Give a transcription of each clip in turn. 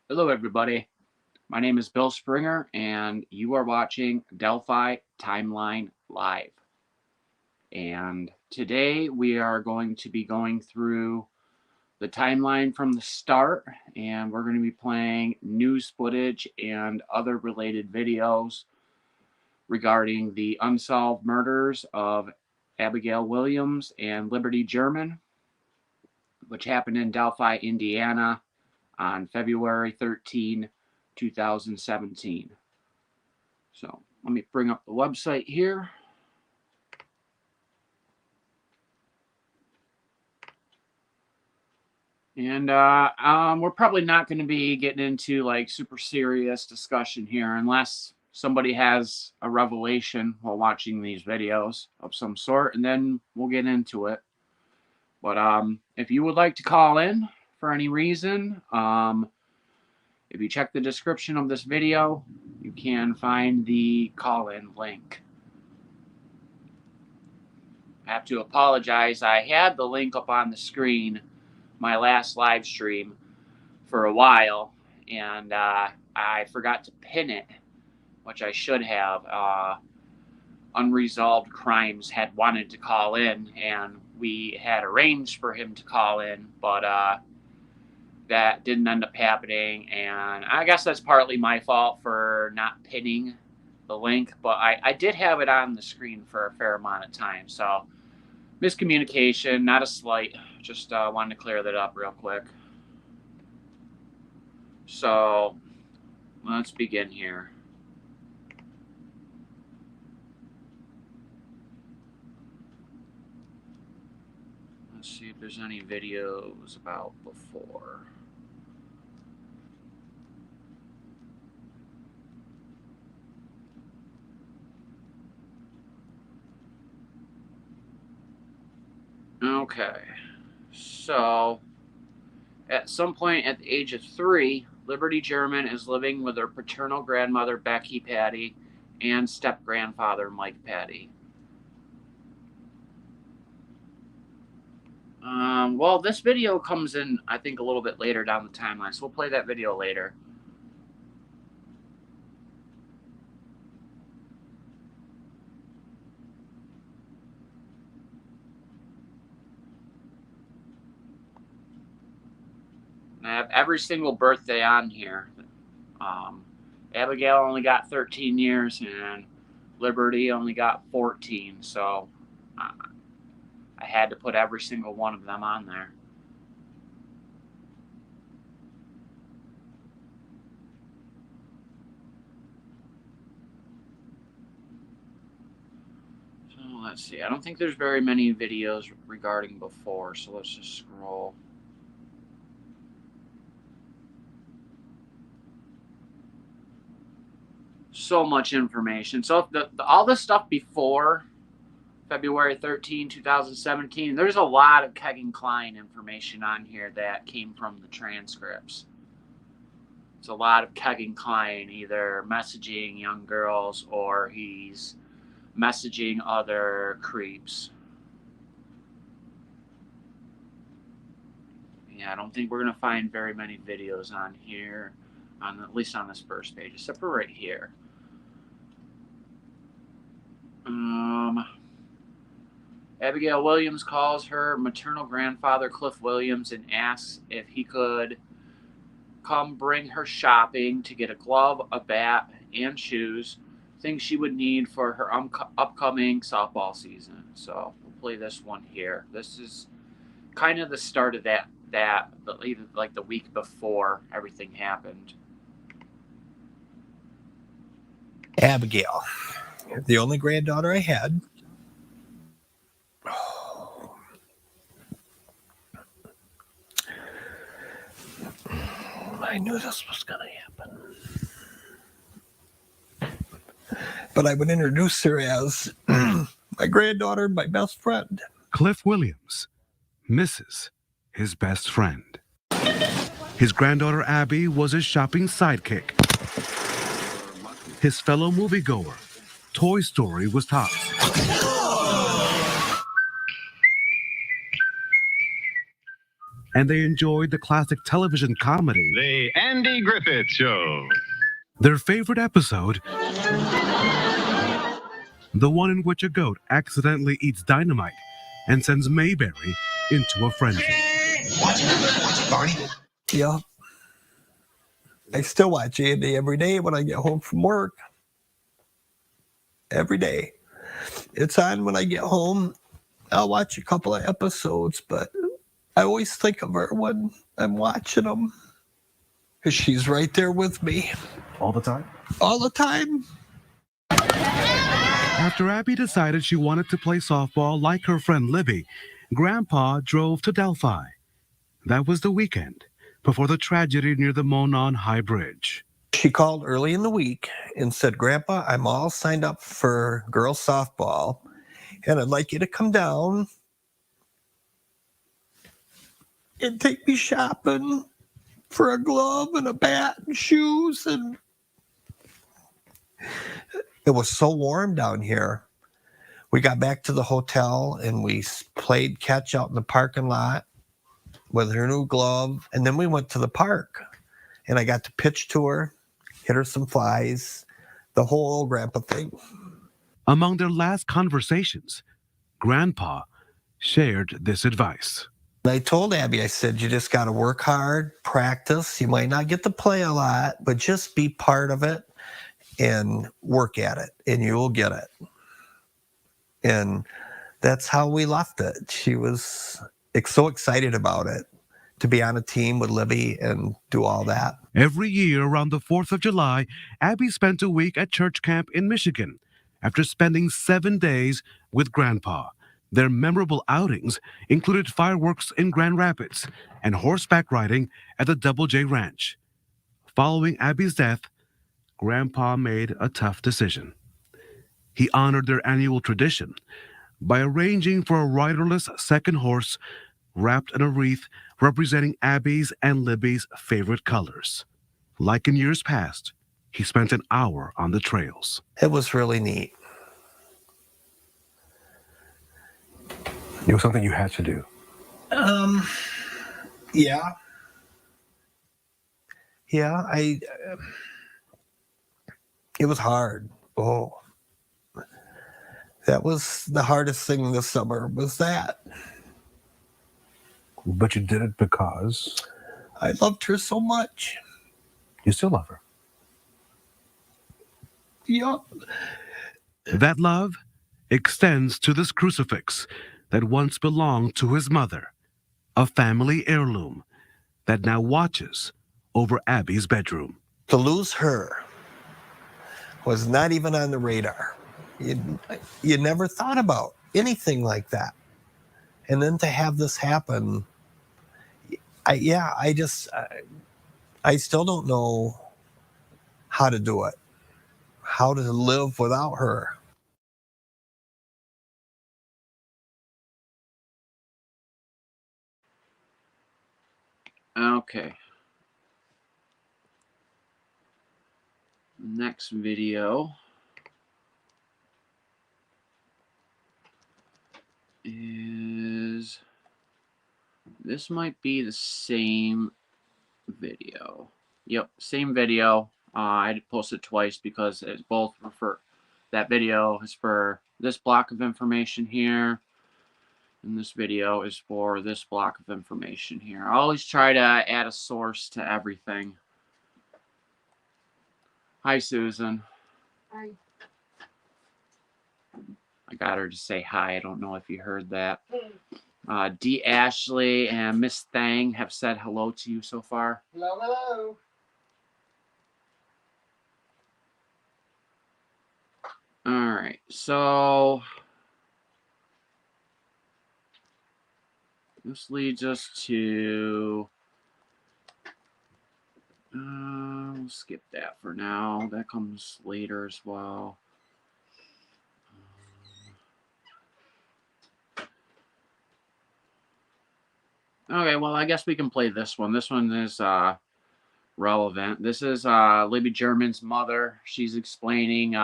Hello everybody, my name is Bill Springer and you are watching Delphi Timeline Live. And today we are going to be going through the timeline from the start, and we're going to be playing news footage and other related videos regarding the unsolved murders of Abigail Williams and Liberty German, which happened in Delphi, Indiana on February 13, 2017. So let me bring up the website here. And we're probably not going to be getting into like super serious discussion here unless somebody has a revelation while watching these videos of some sort, and then we'll get into it. But if you would like to call in for any reason, if you check the description of this video, you can find the call-in link. I have to apologize. I had the link up on the screen, my last live stream, for a while, and I forgot to pin it, which I should have. Unresolved Crimes had wanted to call in, and we had arranged for him to call in, but that didn't end up happening, and I guess that's partly my fault for not pinning the link, but I did have it on the screen for a fair amount of time, so miscommunication, not a slight, just wanted to clear that up real quick. So let's begin here. Let's see if there's any videos about before. Okay, so at some point at the age of 3, Liberty German is living with her paternal grandmother, Becky Patty, and step-grandfather, Mike Patty. Well, this video comes in, I think, a little bit later down the timeline, so we'll play that video later. I have every single birthday on here. Abigail only got 13 years, and Liberty only got 14, so I had to put every single one of them on there. So let's see. I don't think there's very many videos regarding before, so let's just scroll. so much information. So all this stuff before February 13, 2017, there's a lot of Kegan Kline information on here that came from the transcripts. It's a lot of Kegan Kline either messaging young girls or he's messaging other creeps. Yeah, I don't think we're going to find very many videos on here, at least on this first page, except for right here. Abigail Williams calls her maternal grandfather Cliff Williams and asks if he could come bring her shopping to get a glove, a bat, and shoes, things she would need for her upcoming softball season. So we'll play this one here. This is kind of the start of that like the week before everything happened. Abigail, the only granddaughter I had. I knew this was going to happen. But I would introduce her as my granddaughter, my best friend. Cliff Williams misses his best friend. His granddaughter Abby was his shopping sidekick. His fellow moviegoer, Toy Story was tops. And they enjoyed the classic television comedy, The Andy Griffith Show. Their favorite episode, the one in which a goat accidentally eats dynamite and sends Mayberry into a frenzy. Watch it, Barney. Yeah. I still watch Andy every day when I get home from work. Every day. It's on when I get home. I'll watch a couple of episodes, but I always think of her when I'm watching them. Because she's right there with me. All the time? All the time. After Abby decided she wanted to play softball like her friend Libby, Grandpa drove to Delphi. That was the weekend before the tragedy near the Monon High Bridge. She called early in the week and said, Grandpa, I'm all signed up for girls softball, and I'd like you to come down and take me shopping for a glove and a bat and shoes. And it was so warm down here. We got back to the hotel and we played catch out in the parking lot with her new glove. And then we went to the park and I got to pitch to her, hit her some flies, the whole old grandpa thing. Among their last conversations, Grandpa shared this advice. I told Abby, I said, you just got to work hard, practice. You might not get to play a lot, but just be part of it and work at it, and you will get it. And that's how we left it. She was so excited about it, to be on a team with Libby and do all that. Every year around the 4th of July, Abby spent a week at church camp in Michigan after spending 7 days with Grandpa. Their memorable outings included fireworks in Grand Rapids and horseback riding at the Double J Ranch. Following Abby's death, Grandpa made a tough decision. He honored their annual tradition by arranging for a riderless second horse wrapped in a wreath representing Abby's and Libby's favorite colors. Like in years past, he spent an hour on the trails. It was really neat. It was something you had to do. Yeah. Yeah, it was hard. Oh, that was the hardest thing this summer, was that. But you did it because? I loved her so much. You still love her? Yeah. That love extends to this crucifix that once belonged to his mother, a family heirloom that now watches over Abby's bedroom. To lose her was not even on the radar. You never thought about anything like that. And then to have this happen, I still don't know how to do it. how to live without her. Okay. Next video is, this might be the same video. Yep, same video. I posted twice because it's both refer. That video is for this block of information here, and this video is for this block of information here. I always try to add a source to everything. Hi, Susan. Hi. I got her to say hi. I don't know if you heard that. D. Ashley and Miss Thang have said hello to you so far. Hello, hello. All right, so this leads us to, we'll skip that for now. That comes later as well. Okay, well, I guess we can play this one. This one is relevant. This is Libby German's mother. She's explaining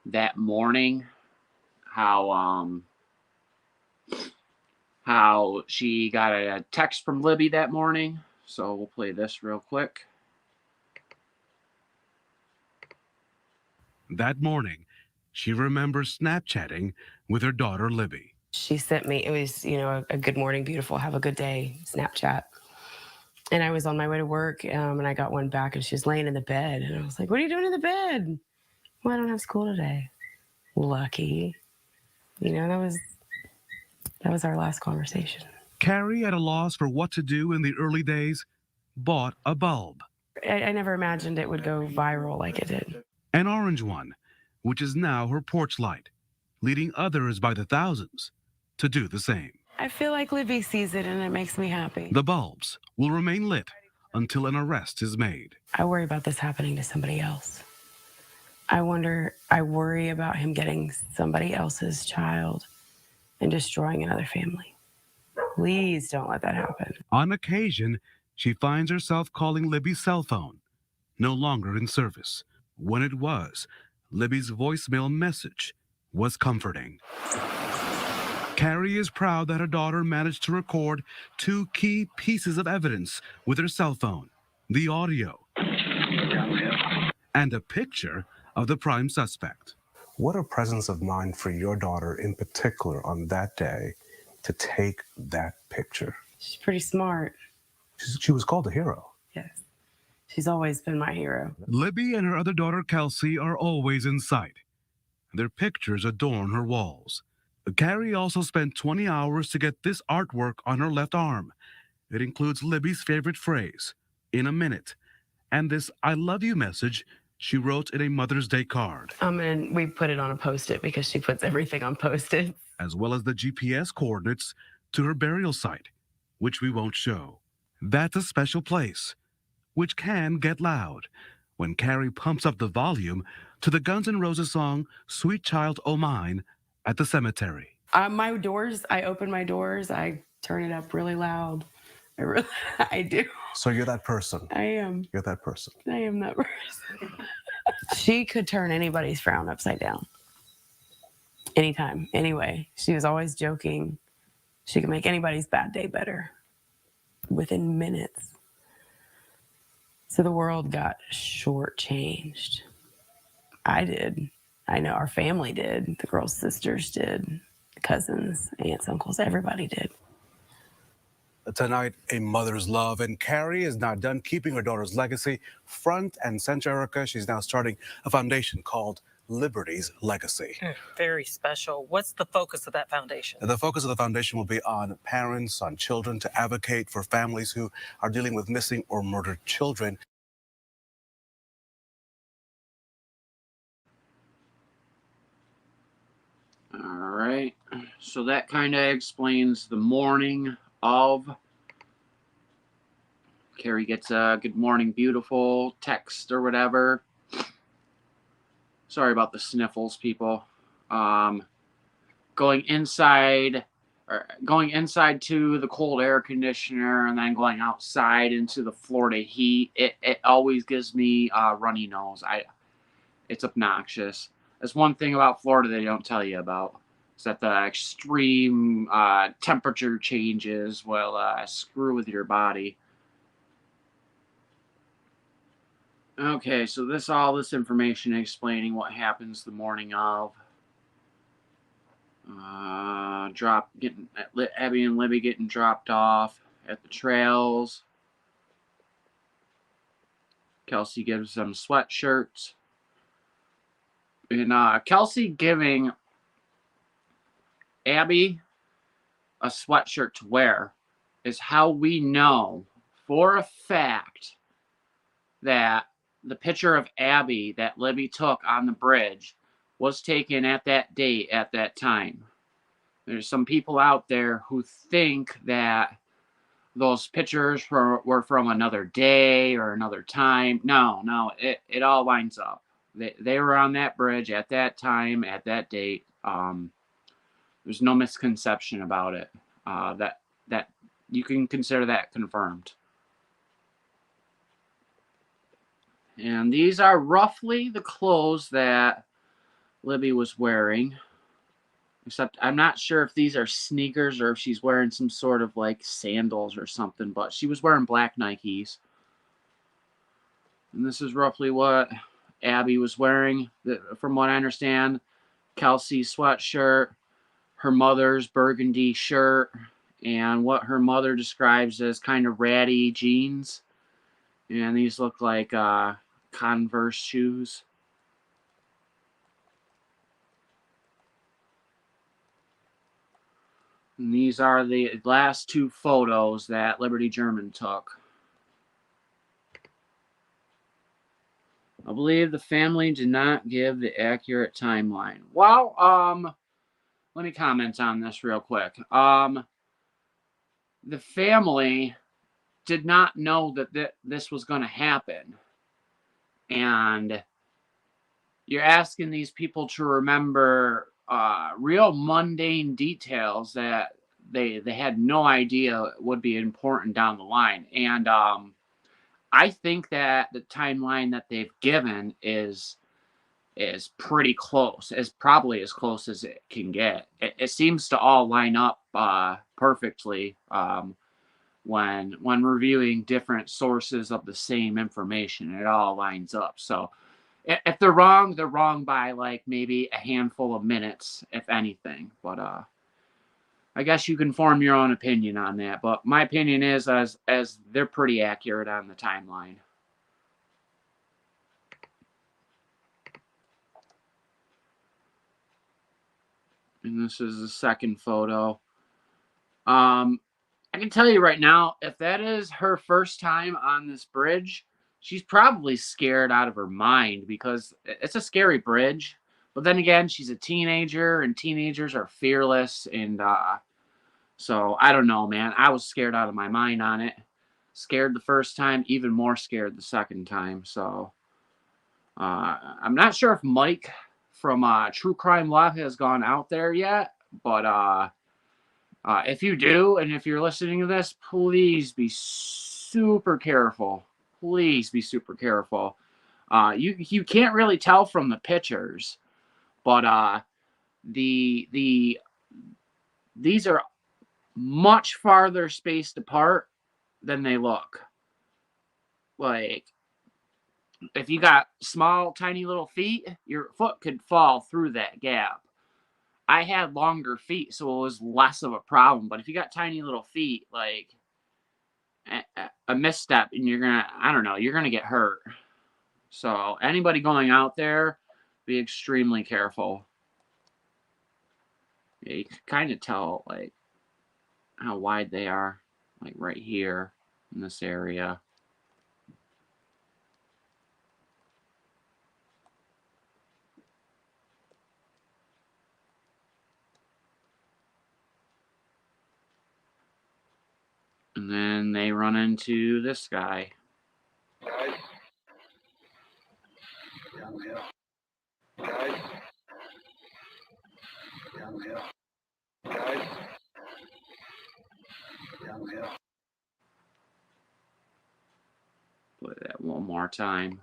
that morning how she got a text from Libby that morning. So we'll play this real quick. That morning, she remembers Snapchatting with her daughter Libby. She sent me, it was, a good morning, beautiful, have a good day Snapchat. And I was on my way to work and I got one back and she was laying in the bed. And I was like, what are you doing in the bed? Well, I don't have school today. Lucky. That was our last conversation. Carrie, at a loss for what to do in the early days, bought a bulb. I never imagined it would go viral like it did. An orange one, which is now her porch light, leading others by the thousands to do the same. I feel like Libby sees it and it makes me happy. The bulbs will remain lit until an arrest is made. I worry about this happening to somebody else. I worry about him getting somebody else's child and destroying another family. Please don't let that happen. On occasion, she finds herself calling Libby's cell phone, no longer in service. When it was, Libby's voicemail message was comforting. Carrie is proud that her daughter managed to record 2 key pieces of evidence with her cell phone, the audio and a picture of the prime suspect. What a presence of mind for your daughter in particular on that day to take that picture. She's pretty smart. She was called a hero. Yes. She's always been my hero. Libby and her other daughter, Kelsey, are always in sight. Their pictures adorn her walls. Carrie also spent 20 hours to get this artwork on her left arm. It includes Libby's favorite phrase, "in a minute," and this "I love you" message she wrote in a Mother's Day card. And we put it on a Post-it because she puts everything on Post-it. As well as the GPS coordinates to her burial site, which we won't show. That's a special place, which can get loud when Carrie pumps up the volume to the Guns N' Roses song "Sweet Child O' Mine" at the cemetery. My doors, I open my doors, I turn it up really loud. I do. So you're that person. I am. You're that person. I am that person. She could turn anybody's frown upside down. Anytime, anyway. She was always joking. She could make anybody's bad day better within minutes. So the world got shortchanged. I did. I know our family did. The girls' sisters did. Cousins, aunts, uncles, everybody did. Tonight, a mother's love, and Carrie is not done keeping her daughter's legacy front and center, Erica. She's now starting a foundation called Liberty's Legacy. Very special. What's the focus of that foundation? The focus of the foundation will be on parents, on children, to advocate for families who are dealing with missing or murdered children. All right, so that kind of explains the morning of. Carrie gets a "good morning, beautiful" text or whatever. Sorry about the sniffles, people. Going inside to the cold air conditioner and then going outside into the Florida heat, it always gives me a runny nose. It's obnoxious. That's one thing about Florida they don't tell you about. Is that the extreme temperature changes will screw with your body. Okay, so all this information explaining what happens the morning of. Abby and Libby getting dropped off at the trails. Kelsey gives them sweatshirts. And Kelsey giving Abby a sweatshirt to wear is how we know for a fact that the picture of Abby that Libby took on the bridge was taken at that date at that time. There's some people out there who think that those pictures were from another day or another time. No, it all lines up. They were on that bridge at that time, at that date. There's no misconception about it. That you can consider that confirmed. And these are roughly the clothes that Libby was wearing. Except I'm not sure if these are sneakers or if she's wearing some sort of like sandals or something, but she was wearing black Nikes. And this is roughly what Abby was wearing, from what I understand. Kelsey's sweatshirt, her mother's burgundy shirt, and what her mother describes as kind of ratty jeans. And these look like Converse shoes. And these are the last two photos that Liberty German took. I believe the family did not give the accurate timeline. Well, let me comment on this real quick. The family did not know that this was going to happen. And you're asking these people to remember real mundane details that they had no idea would be important down the line. And I think that the timeline that they've given is pretty close, is probably as close as it can get. It seems to all line up perfectly when reviewing different sources of the same information. It all lines up. So if they're wrong by like maybe a handful of minutes, if anything. But I guess you can form your own opinion on that. But my opinion is as they're pretty accurate on the timeline. And this is the second photo. I can tell you right now, if that is her first time on this bridge, she's probably scared out of her mind because it's a scary bridge. But then again, she's a teenager, and teenagers are fearless. And so I don't know, man. I was scared out of my mind on it. Scared the first time, even more scared the second time. So I'm not sure if Mike from True Crime Love has gone out there yet, but if you do, and if you're listening to this, please be super careful. Please be super careful. You can't really tell from the pictures, but these are much farther spaced apart than they look. Like, if you got small, tiny little feet, your foot could fall through that gap. I had longer feet, so it was less of a problem. But if you got tiny little feet, like a misstep, and you're gonna get hurt. So anybody going out there, be extremely careful. Yeah, you can kind of tell like how wide they are, like right here in this area. And then they run into this guy. Play that one more time.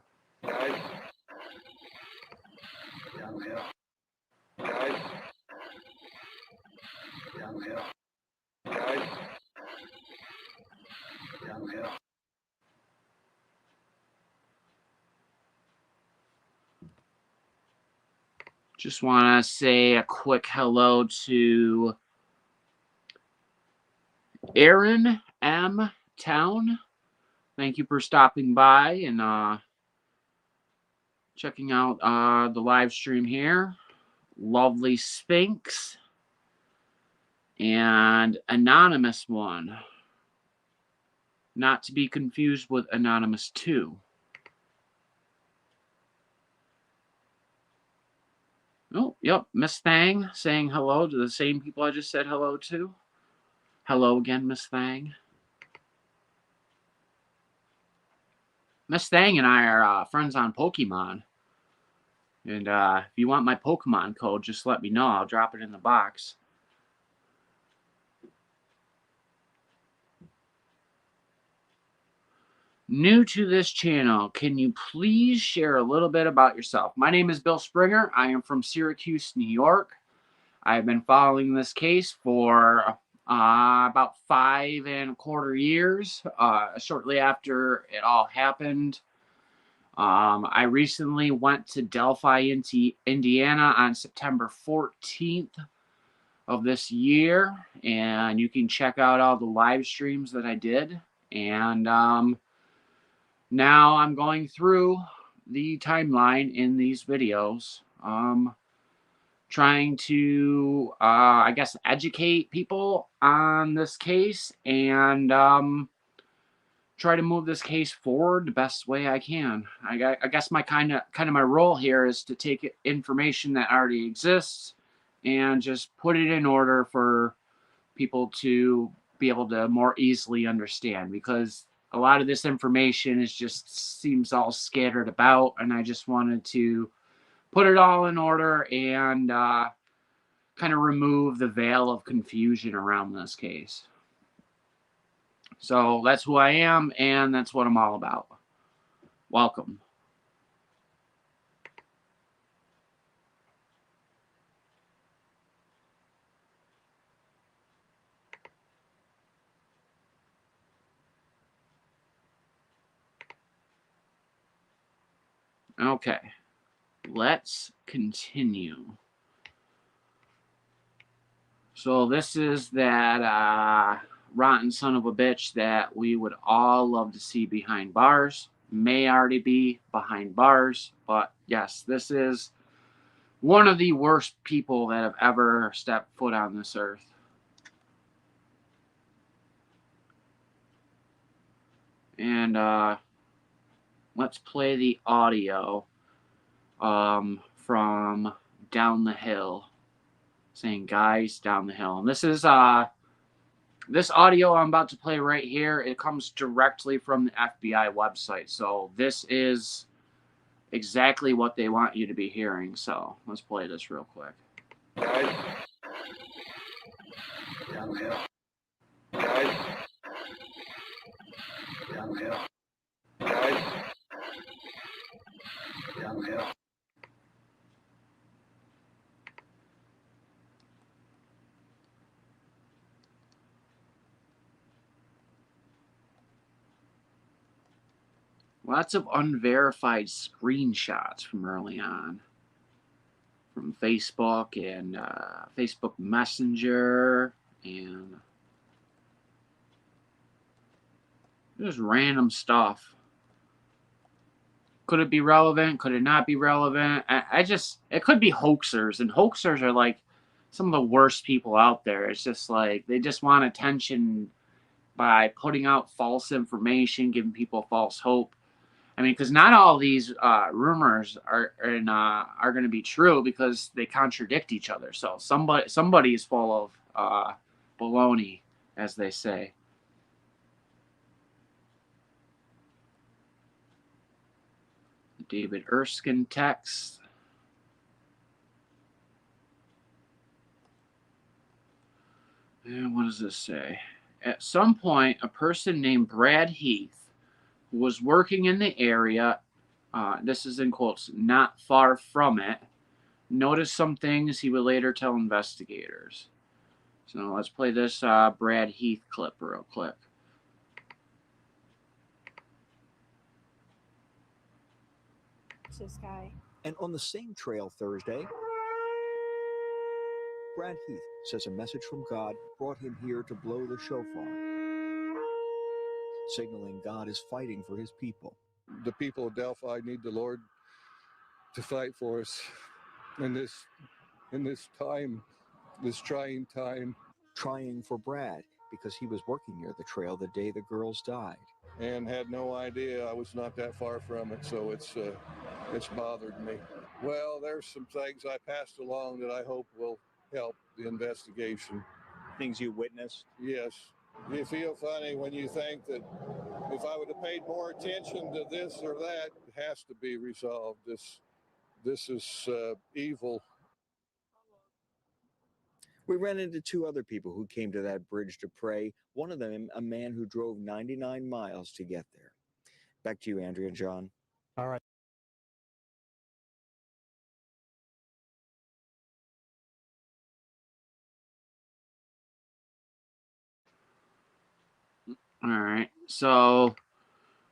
Just want to say a quick hello to Aaron M. Town. Thank you for stopping by and checking out the live stream here. Lovely Sphinx and Anonymous One. Not to be confused with Anonymous 2. Oh, yep, Miss Thang saying hello to the same people I just said hello to. Hello again, Miss Thang. Miss Thang and I are friends on Pokemon. And if you want my Pokemon code, just let me know. I'll drop it in the box. New to this channel, can you please share a little bit about yourself? My name is Bill Springer. I am from Syracuse, New York. I've been following this case for about 5.25 years, shortly after it all happened. I recently went to Delphi, Indiana on September 14th of this year, and you can check out all the live streams that I did. And now I'm going through the timeline in these videos, trying to, I guess, educate people on this case and try to move this case forward the best way I can. I guess my kind of my role here is to take information that already exists and just put it in order for people to be able to more easily understand, because a lot of this information is just seems all scattered about, and I just wanted to put it all in order and kind of remove the veil of confusion around this case. So that's who I am, and that's what I'm all about. Welcome. Okay, let's continue. So this is that rotten son of a bitch that we would all love to see behind bars. May already be behind bars, but yes, this is one of the worst people that have ever stepped foot on this earth. And let's play the audio from Down the Hill, saying guys down the hill. And this is this audio I'm about to play right here, it comes directly from the FBI website. So this is exactly what they want you to be hearing. So let's play this real quick. Guys down the hill. Guys down the hill. Guys down the hill. Lots of unverified screenshots from early on, from Facebook and Facebook Messenger and just random stuff. Could it be relevant? Could it not be relevant? It could be hoaxers, and hoaxers are like some of the worst people out there. It's just like they just want attention by putting out false information, giving people false hope. I mean, because not all these rumors are going to be true because they contradict each other. So somebody is full of baloney, as they say. David Erskine text. And what does this say? At some point, a person named Brad Heath, who was working in the area, this is in quotes, not far from it, noticed some things he would later tell investigators. So let's play this Brad Heath clip real quick. This guy. And on the same trail Thursday, Brad Heath says a message from God brought him here to blow the shofar, signaling God is fighting for his people. The people of Delphi need the Lord to fight for us in this time, this trying time. Trying for Brad because he was working near the trail the day the girls died. And had no idea I was not that far from it, so it's bothered me. Well, there's some things I passed along that I hope will help the investigation. Things you witnessed? Yes. You feel funny when you think that if I would have paid more attention to this or that, it has to be resolved. This is evil. We ran into two other people who came to that bridge to pray. One of them, a man who drove 99 miles to get there. Back to you, Andrea and John. All right. All right. So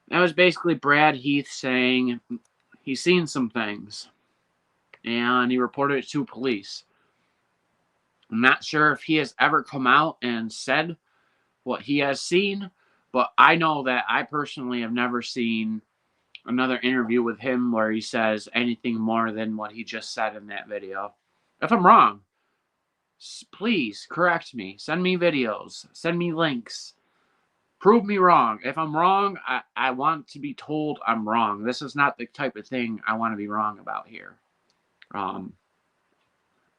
that was basically Brad Heath saying he's seen some things and he reported it to police. I'm not sure if he has ever come out and said what he has seen, but I know that I personally have never seen another interview with him where he says anything more than what he just said in that video. If I'm wrong, please correct me. Send me videos. Send me links. Prove me wrong. If I'm wrong, I want to be told I'm wrong. This is not the type of thing I want to be wrong about here.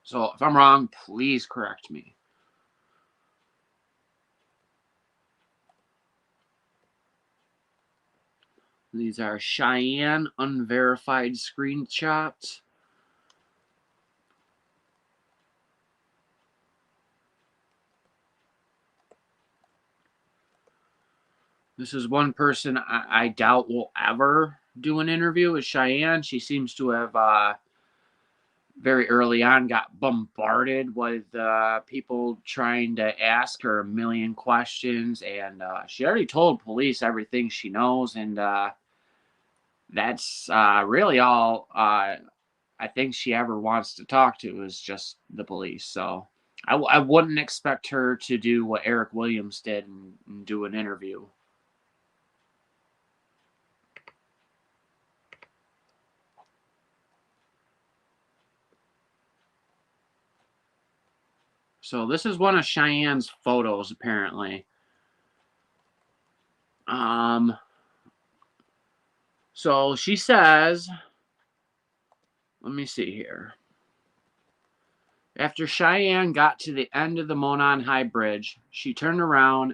So if I'm wrong, please correct me. These are Cheyenne unverified screenshots. This is one person I doubt will ever do an interview with Cheyenne. She seems to have very early on got bombarded with people trying to ask her a million questions, and she already told police everything she knows, and that's really all I think she ever wants to talk to is just the police. So I wouldn't expect her to do what Eric Williams did and do an interview. So this is one of Cheyenne's photos, apparently. So she says, let me see here. After Cheyenne got to the end of the Monon High Bridge, she turned around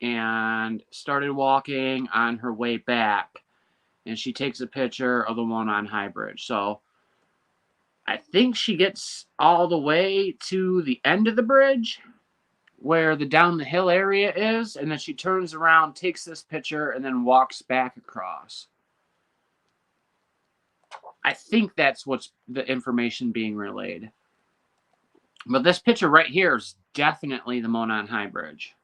and started walking on her way back. And she takes a picture of the Monon High Bridge. So I think she gets all the way to the end of the bridge where the down the hill area is, and then she turns around, takes this picture, and then walks back across. I think that's what's the information being relayed. But this picture right here is definitely the Monon High Bridge.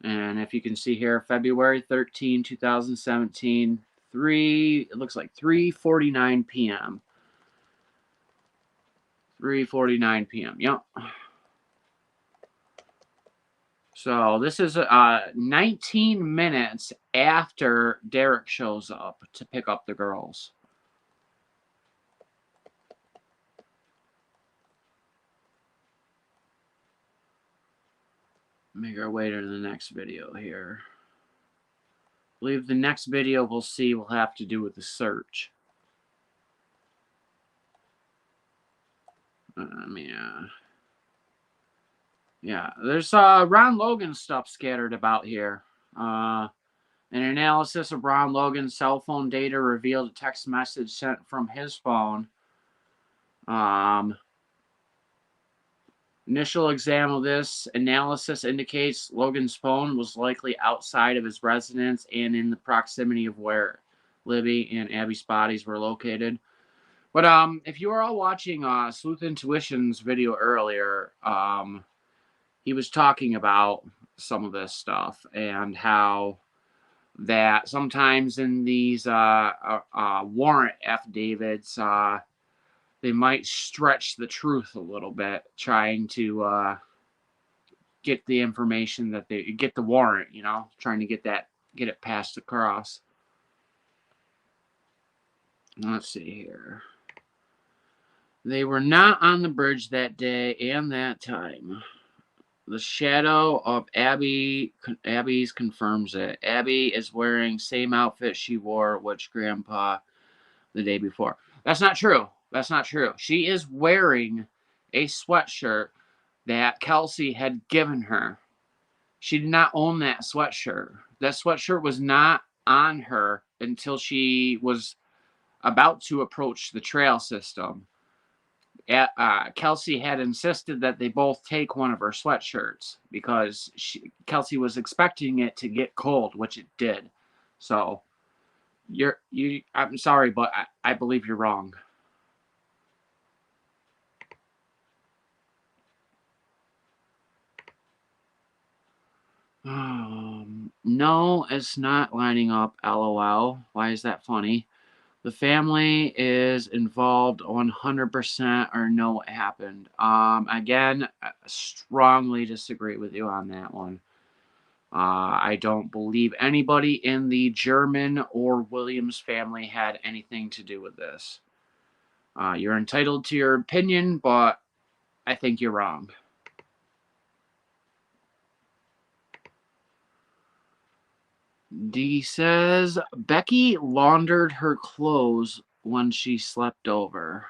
And if you can see here, February 13, 2017, it looks like 3:49 p.m. 3:49 p.m. Yep. So this is 19 minutes after Derek shows up to pick up the girls. Make our way to the next video here. I believe the next video we'll see will have to do with the search. Yeah, there's Ron Logan stuff scattered about here. An analysis of Ron Logan's cell phone data revealed a text message sent from his phone Initial exam of this analysis indicates Logan's phone was likely outside of his residence and in the proximity of where Libby and Abby's bodies were located. But if you were all watching Sleuth Intuition's video earlier, he was talking about some of this stuff and how that sometimes in these warrant affidavits, they might stretch the truth a little bit, trying to get the information that they get the warrant, you know, trying to get it passed across. Let's see here. They were not on the bridge that day and that time. The shadow of Abby's confirms it. Abby is wearing same outfit she wore, which Grandpa the day before. That's not true. That's not true. She is wearing a sweatshirt that Kelsey had given her. She did not own that sweatshirt. That sweatshirt was not on her until she was about to approach the trail system. Kelsey had insisted that they both take one of her sweatshirts because Kelsey was expecting it to get cold, which it did. So I'm sorry, but I believe you're wrong. No, it's not lining up. LOL. Why is that funny? The family is involved 100% or know what happened. Again, I strongly disagree with you on that one. I don't believe anybody in the German or Williams family had anything to do with this. You're entitled to your opinion, but I think you're wrong. D says Becky laundered her clothes when she slept over.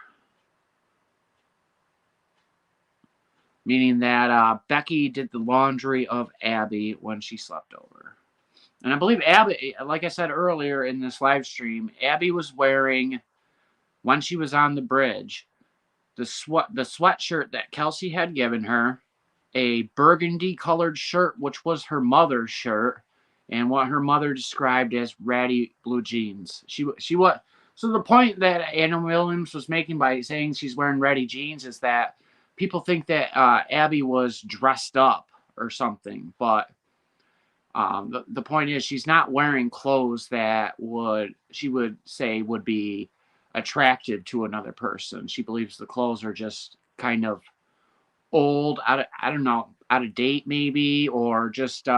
Meaning that Becky did the laundry of Abby when she slept over. And I believe Abby, like I said earlier in this live stream, Abby was wearing, when she was on the bridge, the sweatshirt that Kelsey had given her, a burgundy colored shirt, which was her mother's shirt, and what her mother described as ratty blue jeans. So the point that Anna Williams was making by saying she's wearing ratty jeans is that people think that Abby was dressed up or something, but the point is she's not wearing clothes that she would say would be attractive to another person. She believes the clothes are just kind of old, I don't know, out of date maybe, or just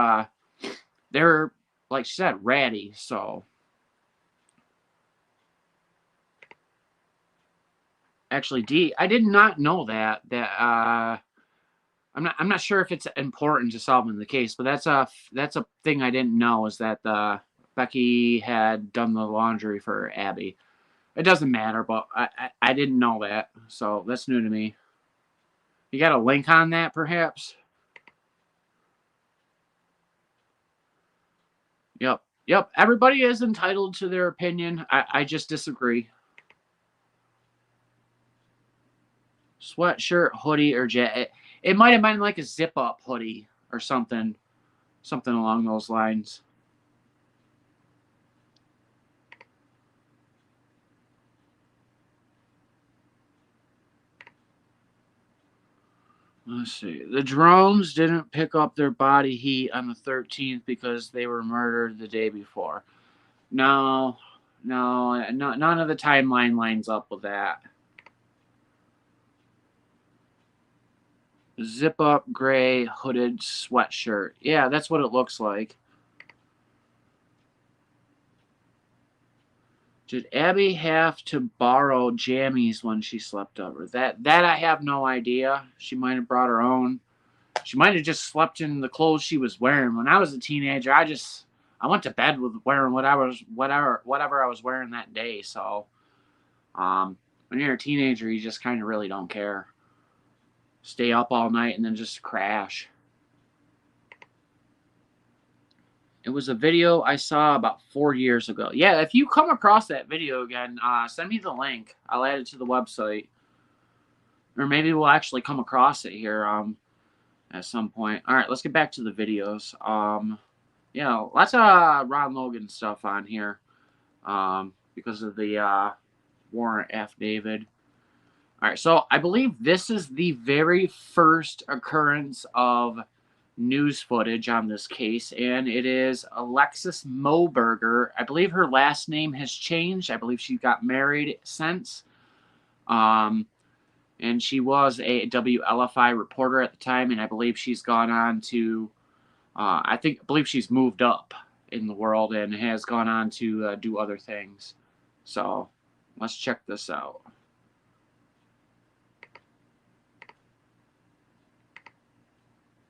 they're, like she said, ratty. So actually, D, I did not know that I'm not sure if it's important to solving the case, but that's a thing I didn't know, is that Becky had done the laundry for Abby. It doesn't matter, but I didn't know that, so that's new to me. You got a link on that, perhaps? Yep. Everybody is entitled to their opinion. I just disagree. Sweatshirt, hoodie, or jacket. It might have been like a zip-up hoodie or something along those lines. Let's see. The drones didn't pick up their body heat on the 13th because they were murdered the day before. No, none of the timeline lines up with that. Zip up gray hooded sweatshirt. Yeah, that's what it looks like. Did Abby have to borrow jammies when she slept over? That I have no idea. She might have brought her own. She might have just slept in the clothes she was wearing. When I was a teenager, I went to bed with wearing whatever I was wearing that day. So, when you're a teenager, you just kind of really don't care. Stay up all night and then just crash. It was a video I saw about 4 years ago. Yeah, if you come across that video again, send me the link. I'll add it to the website. or maybe we'll actually come across it here at some point. All right, let's get back to the videos. Lots of Ron Logan stuff on here because of the warrant affidavit. All right, so I believe this is the very first occurrence of news footage on this case, and it is Alexis Moberger. I believe her last name has changed. I believe she got married since. And she was a WLFI reporter at the time, and I believe she's gone on to, I believe she's moved up in the world and has gone on to do other things. So let's check this out.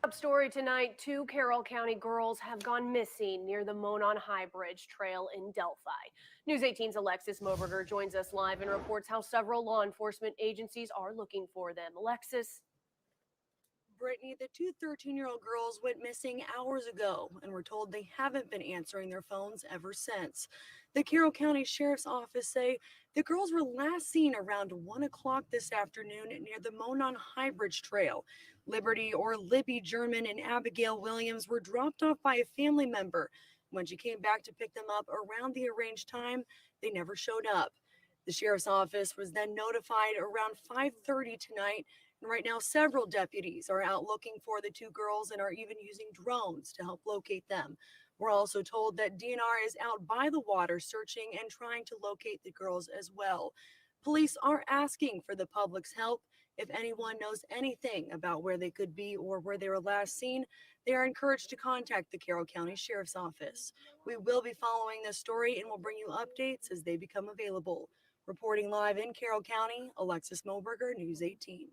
Top story tonight, 2 Carroll County girls have gone missing near the Monon High Bridge Trail in Delphi. News 18's Alexis Moberger joins us live and reports how several law enforcement agencies are looking for them. Alexis. Brittany, the 2 13-year-old girls went missing hours ago and were told they haven't been answering their phones ever since. The Carroll County Sheriff's Office say the girls were last seen around 1 o'clock this afternoon near the Monon High Bridge Trail. Liberty, or Libby German, and Abigail Williams were dropped off by a family member. When she came back to pick them up around the arranged time, they never showed up. The Sheriff's Office was then notified around 5:30 tonight. And right now, several deputies are out looking for the 2 girls and are even using drones to help locate them. We're also told that DNR is out by the water searching and trying to locate the girls as well. Police are asking for the public's help. If anyone knows anything about where they could be or where they were last seen, they are encouraged to contact the Carroll County Sheriff's Office. We will be following this story and will bring you updates as they become available. Reporting live in Carroll County, Alexis Moberger, News 18.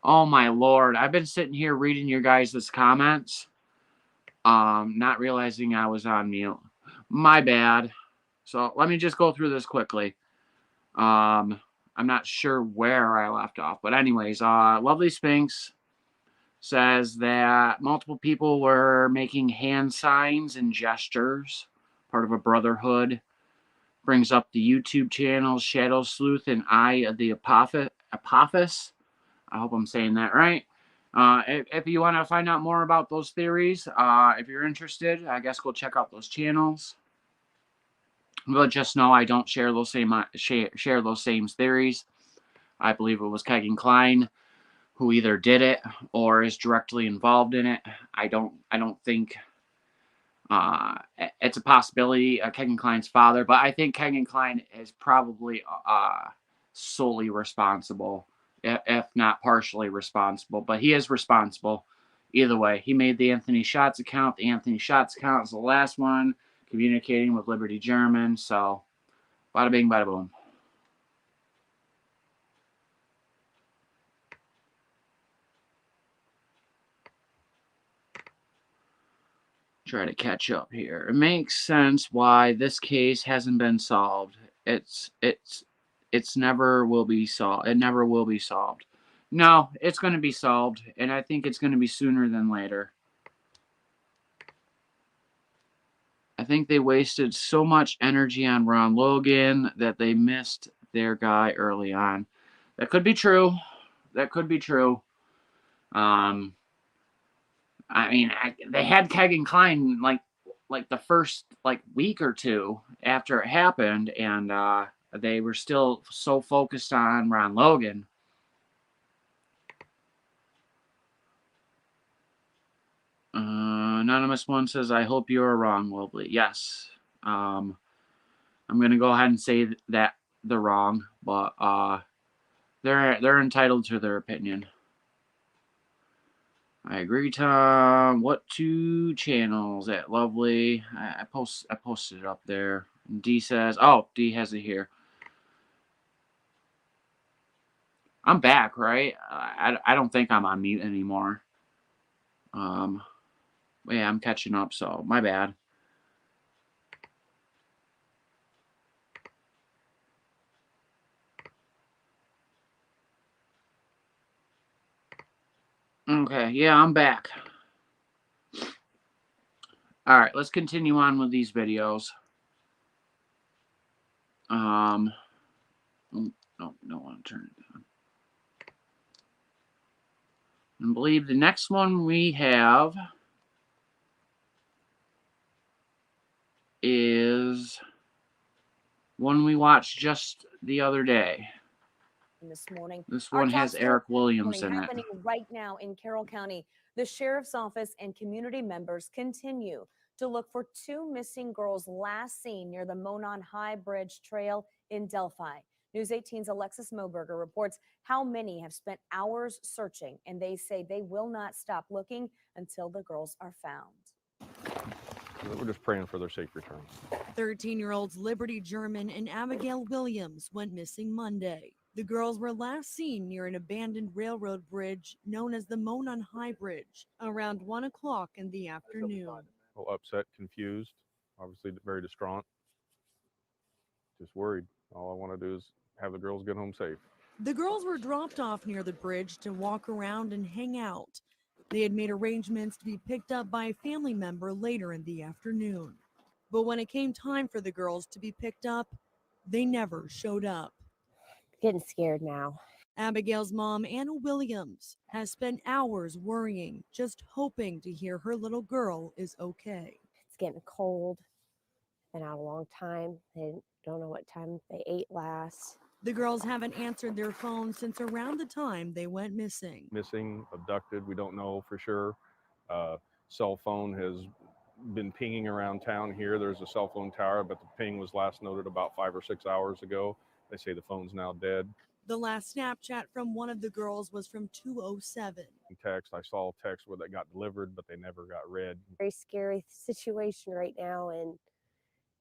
Oh my lord. I've been sitting here reading your guys' comments. Not realizing I was on mute. My bad. So let me just go through this quickly. I'm not sure where I left off, but anyways, Lovely Sphinx says that multiple people were making hand signs and gestures, part of a brotherhood. Brings up the YouTube channels Shadow Sleuth and Eye of the Apophis. I hope I'm saying that right. If you want to find out more about those theories, if you're interested, I guess go check out those channels. But just know I don't share those share those same theories. I believe it was Kegan Kline who either did it or is directly involved in it. I don't think it's a possibility. Kegan Kline's father, but I think Kegan Kline is probably solely responsible, if not partially responsible. But he is responsible. Either way, he made the Anthony Shots account. The Anthony Shots account is the last one communicating with Liberty German. So, bada bing, bada boom. Try to catch up here. It makes sense why this case hasn't been solved. It's never will be solved. It never will be solved. No, it's going to be solved, and I think it's going to be sooner than later. I think they wasted so much energy on Ron Logan that they missed their guy early on. That could be true. That could be true. I mean, they had Kegan Kline like the first week or two after it happened, and they were still so focused on Ron Logan. Anonymous one says, "I hope you are wrong, Lovely." Yes, I'm gonna go ahead and say that they're wrong, but they're entitled to their opinion. I agree, Tom. What two channels at Lovely? I posted it up there. D says, "Oh, D has it here." I'm back, right? I don't think I'm on mute anymore. Yeah, I'm catching up, so my bad. Okay, yeah, I'm back. All right, let's continue on with these videos. No, don't want to turn it down. I believe the next one we have is one we watched just the other day. This morning, This our one top has story Eric Williams in it. happening right now in Carroll County. The sheriff's office and community members continue to look for two missing girls last seen near the Monon High Bridge Trail in Delphi. News 18's Alexis Moberger reports how many have spent hours searching, and they say they will not stop looking until the girls are found. We're just praying for their safe return. 13-year-olds Liberty German and Abigail Williams went missing Monday. The girls were last seen near an abandoned railroad bridge known as the Monon High Bridge around 1 o'clock in the afternoon. A little upset, confused, obviously very distraught, just worried. All I want to do is have the girls get home safe. The girls were dropped off near the bridge to walk around and hang out. They had made arrangements to be picked up by a family member later in the afternoon. But when it came time for the girls to be picked up, they never showed up. Getting scared now. Abigail's mom, Anna Williams, has spent hours worrying, just hoping to hear her little girl is okay. It's getting cold. Been out a long time. They don't know what time they ate last. The girls haven't answered their phones since around the time they went missing. Missing, abducted, we don't know for sure. Cell phone has been pinging around town here. There's a cell phone tower, but the ping was last noted about 5 or 6 hours ago. They say the phone's now dead. The last Snapchat from one of the girls was from 2:07. Text, I saw a text where that got delivered, but they never got read. Very scary situation right now, and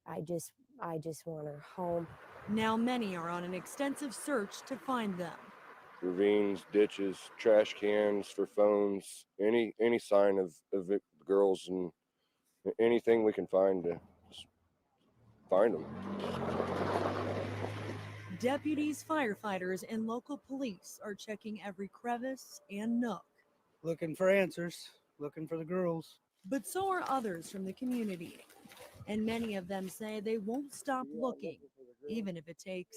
I just want her home. Now many are on an extensive search to find them. ravines, ditches, trash cans for phones, any sign of girls, and anything we can find to just find them. Deputies, firefighters, and local police are checking every crevice and nook. Looking for answers, looking for the girls. But so are others from the community. And many of them say they won't stop looking, even if it takes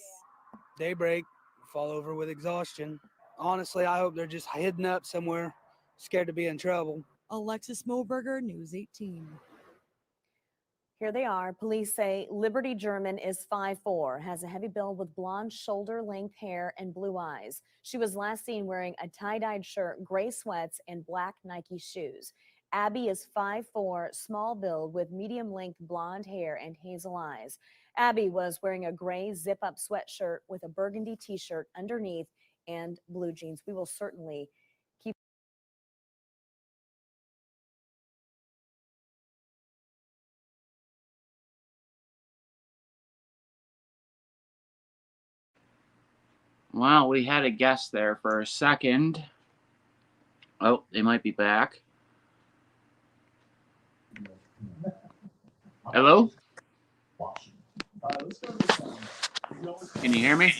Daybreak, fall over with exhaustion. Honestly, I hope they're just hidden up somewhere, scared to be in trouble. Alexis Moberger, News 18. Here they are. Police say Liberty German is 5'4", has a heavy build with blonde shoulder-length hair and blue eyes. She was last seen wearing a tie-dyed shirt, gray sweats, and black Nike shoes. Abby is 5'4", small build with medium-length blonde hair and hazel eyes. Abby was wearing a gray zip-up sweatshirt with a burgundy t-shirt underneath and blue jeans. We will certainly keep Wow, we had a guest there for a second. Oh, they might be back. Hello? Can you hear me?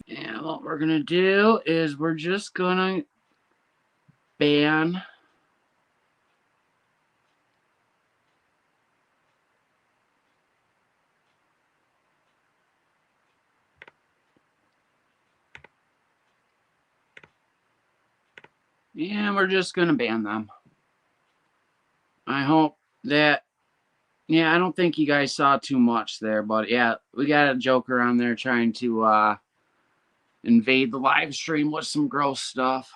And what we're going to do is we're just going to ban we're just going to ban them. I hope that, I don't think you guys saw too much there, but yeah, we got a joker on there trying to invade the live stream with some gross stuff.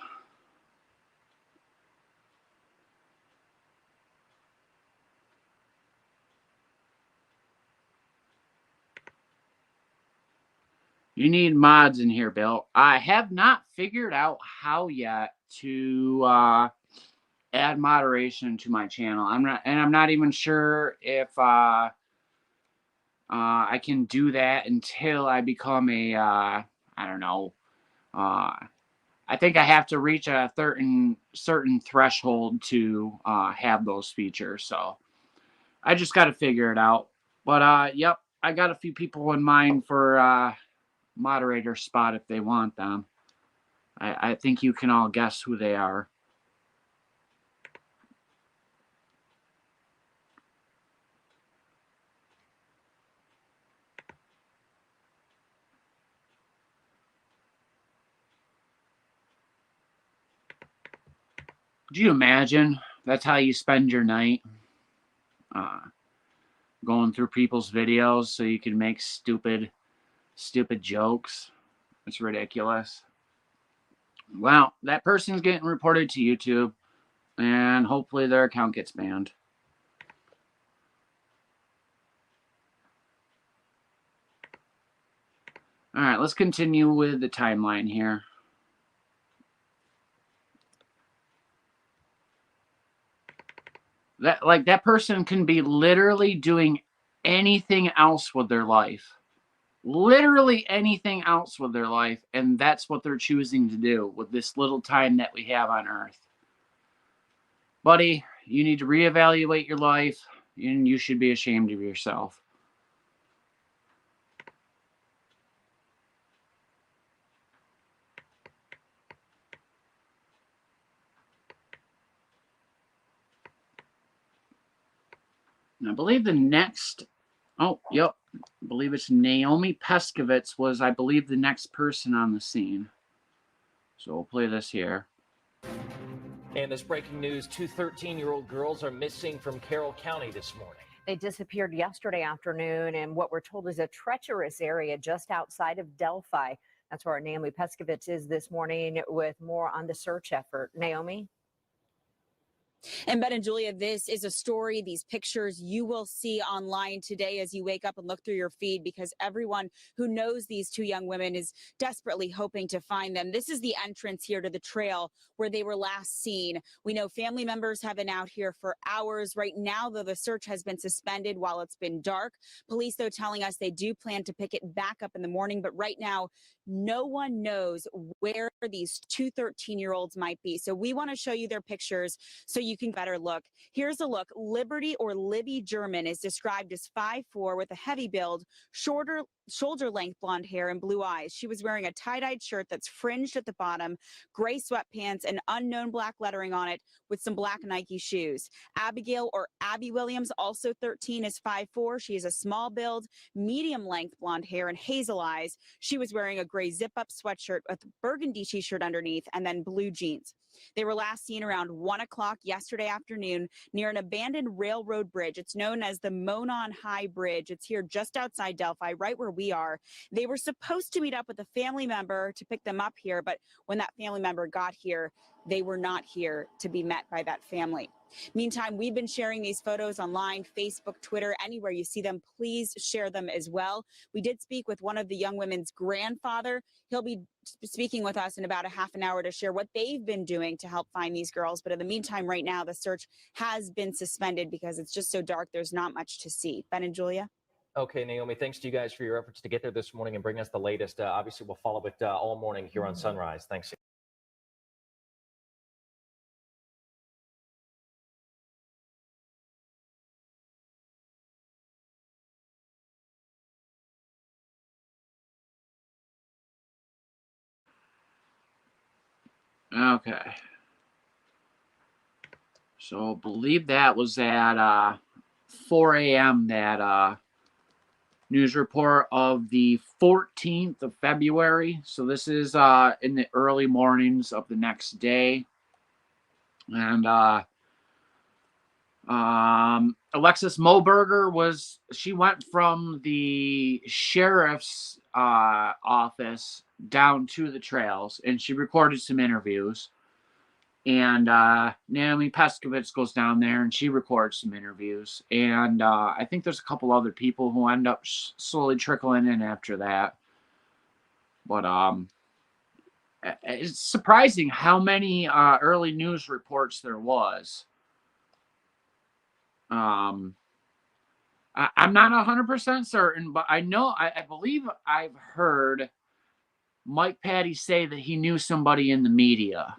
You need mods in here, Bill. I have not figured out how yet to add moderation to my channel. I'm not even sure if I can do that until I become a I don't know. I think I have to reach a certain threshold to have those features. So I just got to figure it out. But yep, I got a few people in mind for moderator spot if they want them. I think you can all guess who they are. Do you imagine that's how you spend your night? Going through people's videos so you can make stupid jokes. It's ridiculous. Well, that person's getting reported to YouTube, and hopefully their account gets banned. All right, let's continue with the timeline here. That person can be literally doing anything else with their life. Literally anything else with their life, and that's what they're choosing to do with this little time that we have on Earth. Buddy, you need to reevaluate your life, and you should be ashamed of yourself. And I believe the next, I believe it's Naomi Peskovitz was, I believe, the next person on the scene. So we'll play this here. And this breaking news, 2 13-year-old girls are missing from Carroll County this morning. They disappeared yesterday afternoon in what we're told is a treacherous area just outside of Delphi. That's where Naomi Peskovitz is this morning with more on the search effort. Naomi? And Ben and Julia, this is a story, these pictures you will see online today as you wake up and look through your feed, because everyone who knows these two young women is desperately hoping to find them. This is the entrance here to the trail where they were last seen. We know family members have been out here for hours. Right now, though, the search has been suspended while it's been dark. Police, though, telling us they do plan to pick it back up in the morning. But right now, no one knows where these two 13-year-olds might be. So we want to show you their pictures so you can better look. Here's a look. Liberty, or Libby German, is described as 5'4" with a heavy build, shorter shoulder-length blonde hair and blue eyes. She was wearing a tie-dyed shirt that's fringed at the bottom, gray sweatpants, and unknown black lettering on it with some black Nike shoes. Abigail, or Abby Williams, also 13, is 5'4". She has a small build, medium-length blonde hair, and hazel eyes. She was wearing a gray zip-up sweatshirt with a burgundy t-shirt underneath and then blue jeans. They were last seen around 1 o'clock yesterday afternoon near an abandoned railroad bridge. It's known as the Monon High Bridge. It's here just outside Delphi, right where we are. They were supposed to meet up with a family member to pick them up here, but when that family member got here, they were not here to be met by that family. Meantime, we've been sharing these photos online, Facebook, Twitter, anywhere you see them, please share them as well. We did speak with one of the young women's grandfather. He'll be speaking with us in about a half an hour to share what they've been doing to help find these girls. But in the meantime, right now, the search has been suspended because it's just so dark. There's not much to see. Ben and Julia? Okay, Naomi, thanks to you guys for your efforts to get there this morning and bring us the latest. Obviously, we'll follow it all morning here on Sunrise. Thanks. Okay. So I believe that was at 4 a.m. that news report of the 14th of February. So this is in the early mornings of the next day. And Alexis Moberger she went from the sheriff's office down to the trails, and she recorded some interviews. And Naomi Peskovitz goes down there and she records some interviews. And I think there's a couple other people who end up slowly trickling in after that. But it's surprising how many early news reports there was. I'm not 100% certain, but I believe I've heard Mike Patty say that he knew somebody in the media.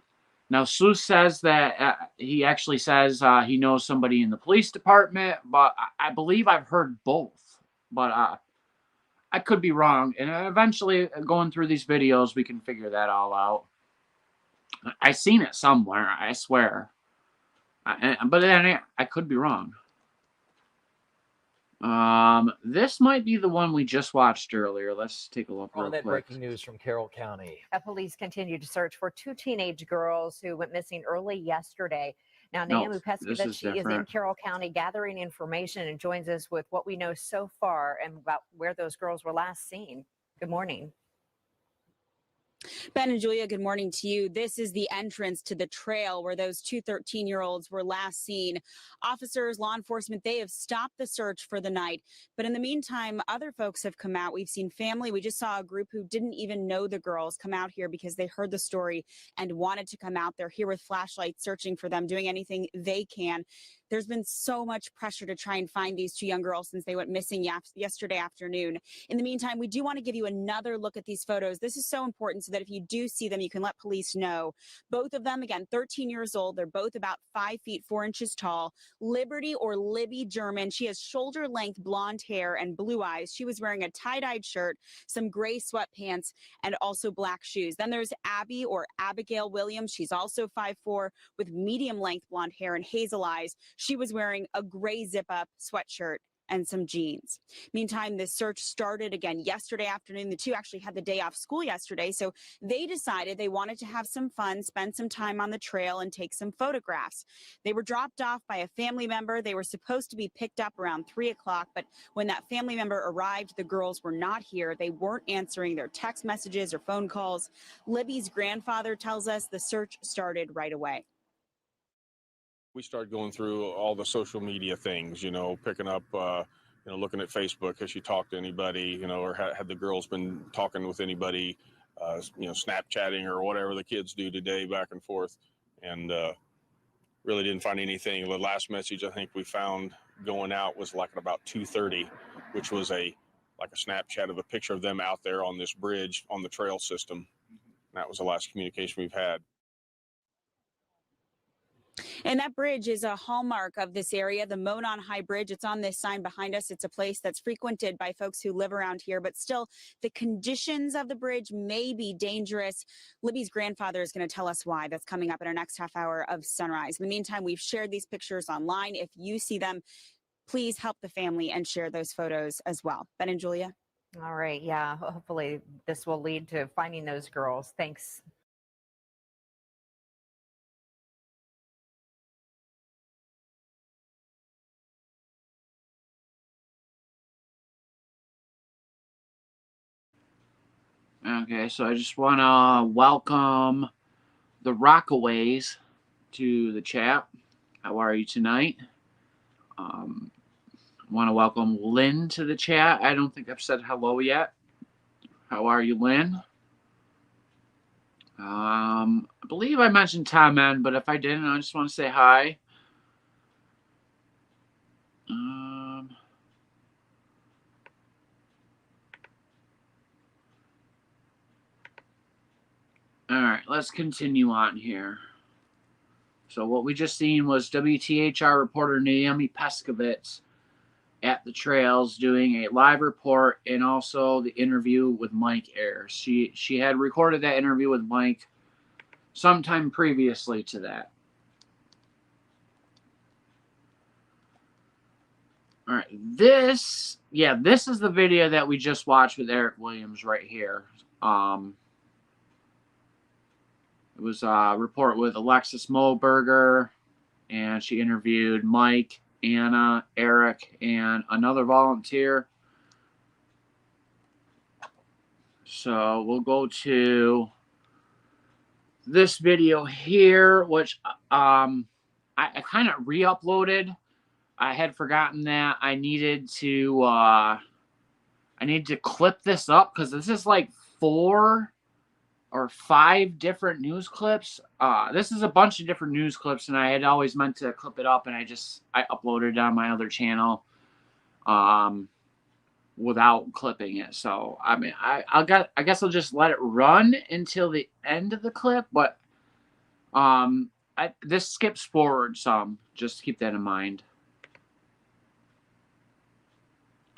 Now, Sleuth says that he actually says he knows somebody in the police department, but I believe I've heard both. But I could be wrong. And eventually, going through these videos, we can figure that all out. I seen it somewhere, I swear. But then I could be wrong. This might be the one we just watched earlier. Let's take a look real On that quick. breaking news from Carroll County. Police continue to search for two teenage girls who went missing early yesterday. Now, No, Naomi this Peskovitz, is she is in different. Carroll County gathering information and joins us with what we know so far and about where those girls were last seen. Good morning. Ben and Julia, good morning to you. This is the entrance to the trail where those two 13-year-olds were last seen. Officers, law enforcement, they have stopped the search for the night. But in the meantime, other folks have come out. We've seen family. We just saw a group who didn't even know the girls come out here because they heard the story and wanted to come out. They're here with flashlights, searching for them, doing anything they can. There's been so much pressure to try and find these two young girls since they went missing yesterday afternoon. In the meantime, we do want to give you another look at these photos. This is so important so that if you do see them, you can let police know. Both of them, again, 13 years old. They're both about 5 feet 4 inches tall. Liberty, or Libby German, she has shoulder-length blonde hair and blue eyes. She was wearing a tie-dyed shirt, some gray sweatpants, and also black shoes. Then there's Abby, or Abigail Williams. She's also 5'4", with medium-length blonde hair and hazel eyes. She was wearing a gray zip-up sweatshirt and some jeans. Meantime, this search started again yesterday afternoon. The two actually had the day off school yesterday, so they decided they wanted to have some fun, spend some time on the trail, and take some photographs. They were dropped off by a family member. They were supposed to be picked up around 3 o'clock, but when that family member arrived, the girls were not here. They weren't answering their text messages or phone calls. Libby's grandfather tells us the search started right away. We started going through all the social media things, picking up, looking at Facebook. Has she talked to anybody, or had the girls been talking with anybody, Snapchatting or whatever the kids do today back and forth. And really didn't find anything. The last message I think we found going out was like at about 2:30, which was like a Snapchat of a picture of them out there on this bridge on the trail system. That was the last communication we've had. And that bridge is a hallmark of this area, the Monon High Bridge. It's on this sign behind us. It's a place that's frequented by folks who live around here, but still the conditions of the bridge may be dangerous. Libby's grandfather is going to tell us why. That's coming up in our next half hour of Sunrise. In the meantime, we've shared these pictures online. If you see them, please help the family and share those photos as well. Ben and Julia. All right. Yeah. Hopefully this will lead to finding those girls. Thanks. Okay, so I just want to welcome the Rockaways to the chat. How are you tonight? I want to welcome Lynn to the chat. I don't think I've said hello yet. How are you, Lynn? I believe I mentioned Tom N, but if I didn't, I just want to say hi. All right, let's continue on here. So what we just seen was WTHR reporter Naomi Peskovitz at the trails doing a live report, and also the interview with Mike Ayers. She had recorded that interview with Mike sometime previously to that. All right, this is the video that we just watched with Eric Williams right here. It was a report with Alexis Moberger, and she interviewed Mike, Anna, Eric, and another volunteer. So we'll go to this video here, which I kind of re-uploaded. I had forgotten that I needed to clip this up because this is like 4 or 5 different news clips. This is a bunch of different news clips, and I had always meant to clip it up, and I uploaded it on my other channel without clipping it. So I mean, I guess I'll just let it run until the end of the clip, but this skips forward some. Just keep that in mind.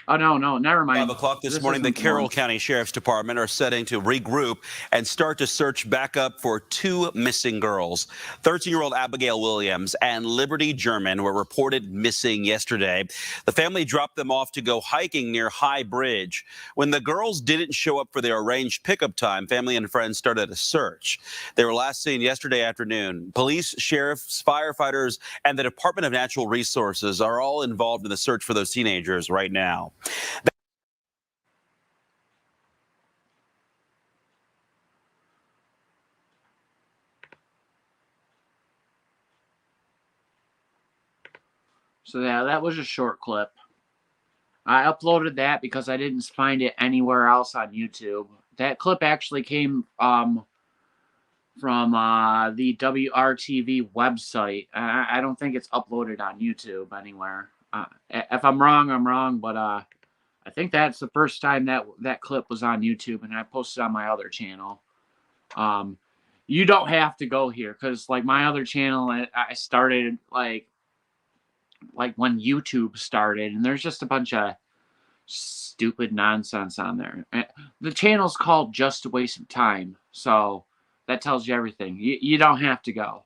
Oh, no, never mind. 5 o'clock this morning, the Carroll County Sheriff's Department are setting to regroup and start to search back up for 2 missing girls. 13-year-old Abigail Williams and Liberty German were reported missing yesterday. The family dropped them off to go hiking near High Bridge. When the girls didn't show up for their arranged pickup time, family and friends started a search. They were last seen yesterday afternoon. Police, sheriffs, firefighters, and the Department of Natural Resources are all involved in the search for those teenagers right now. So yeah, that was a short clip. I uploaded that because I didn't find it anywhere else on YouTube. That clip actually came from the WRTV website. I don't think it's uploaded on YouTube anywhere. If I'm wrong, I'm wrong, but I think that's the first time that clip was on YouTube, and I posted on my other channel. You don't have to go here because, like, my other channel, I started like when YouTube started, and there's just a bunch of stupid nonsense on there. The channel's called Just a Waste of Time, so that tells you everything. You don't have to go.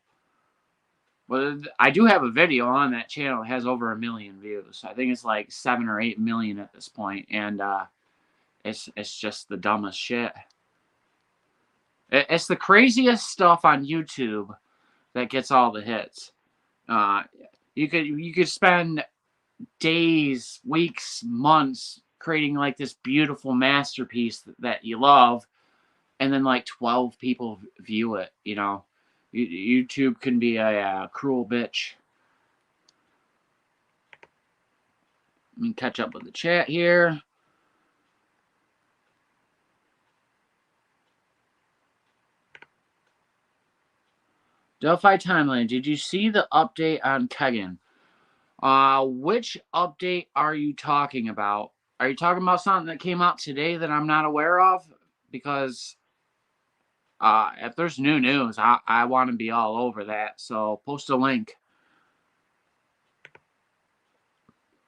Well, I do have a video on that channel. It has over 1 million views. I think it's like 7 or 8 million at this point, and it's just the dumbest shit. It's the craziest stuff on YouTube that gets all the hits. You could spend days, weeks, months creating like this beautiful masterpiece that you love, and then like 12 people view it. You know, YouTube can be a cruel bitch. Let me catch up with the chat here. Delphi Timeline, did you see the update on Kegan? Which update are you talking about? Are you talking about something that came out today that I'm not aware of? Because if there's new news, I want to be all over that. So post a link.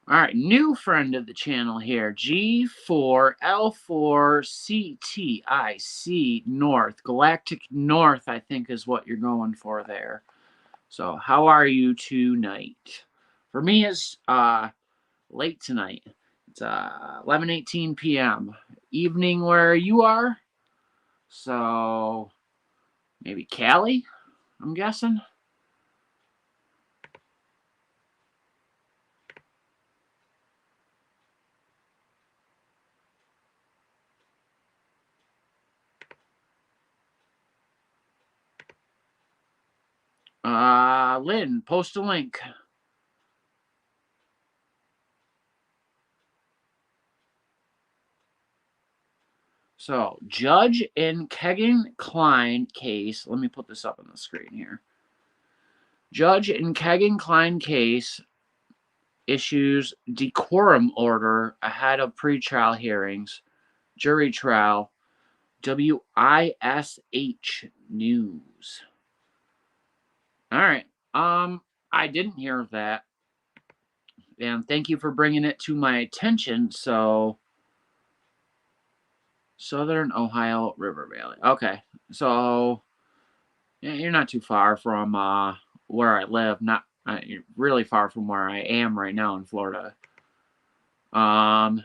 All right, new friend of the channel here, G4L4CTIC North. Galactic North, I think, is what you're going for there. So how are you tonight? For me, it's late tonight. It's 11:18 p.m. Evening where you are. So maybe Cali, I'm guessing. Lynn, post a link. So, judge in Kegan Kline case. Let me put this up on the screen here. Judge in Kegan Kline case issues decorum order ahead of pretrial hearings. Jury trial. WISH News. All right. I didn't hear of that. And thank you for bringing it to my attention. So, Southern Ohio River Valley. Okay. So, yeah, you're not too far from where I live. Not you're really far from where I am right now in Florida. All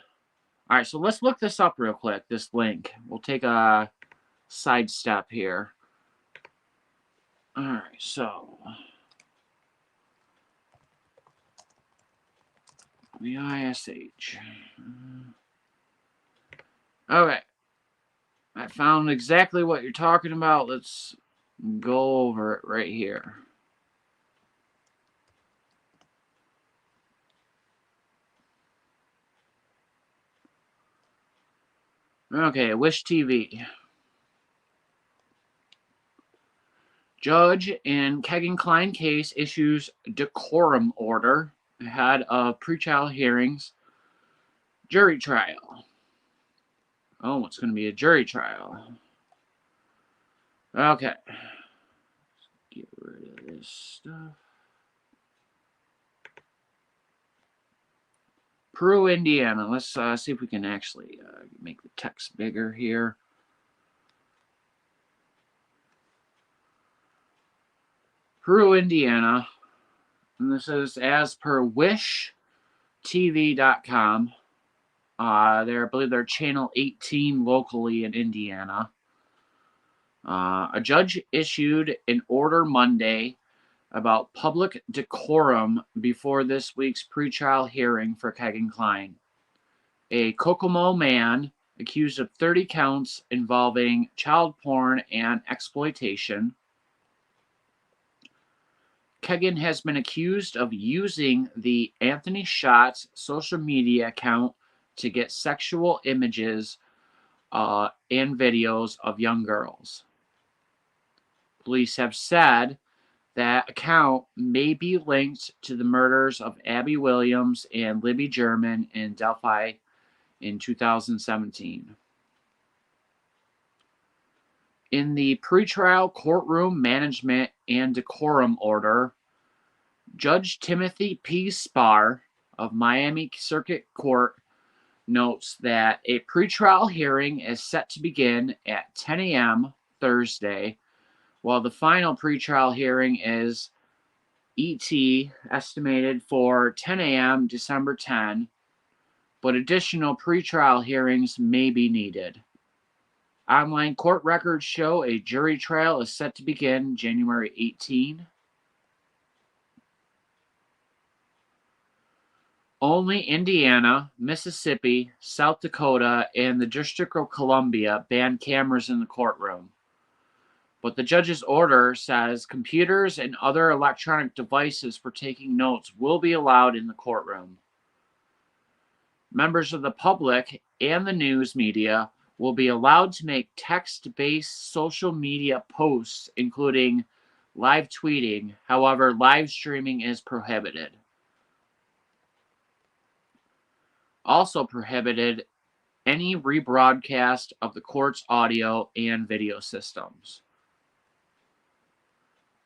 right, so let's look this up real quick. This link. We'll take a sidestep here. All right, so WISH. Okay, I found exactly what you're talking about. Let's go over it right here. Okay, Wish TV. Judge in Kegan Kline case issues decorum order ahead of pretrial hearings. Jury trial. Oh, it's going to be a jury trial. Okay. Let's get rid of this stuff. Peru, Indiana. Let's see if we can actually make the text bigger here. Peru, Indiana. And this is as per wishtv.com. I believe they're channel 18 locally in Indiana. A judge issued an order Monday about public decorum before this week's pretrial hearing for Kegan Kline. A Kokomo man accused of 30 counts involving child porn and exploitation. Kegan has been accused of using the Anthony Shots social media account to get sexual images and videos of young girls. Police have said that account may be linked to the murders of Abby Williams and Libby German in Delphi in 2017. In the pretrial courtroom management and decorum order, Judge Timothy P. Spar of Miami Circuit Court notes that a pretrial hearing is set to begin at 10 a.m. Thursday, while the final pretrial hearing is ET estimated for 10 a.m. December 10, but additional pretrial hearings may be needed. Online court records show a jury trial is set to begin January 18. Only Indiana, Mississippi, South Dakota, and the District of Columbia ban cameras in the courtroom. But the judge's order says computers and other electronic devices for taking notes will be allowed in the courtroom. Members of the public and the news media will be allowed to make text-based social media posts, including live tweeting. However, live streaming is prohibited. Also prohibited any rebroadcast of the court's audio and video systems.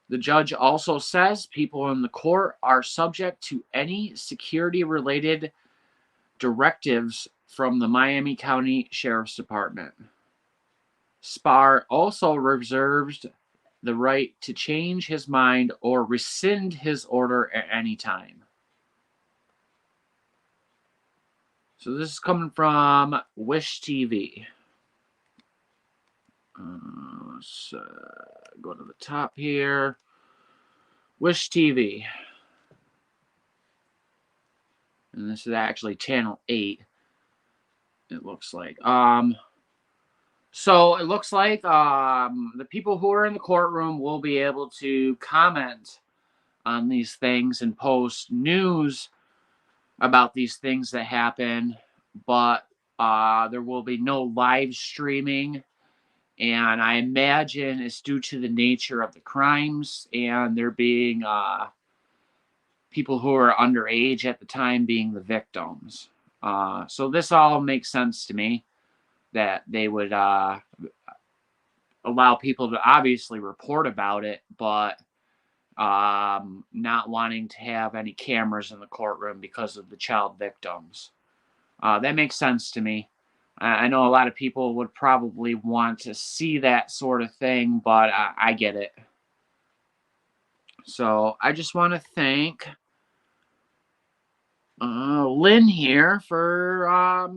The judge also says people in the court are subject to any security-related directives from the Miami County Sheriff's Department. SPAR also reserves the right to change his mind or rescind his order at any time. So this is coming from Wish TV. Let's go to the top here. Wish TV. And this is actually channel 8. It looks like. So it looks like the people who are in the courtroom will be able to comment on these things and post news about these things that happen, but there will be no live streaming, and I imagine it's due to the nature of the crimes and there being people who are underage at the time being the victims. So this all makes sense to me, that they would allow people to obviously report about it, but not wanting to have any cameras in the courtroom because of the child victims. That makes sense to me. I know a lot of people would probably want to see that sort of thing, but I get it. So I just want to thank Lynn here for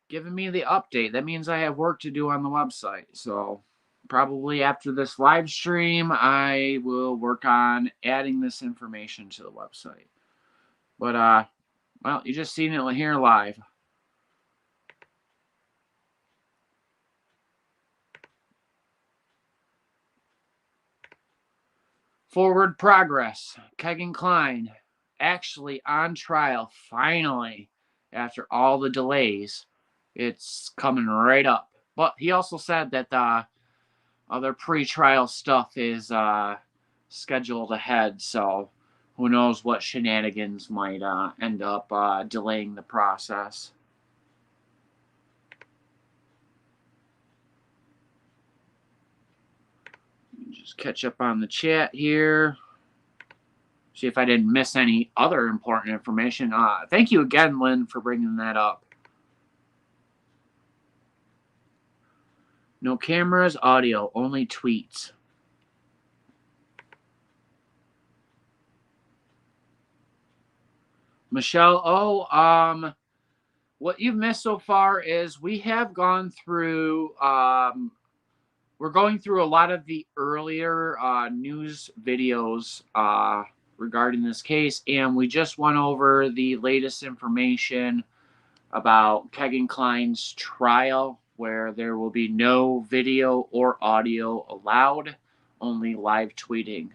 giving me the update. That means I have work to do on the website. So probably after this live stream, I will work on adding this information to the website. But well, you just seen it here live. Forward progress. Kegan Kline actually on trial finally after all the delays. It's coming right up. But he also said that other pre-trial stuff is scheduled ahead, so who knows what shenanigans might end up delaying the process. Just catch up on the chat here. See if I didn't miss any other important information. Thank you again, Lynn, for bringing that up. No cameras, audio, only tweets. Michelle, what you've missed so far is we have gone through, we're going through a lot of the earlier news videos regarding this case, and we just went over the latest information about Kegan Kline's trial, where there will be no video or audio allowed, only live tweeting.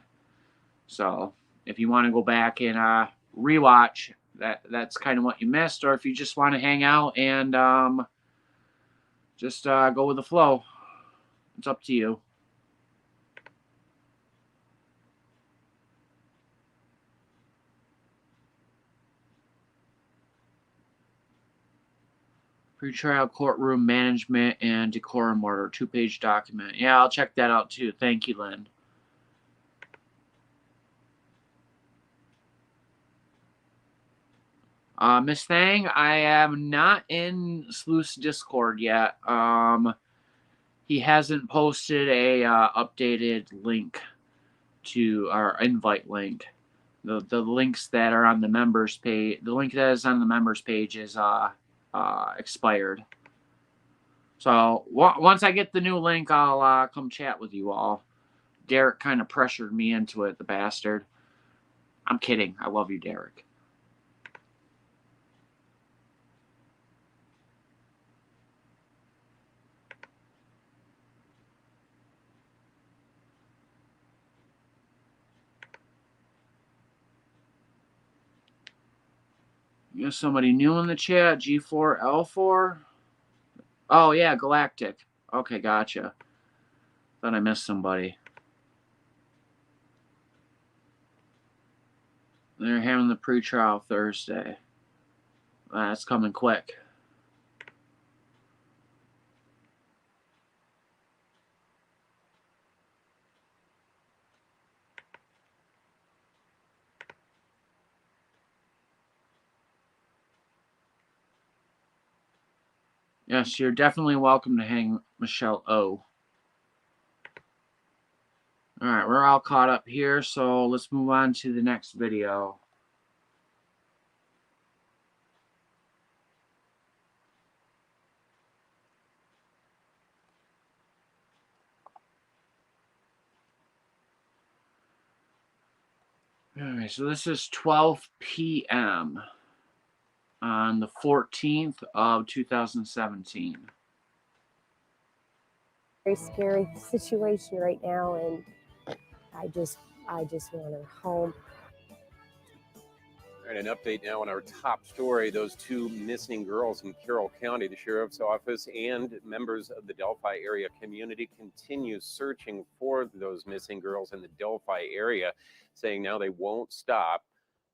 So if you want to go back and rewatch, that's kind of what you missed, or if you just want to hang out and just go with the flow, it's up to you. Pre-trial courtroom management and decorum order, 2-page document. Yeah, I'll check that out too. Thank you, Lynn. Miss Thang, I am not in Sleuth's Discord yet. He hasn't posted a updated link to our invite link. The links that are on the members page, the link that is on the members page is expired. So once I get the new link, I'll come chat with you all. Derek kind of pressured me into it, the bastard. I'm kidding. I love you, Derek. You know, somebody new in the chat. G4L4. Oh yeah, Galactic. Okay, gotcha. Thought I missed somebody. They're having the pre-trial Thursday. That's coming quick. Yes, you're definitely welcome to hang Michelle O. Alright, we're all caught up here, so let's move on to the next video. Alright, so this is 12 p.m. on the 14th of 2017. Very scary situation right now, and I just want her home. All right, an update now on our top story. Those two missing girls in Carroll County. The Sheriff's Office and members of the Delphi area community continue searching for those missing girls in the Delphi area, saying now they won't stop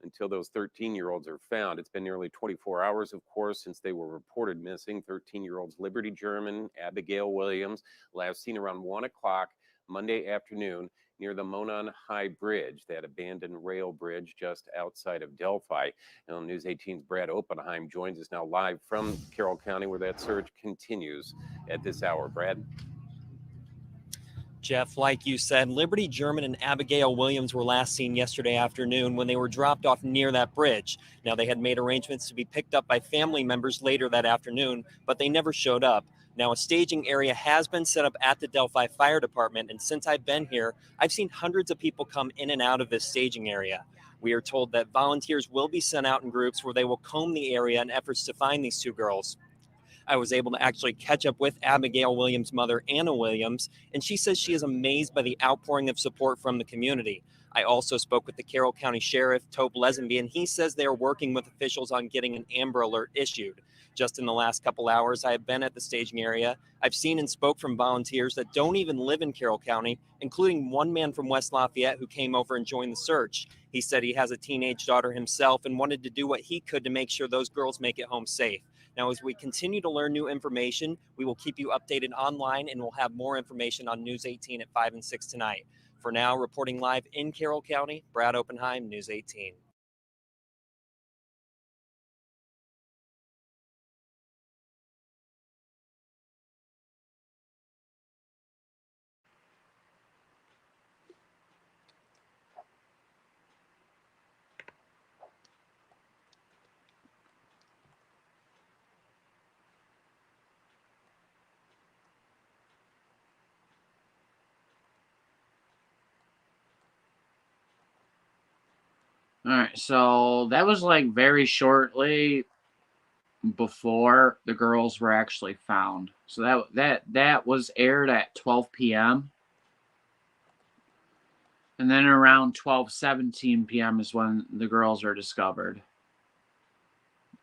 until those 13-year-olds are found. It's been nearly 24 hours, of course, since they were reported missing. 13-year-olds Liberty German, Abigail Williams, last seen around 1 o'clock Monday afternoon near the Monon High Bridge, that abandoned rail bridge just outside of Delphi. Now, News 18's Brad Oppenheim joins us now live from Carroll County, where that search continues at this hour. Brad? Jeff, like you said, Liberty German and Abigail Williams were last seen yesterday afternoon when they were dropped off near that bridge. Now, they had made arrangements to be picked up by family members later that afternoon, but they never showed up. Now, a staging area has been set up at the Delphi Fire Department, and since I've been here, I've seen hundreds of people come in and out of this staging area. We are told that volunteers will be sent out in groups where they will comb the area in efforts to find these two girls. I was able to actually catch up with Abigail Williams' mother, Anna Williams, and she says she is amazed by the outpouring of support from the community. I also spoke with the Carroll County Sheriff, Tobe Lesenby, and he says they are working with officials on getting an Amber Alert issued. Just in the last couple hours, I have been at the staging area. I've seen and spoke from volunteers that don't even live in Carroll County, including one man from West Lafayette who came over and joined the search. He said he has a teenage daughter himself and wanted to do what he could to make sure those girls make it home safe. Now, as we continue to learn new information, we will keep you updated online, and we'll have more information on News 18 at 5 and 6 tonight. For now, reporting live in Carroll County, Brad Oppenheim, News 18. Alright, so that was like very shortly before the girls were actually found. So that was aired at 12 p.m. And then around 12:17 p.m. is when the girls are discovered.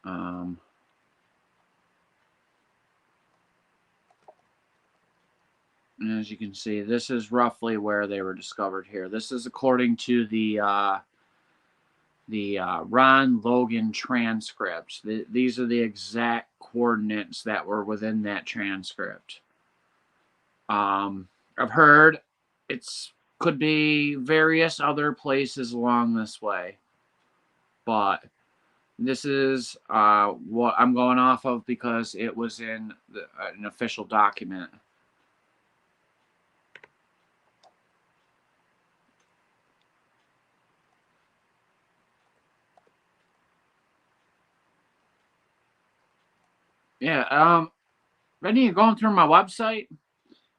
And as you can see, this is roughly where they were discovered here. This is according to the Ron Logan transcript. These are the exact coordinates that were within that transcript. I've heard could be various other places along this way, but this is what I'm going off of because it was in an official document. Yeah, Benny, you're going through my website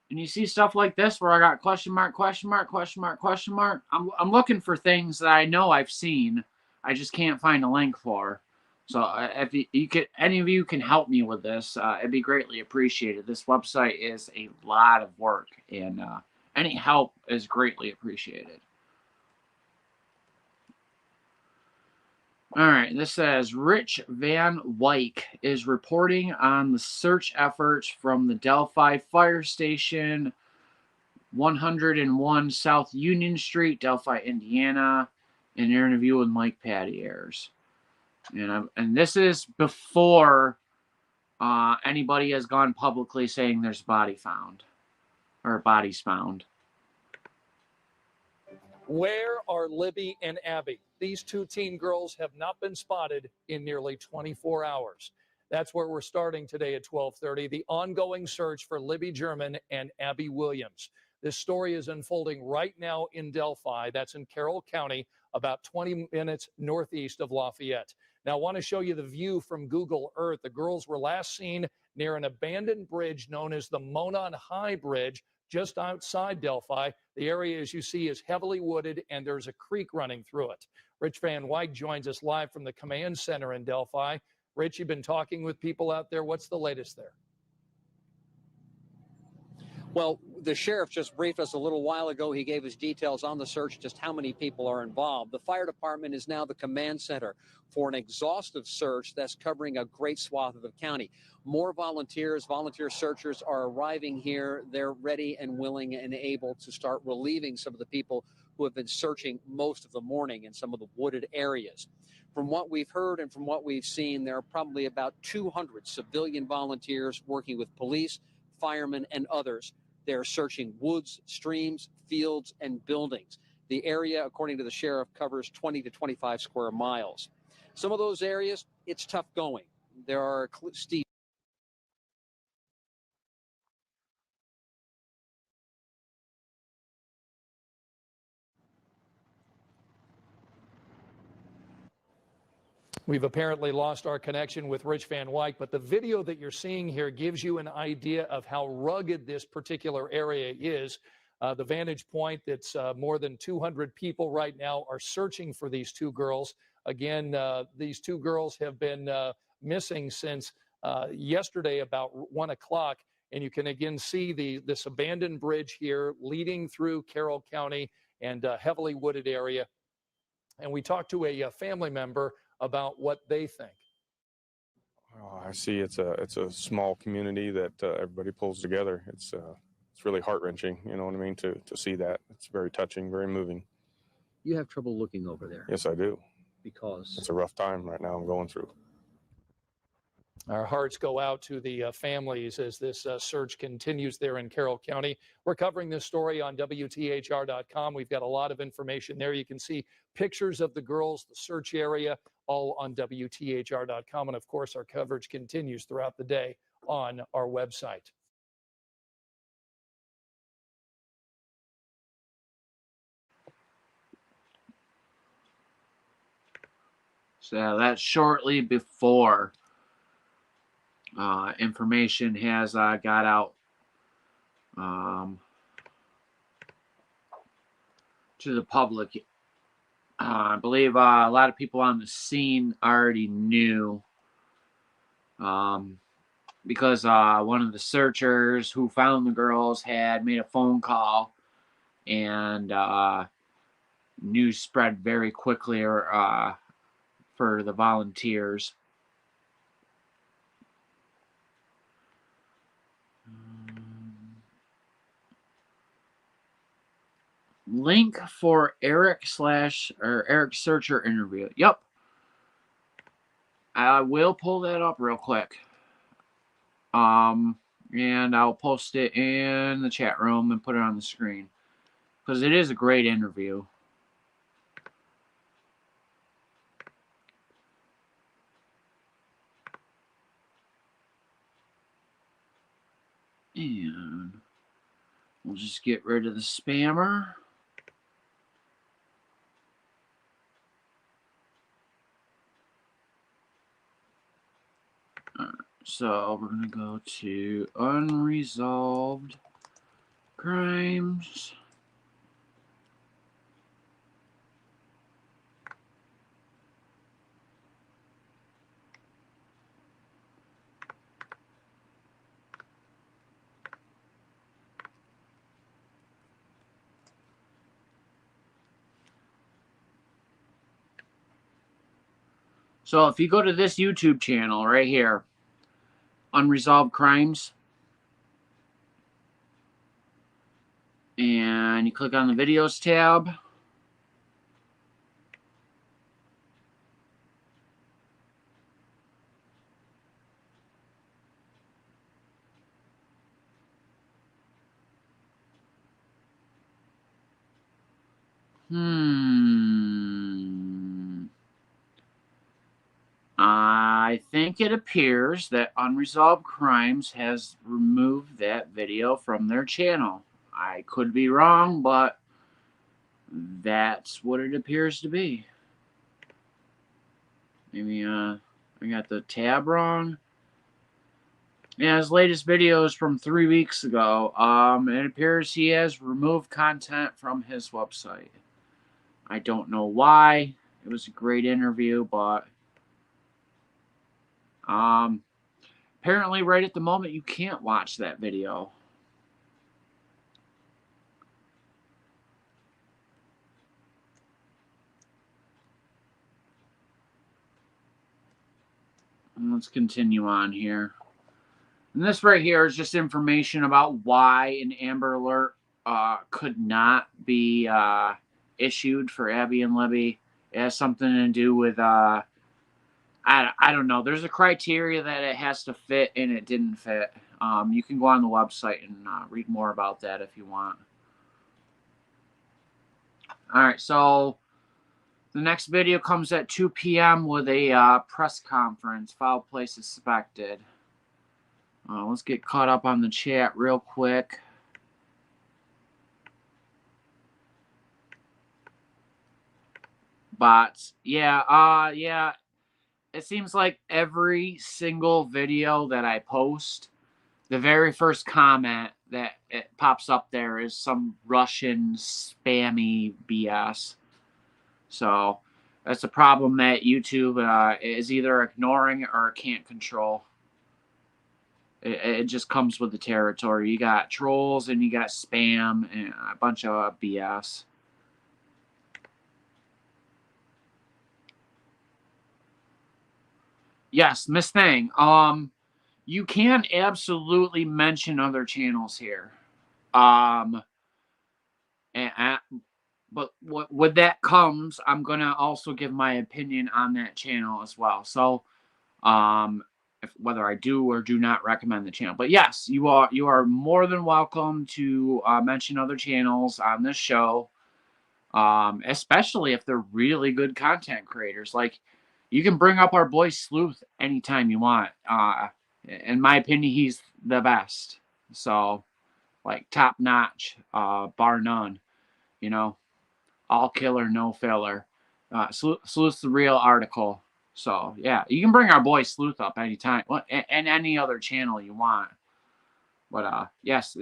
and you see stuff like this where I got question mark, question mark, question mark, question mark. I'm looking for things that I know I've seen. I just can't find a link for. So if you could, any of you can help me with this, it'd be greatly appreciated. This website is a lot of work, and any help is greatly appreciated. All right, this says Rich Van Wyk is reporting on the search efforts from the Delphi Fire Station, 101 South Union Street, Delphi, Indiana, in an interview with Mike Pattiers. And this is before anybody has gone publicly saying there's bodies found. Where are Libby and Abby? These two teen girls have not been spotted in nearly 24 hours. That's where we're starting today at 12:30, the ongoing search for Libby German and Abby Williams. This story is unfolding right now in Delphi. That's in Carroll County, about 20 minutes northeast of Lafayette. Now, I want to show you the view from Google Earth. The girls were last seen near an abandoned bridge known as the Monon High Bridge, just outside Delphi. The area, as you see, is heavily wooded, and there's a creek running through it. Rich Van Wyk joins us live from the command center in Delphi. Rich, you've been talking with people out there. What's the latest there? Well, the sheriff just briefed us a little while ago. He gave us details on the search, just how many people are involved. The fire department is now the command center for an exhaustive search that's covering a great swath of the county. More volunteer searchers are arriving here. They're ready and willing and able to start relieving some of the people who have been searching most of the morning in some of the wooded areas. From what we've heard and from what we've seen, there are probably about 200 civilian volunteers working with police, firemen, and others. They're searching woods, streams, fields, and buildings. The area, according to the sheriff, covers 20 to 25 square miles. Some of those areas, it's tough going. There are steep. We've apparently lost our connection with Rich Van Wyk, but the video that you're seeing here gives you an idea of how rugged this particular area is. The vantage point, that's more than 200 people right now are searching for these two girls. Again, these two girls have been missing since yesterday about 1 o'clock. And you can again see this abandoned bridge here leading through Carroll County and a heavily wooded area. And we talked to a family member about what they think. I see it's a small community that everybody pulls together. It's really heart-wrenching, you know what I mean, to see that. It's very touching, very moving. You have trouble looking over there. Yes, I do. Because it's a rough time right now I'm going through. Our hearts go out to the families as this search continues there in Carroll County. We're covering this story on WTHR.com. We've got a lot of information there. You can see pictures of the girls, the search area, all on WTHR.com. And of course, our coverage continues throughout the day on our website. So that's shortly before information has got out to the public. I believe a lot of people on the scene already knew because one of the searchers who found the girls had made a phone call, and news spread very quickly for the volunteers. Link for Eric Searcher interview. Yep. I will pull that up real quick. And I'll post it in the chat room and put it on the screen, because it is a great interview. And we'll just get rid of the spammer. All right, so we're going to go to unresolved crimes. So if you go to this YouTube channel right here, Unresolved Crimes, and you click on the videos tab, I think it appears that Unresolved Crimes has removed that video from their channel. I could be wrong, but that's what it appears to be. Maybe I got the tab wrong. Yeah, his latest video is from 3 weeks ago. It appears he has removed content from his website. I don't know why. It was a great interview, but apparently right at the moment you can't watch that video. Let's continue on here. And this right here is just information about why an Amber Alert could not be issued for Abby and Libby. It has something to do with I don't know. There's a criteria that it has to fit, and it didn't fit. You can go on the website and read more about that if you want. All right, so the next video comes at 2 p.m. with a press conference. Foul play suspected. Let's get caught up on the chat real quick. Bots. Yeah, yeah. It seems like every single video that I post, the very first comment that it pops up there is some Russian spammy BS. So that's a problem that YouTube is either ignoring or can't control. It just comes with the territory. You got trolls and you got spam and a bunch of BS. Yes, Miss Thing. You can absolutely mention other channels here. But with that comes, I'm gonna also give my opinion on that channel as well. So, whether I do or do not recommend the channel, but yes, you are more than welcome to mention other channels on this show, especially if they're really good content creators. Like, you can bring up our boy Sleuth anytime you want. In my opinion, he's the best. So, like, top notch, bar none. You know, all killer, no filler. Sleuth's the real article. So, yeah, you can bring our boy Sleuth up anytime, and any other channel you want. But, yes,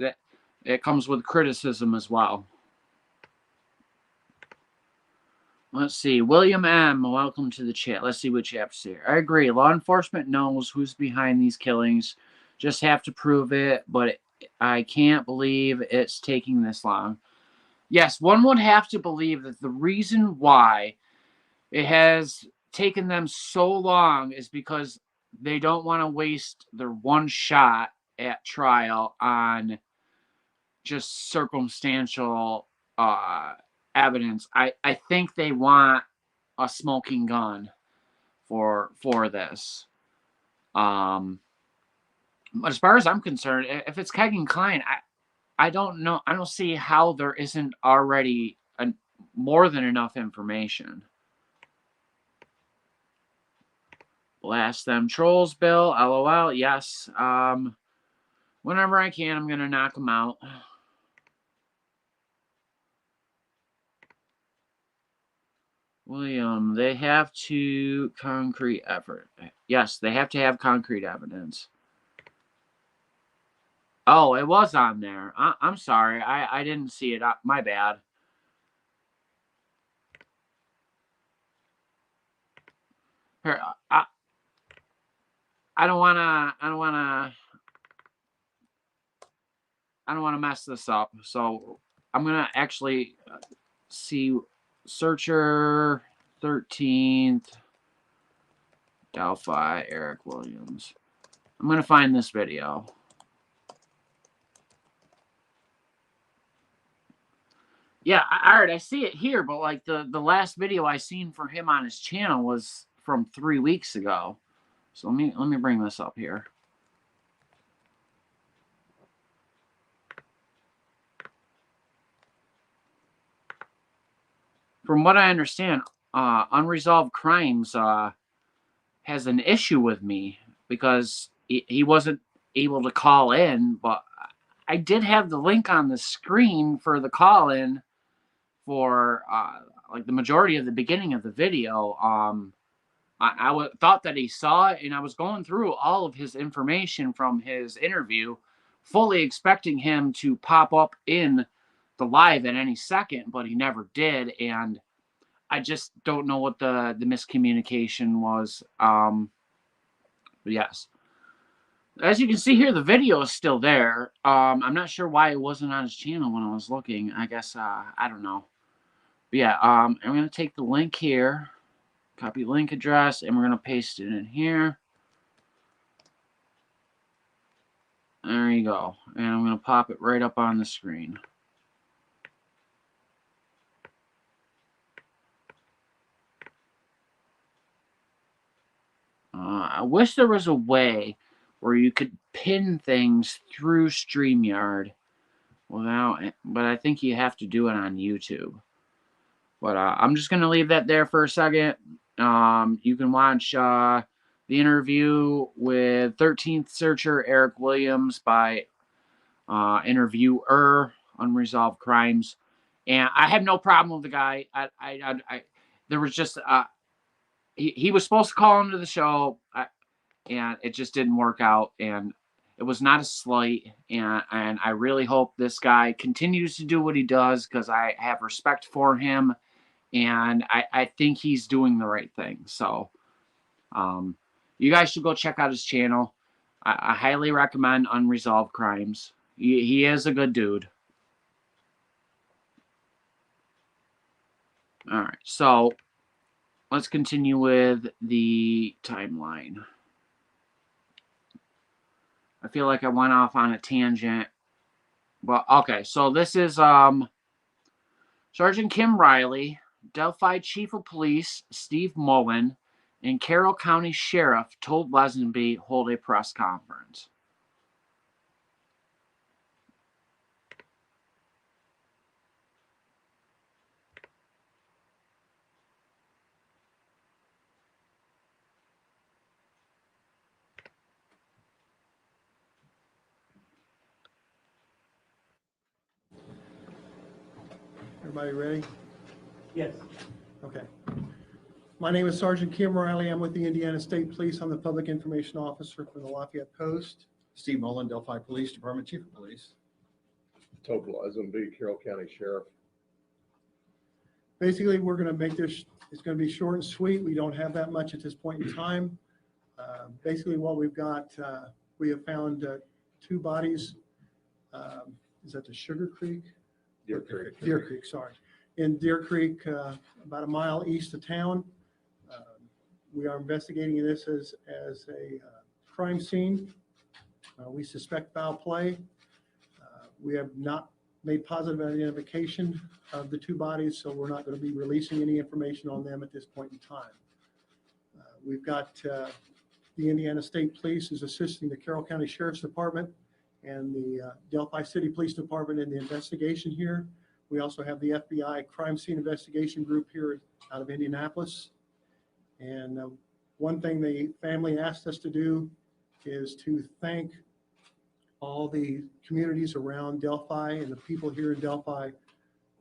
it comes with criticism as well. Let's see. William M., welcome to the chat. Let's see what you have to say. I agree. Law enforcement knows who's behind these killings. Just have to prove it, but I can't believe it's taking this long. Yes, one would have to believe that the reason why it has taken them so long is because they don't want to waste their one shot at trial on just circumstantial evidence. I think they want a smoking gun for this. But as far as I'm concerned, if it's Kegan Klein, I don't know. I don't see how there isn't already more than enough information. Blast them trolls, Bill. LOL. Yes. Whenever I can, I'm gonna knock them out. William, they have to concrete effort. Yes, they have to have concrete evidence. Oh, it was on there. I'm sorry. I didn't see it. My bad. Here, I don't wanna mess this up. So I'm gonna actually see searcher 13th. Delphi, Eric Williams. I'm going to find this video. Yeah, I see it here, but like the last video I seen for him on his channel was from 3 weeks ago. So let me bring this up here. From what I understand, Unresolved Crimes has an issue with me because he wasn't able to call in, but I did have the link on the screen for the call in for like the majority of the beginning of the video. I thought that he saw it, and I was going through all of his information from his interview, fully expecting him to pop up in the live at any second, but he never did, and I just don't know what the miscommunication was. But yes. As you can see here, the video is still there. I'm not sure why it wasn't on his channel when I was looking. I guess, I don't know. But yeah, I'm going to take the link here, copy link address, and we're going to paste it in here. There you go. And I'm going to pop it right up on the screen. I wish there was a way where you could pin things through StreamYard without, but I think you have to do it on YouTube. But I'm just going to leave that there for a second. You can watch the interview with 13th Searcher Eric Williams by interviewer Unresolved Crimes. And I had no problem with the guy. There was just, he was supposed to call into the show, and it just didn't work out. And it was not a slight. And I really hope this guy continues to do what he does, because I have respect for him. And I think he's doing the right thing. So you guys should go check out his channel. I highly recommend Unresolved Crimes. He is a good dude. All right, so let's continue with the timeline. I feel like I went off on a tangent. But okay, so this is Sergeant Kim Riley, Delphi Chief of Police Steve Mullen, and Carroll County Sheriff told Lesenby hold a press conference. Everybody ready? Yes. Okay. My name is Sergeant Kim Riley. I'm with the Indiana State Police. I'm the Public Information Officer for the Lafayette Post. Steve Mullen, Delphi Police Department, Chief of Police. Total Lesenby, Carroll County Sheriff. Basically, we're going to make this, it's going to be short and sweet. We don't have that much at this point in time. Basically, what we've got, we have found 2 bodies. Is that the Sugar Creek? Deer Creek. Deer Creek, sorry. In Deer Creek, about a mile east of town. We are investigating this as a crime scene. We suspect foul play. We have not made positive identification of the 2 bodies, so we're not going to be releasing any information on them at this point in time. We've got the Indiana State Police is assisting the Carroll County Sheriff's Department and the Delphi City Police Department in the investigation here. We also have the FBI Crime Scene Investigation Group here out of Indianapolis. And one thing the family asked us to do is to thank all the communities around Delphi and the people here in Delphi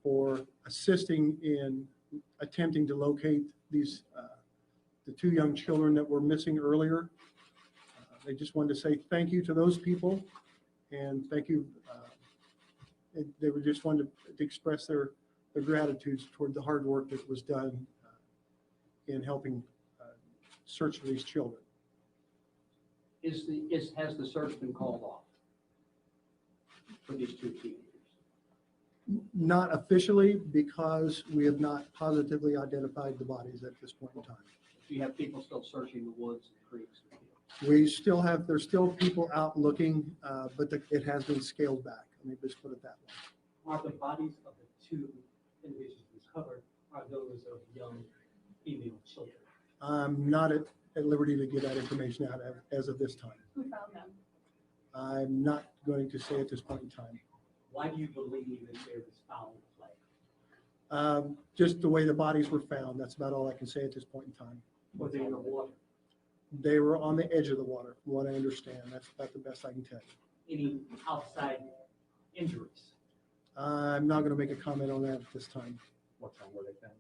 for assisting in attempting to locate these the 2 young children that were missing earlier. They just wanted to say thank you to those people, and thank you. They were just wanted to express their gratitude toward the hard work that was done in helping search for these children. Has the search been called off for these 2 teenagers? Not officially, because we have not positively identified the bodies at this point in time. You have people still searching the woods and creeks and fields. We still have, there's still people out looking, but it has been scaled back. Let me just put it that way. Are the bodies of the two individuals recovered, are those of young female children? I'm not at liberty to get that information out as of this time. Who found them? I'm not going to say at this point in time. Why do you believe that there was foul play? Just the way the bodies were found. That's about all I can say at this point in time. Were they in the water? They were on the edge of the water, from what I understand. That's about the best I can tell you. Any outside injuries? I'm not going to make a comment on that at this time. What time were they found?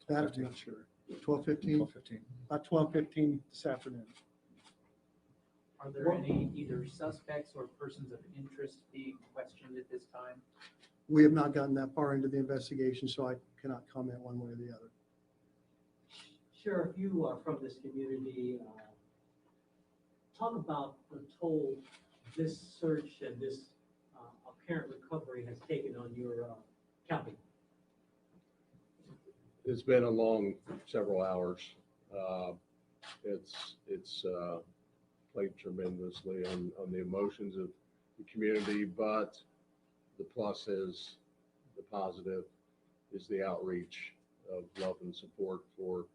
That I'm not sure. 12:15? 12:15. About 12:15 this afternoon. Are there any either suspects or persons of interest being questioned at this time? We have not gotten that far into the investigation, so I cannot comment one way or the other. Sheriff, you are from this community. Talk about the toll this search and this apparent recovery has taken on your county. It's been a long several hours. It's played tremendously on the emotions of the community, but the plus is, the positive is the outreach of love and support for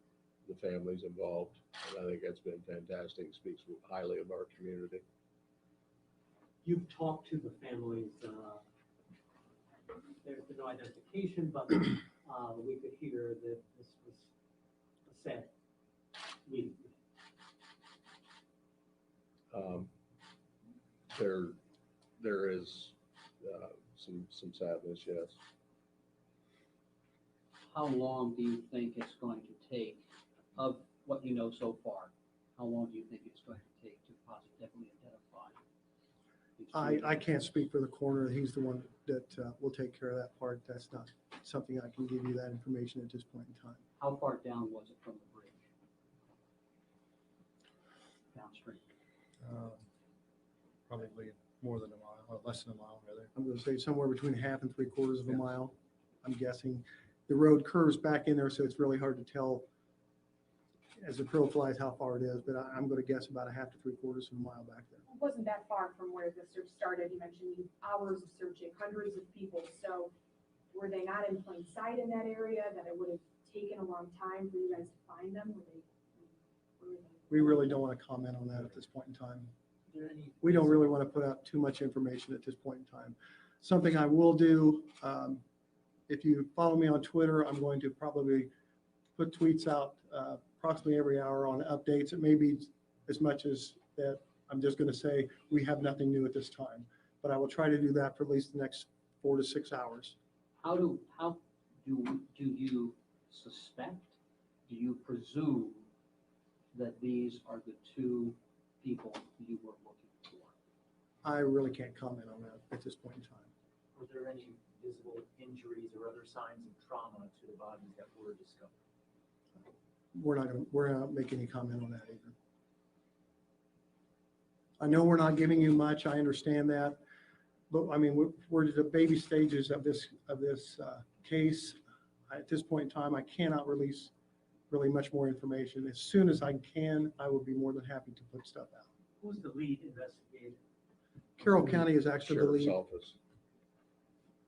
the families involved. And I think that's been fantastic. It speaks highly of our community. You've talked to the families. There's been no identification, but we could hear that this was a sad meeting. There is some sadness, yes. How long do you think it's going to take, of what you know so far, how long do you think it's going to take to positively identify? I can't speak for the coroner. He's the one that will take care of that part. That's not something I can give you that information at this point in time. How far down was it from the bridge? Downstream. Probably more than a mile, or less than a mile, rather. I'm going to say somewhere between 1/2 and 3/4 of a mile. I'm guessing. The road curves back in there, so it's really hard to tell as the crow flies how far it is, but I'm going to guess about 1/2 to 3/4 of a mile back there. It wasn't that far from where the search started. You mentioned hours of searching, hundreds of people. So were they not in plain sight in that area, that it would have taken a long time for you guys to find them? We really don't want to comment on that at this point in time. We don't really want to put out too much information at this point in time. Something I will do, if you follow me on Twitter, I'm going to probably put tweets out approximately every hour on updates. It may be as much as that I'm just going to say we have nothing new at this time, but I will try to do that for at least the next 4 to 6 hours. How do you suspect, do you presume that these are the two people you were looking for? I really can't comment on that at this point in time. Were there any visible injuries or other signs of trauma to the bodies that were discovered? We're not going to make any comment on that either. I know we're not giving you much. I understand that, but I mean, we're at the baby stages of this case. At this point in time, I cannot release really much more information. As soon as I can, I will be more than happy to put stuff out. Who's the lead investigator? Carroll County is actually the lead. Office.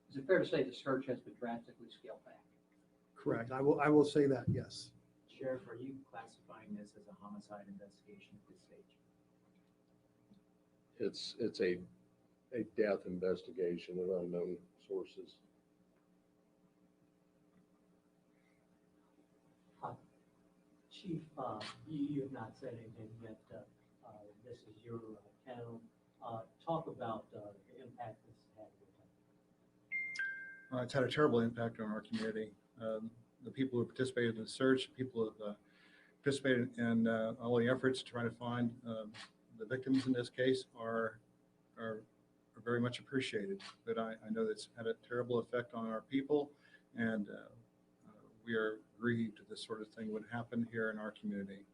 Is it fair to say the search has been drastically scaled back? Correct. I will say that, yes. Sheriff, are you classifying this as a homicide investigation at this stage? It's a death investigation of unknown sources. Chief, you have not said anything yet. This is your town. Talk about the impact this has had. It's had a terrible impact on our community. The people who participated in the search, people who have participated in all the efforts to try to find the victims in this case are very much appreciated. But I know that's had a terrible effect on our people, and we are grieved that this sort of thing would happen here in our community.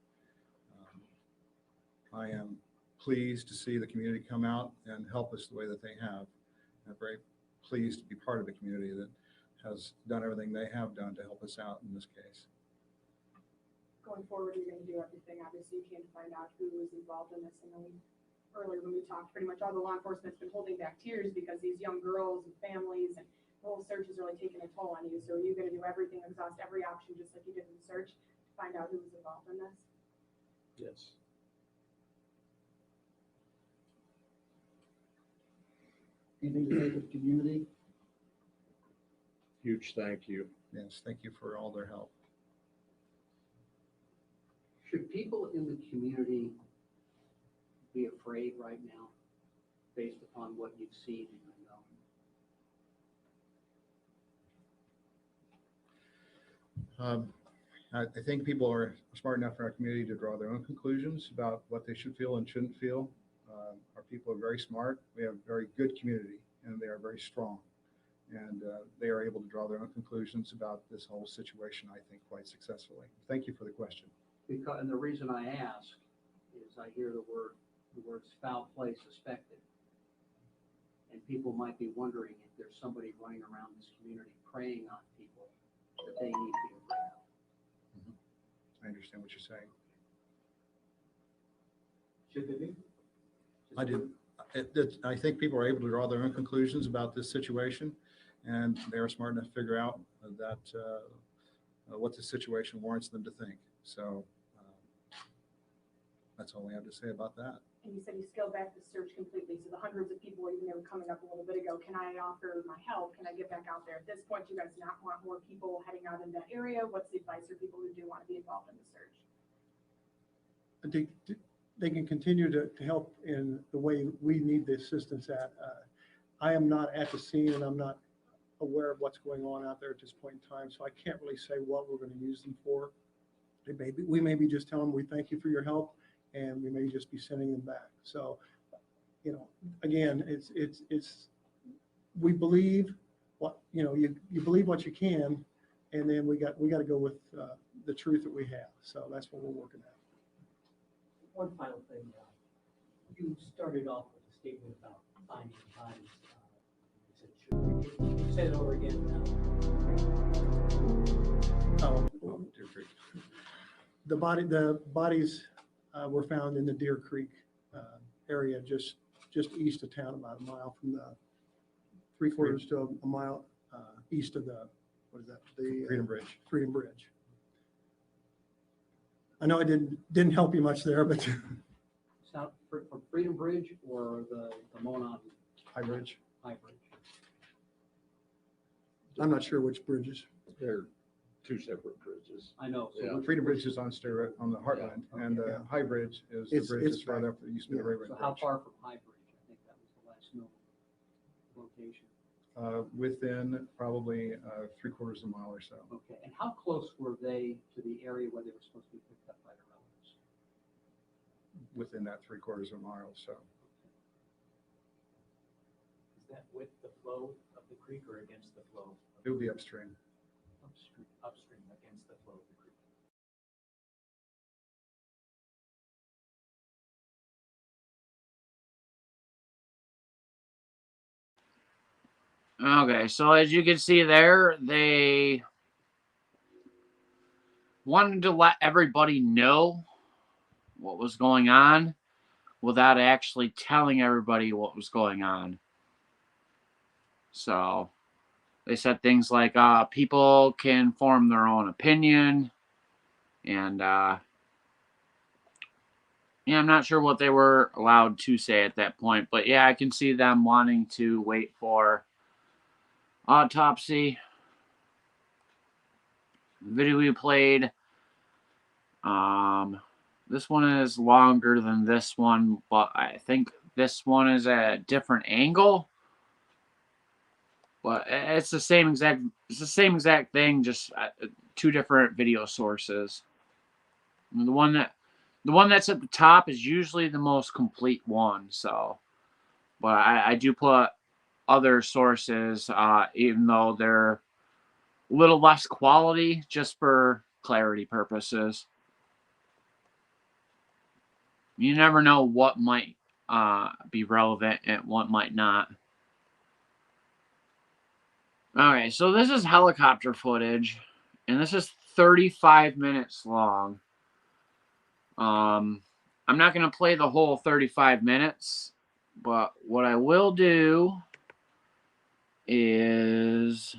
I am pleased to see the community come out and help us the way that they have. I'm very pleased to be part of a community that has done everything they have done to help us out in this case. going forward, you're gonna do everything, obviously, you can to find out who was involved in this. And then earlier when we talked, pretty much all the law enforcement's been holding back tears because these young girls and families and the whole search is really taking a toll on you. So you're gonna do everything, exhaust every option, just like you did in the search, to find out who was involved in this. Yes. Anything to say to the community? Huge thank you. Yes, thank you for all their help. Should people in the community be afraid right now, based upon what you've seen and known? I think people are smart enough in our community to draw their own conclusions about what they should feel and shouldn't feel. Our people are very smart. We have a very good community, and they are very strong. And they are able to draw their own conclusions about this whole situation, I think, quite successfully. Thank you for the question. Because, and the reason I ask is I hear the words foul play suspected. And people might be wondering if there's somebody running around this community preying on people that they need to be afraid of. I understand what you're saying. Should they be? I do. I think people are able to draw their own conclusions about this situation, and they are smart enough to figure out that what the situation warrants them to think. So that's all we have to say about that. And you said you scaled back the search completely, so the hundreds of people, even they were coming up a little bit ago, can I offer my help? Can I get back out there? At this point, do you guys not want more people heading out in that area? What's the advice for people who do want to be involved in the search? They can continue to help in the way we need the assistance at. I am not at the scene, and I'm not aware of what's going on out there at this point in time, so I can't really say what we're going to use them for. We may be just telling them we thank you for your help, and we may just be sending them back. So, you know, again, it's we believe what, you know, you believe what you can, and then we got to go with the truth that we have. So that's what we're working at. One final thing, you started off with a statement about finding bodies. Can you say it over again now? The bodies were found in the Deer Creek area, just east of town, about a mile from the 3/4 to a mile east of the, what is that? The Freedom Bridge. Freedom Bridge. I know I didn't help you much there, but South for Freedom Bridge or the Monon High Bridge. High Bridge. I'm not sure which bridges. They're two separate bridges. I know. So Yeah. Freedom Bridge is on the Heartland, and High Bridge is the bridge that's farther up that used to be the railroad So bridge. how far from High Bridge? I think that was the last known location. Within probably 3/4 of a mile or so. Okay, and how close were they to the area where they were supposed to be picked up by their relatives? Within that 3/4 of a mile or so. Is that with the flow of the creek or against the flow? It would be upstream. Upstream against the flow of the creek. Okay, so as you can see there, they wanted to let everybody know what was going on without actually telling everybody what was going on. So they said things like people can form their own opinion, and yeah, I'm not sure what they were allowed to say at that point, but yeah, I can see them wanting to wait for autopsy. The video we played, this one is longer than this one, but I think this one is at a different angle. But it's the same exact thing, just two different video sources. And the one that's at the top is usually the most complete one. So, but I do put other sources, even though they're a little less quality, just for clarity purposes. You never know what might be relevant and what might not. Okay, so this is helicopter footage, and this is 35 minutes long. I'm not going to play the whole 35 minutes, but what I will do is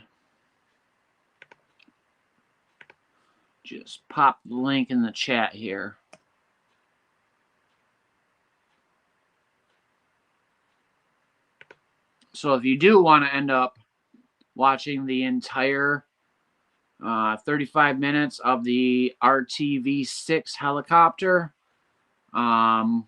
just pop the link in the chat here. So if you do want to end up watching the entire 35 minutes of the RTV-6 helicopter, I'm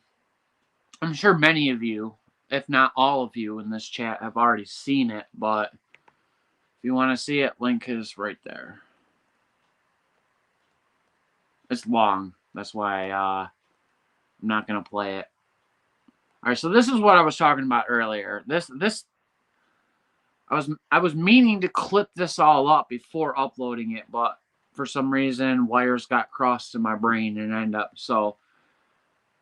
sure many of you, if not all of you in this chat, have already seen it, but if you want to see it, link is right there. It's long. That's why I'm not going to play it. All right, so this is what I was talking about earlier. I was meaning to clip this all up before uploading it, but for some reason wires got crossed in my brain and end up so.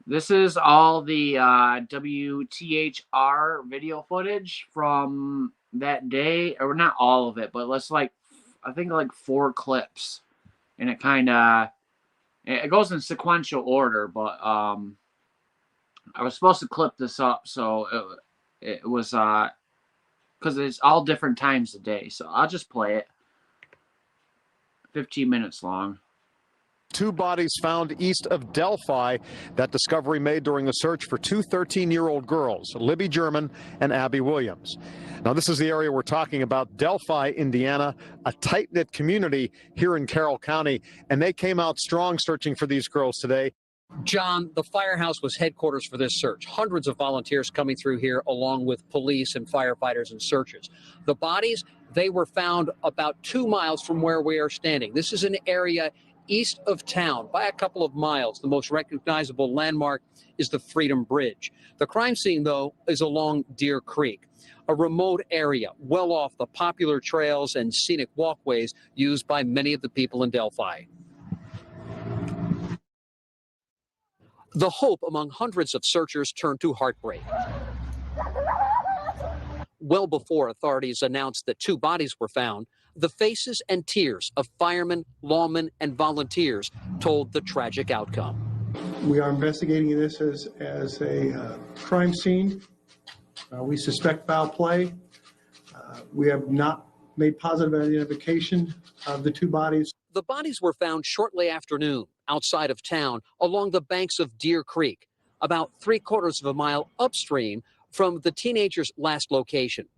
This is all the WTHR video footage from that day, or not all of it, but let's I think 4 clips, and it kind of it goes in sequential order, but I was supposed to clip this up, so it was because it's all different times of day, so I'll just play it. 15 minutes long. 2 bodies found east of Delphi. That discovery made during the search for 2 13-year-old girls, Libby German and Abby Williams. Now, this is the area we're talking about, Delphi, Indiana, a tight-knit community here in Carroll County, and they came out strong searching for these girls today. John, the firehouse was headquarters for this search. Hundreds of volunteers coming through here, along with police and firefighters and searchers. The bodies, they were found about 2 miles from where we are standing. This is an area east of town by a couple of miles. The most recognizable landmark is the Freedom Bridge. The crime scene, though, is along Deer Creek, a remote area well off the popular trails and scenic walkways used by many of the people in Delphi. The hope among hundreds of searchers turned to heartbreak. Well before authorities announced that 2 bodies were found, the faces and tears of firemen, lawmen, and volunteers told the tragic outcome. We are investigating this as a crime scene. We suspect foul play. We have not made positive identification of the 2 bodies. The bodies were found shortly after noon outside of town along the banks of Deer Creek, about 3/4 of a mile upstream from the teenagers' last location.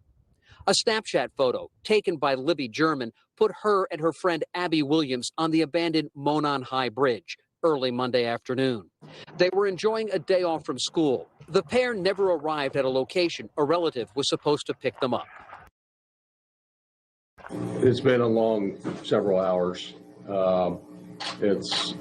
A Snapchat photo taken by Libby German put her and her friend Abby Williams on the abandoned Monon High Bridge early Monday afternoon. They were enjoying a day off from school. The pair never arrived at a location a relative was supposed to pick them up. It's been a long several hours. It's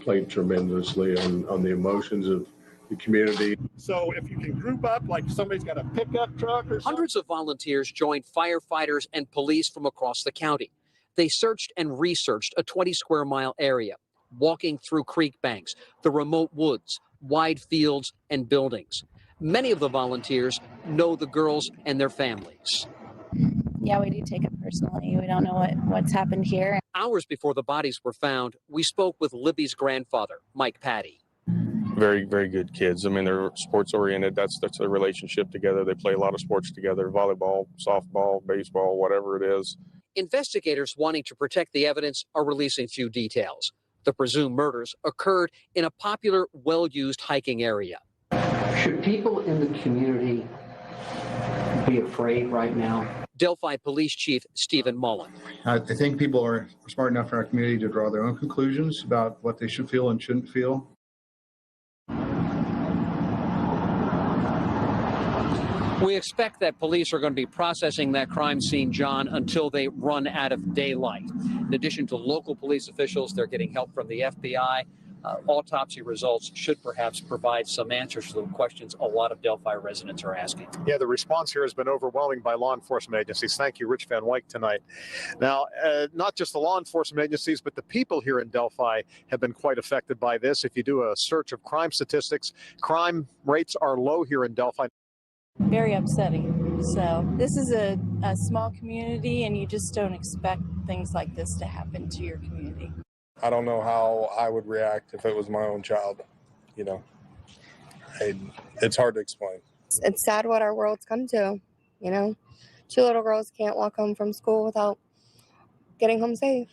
played tremendously on the emotions of the community. So if you can group up, like somebody's got a pickup truck or something. Hundreds of volunteers joined firefighters and police from across the county. They searched and researched a 20-square-mile area, walking through creek banks, the remote woods, wide fields, and buildings. Many of the volunteers know the girls and their families. Yeah, we do take it personally. We don't know what's happened here. Hours before the bodies were found, we spoke with Libby's grandfather, Mike Patty. Very, very good kids. I mean, they're sports oriented. That's their relationship together. They play a lot of sports together, volleyball, softball, baseball, whatever it is. Investigators wanting to protect the evidence are releasing few details. The presumed murders occurred in a popular, well-used hiking area. Should people in the community be afraid right now? Delphi Police Chief Stephen Mullen. I think people are smart enough in our community to draw their own conclusions about what they should feel and shouldn't feel. We expect that police are going to be processing that crime scene, John, until they run out of daylight. In addition to local police officials, they're getting help from the FBI. Autopsy results should perhaps provide some answers to the questions a lot of Delphi residents are asking. Yeah, the response here has been overwhelming by law enforcement agencies. Thank you, Rich Van Wyk, tonight. Now, not just the law enforcement agencies, but the people here in Delphi have been quite affected by this. If you do a search of crime statistics, crime rates are low here in Delphi. Very upsetting. So this is a small community, and you just don't expect things like this to happen to your community. I don't know how I would react if it was my own child. It's hard to explain. It's sad what our world's come to, you know. 2 little girls can't walk home from school without getting home safe.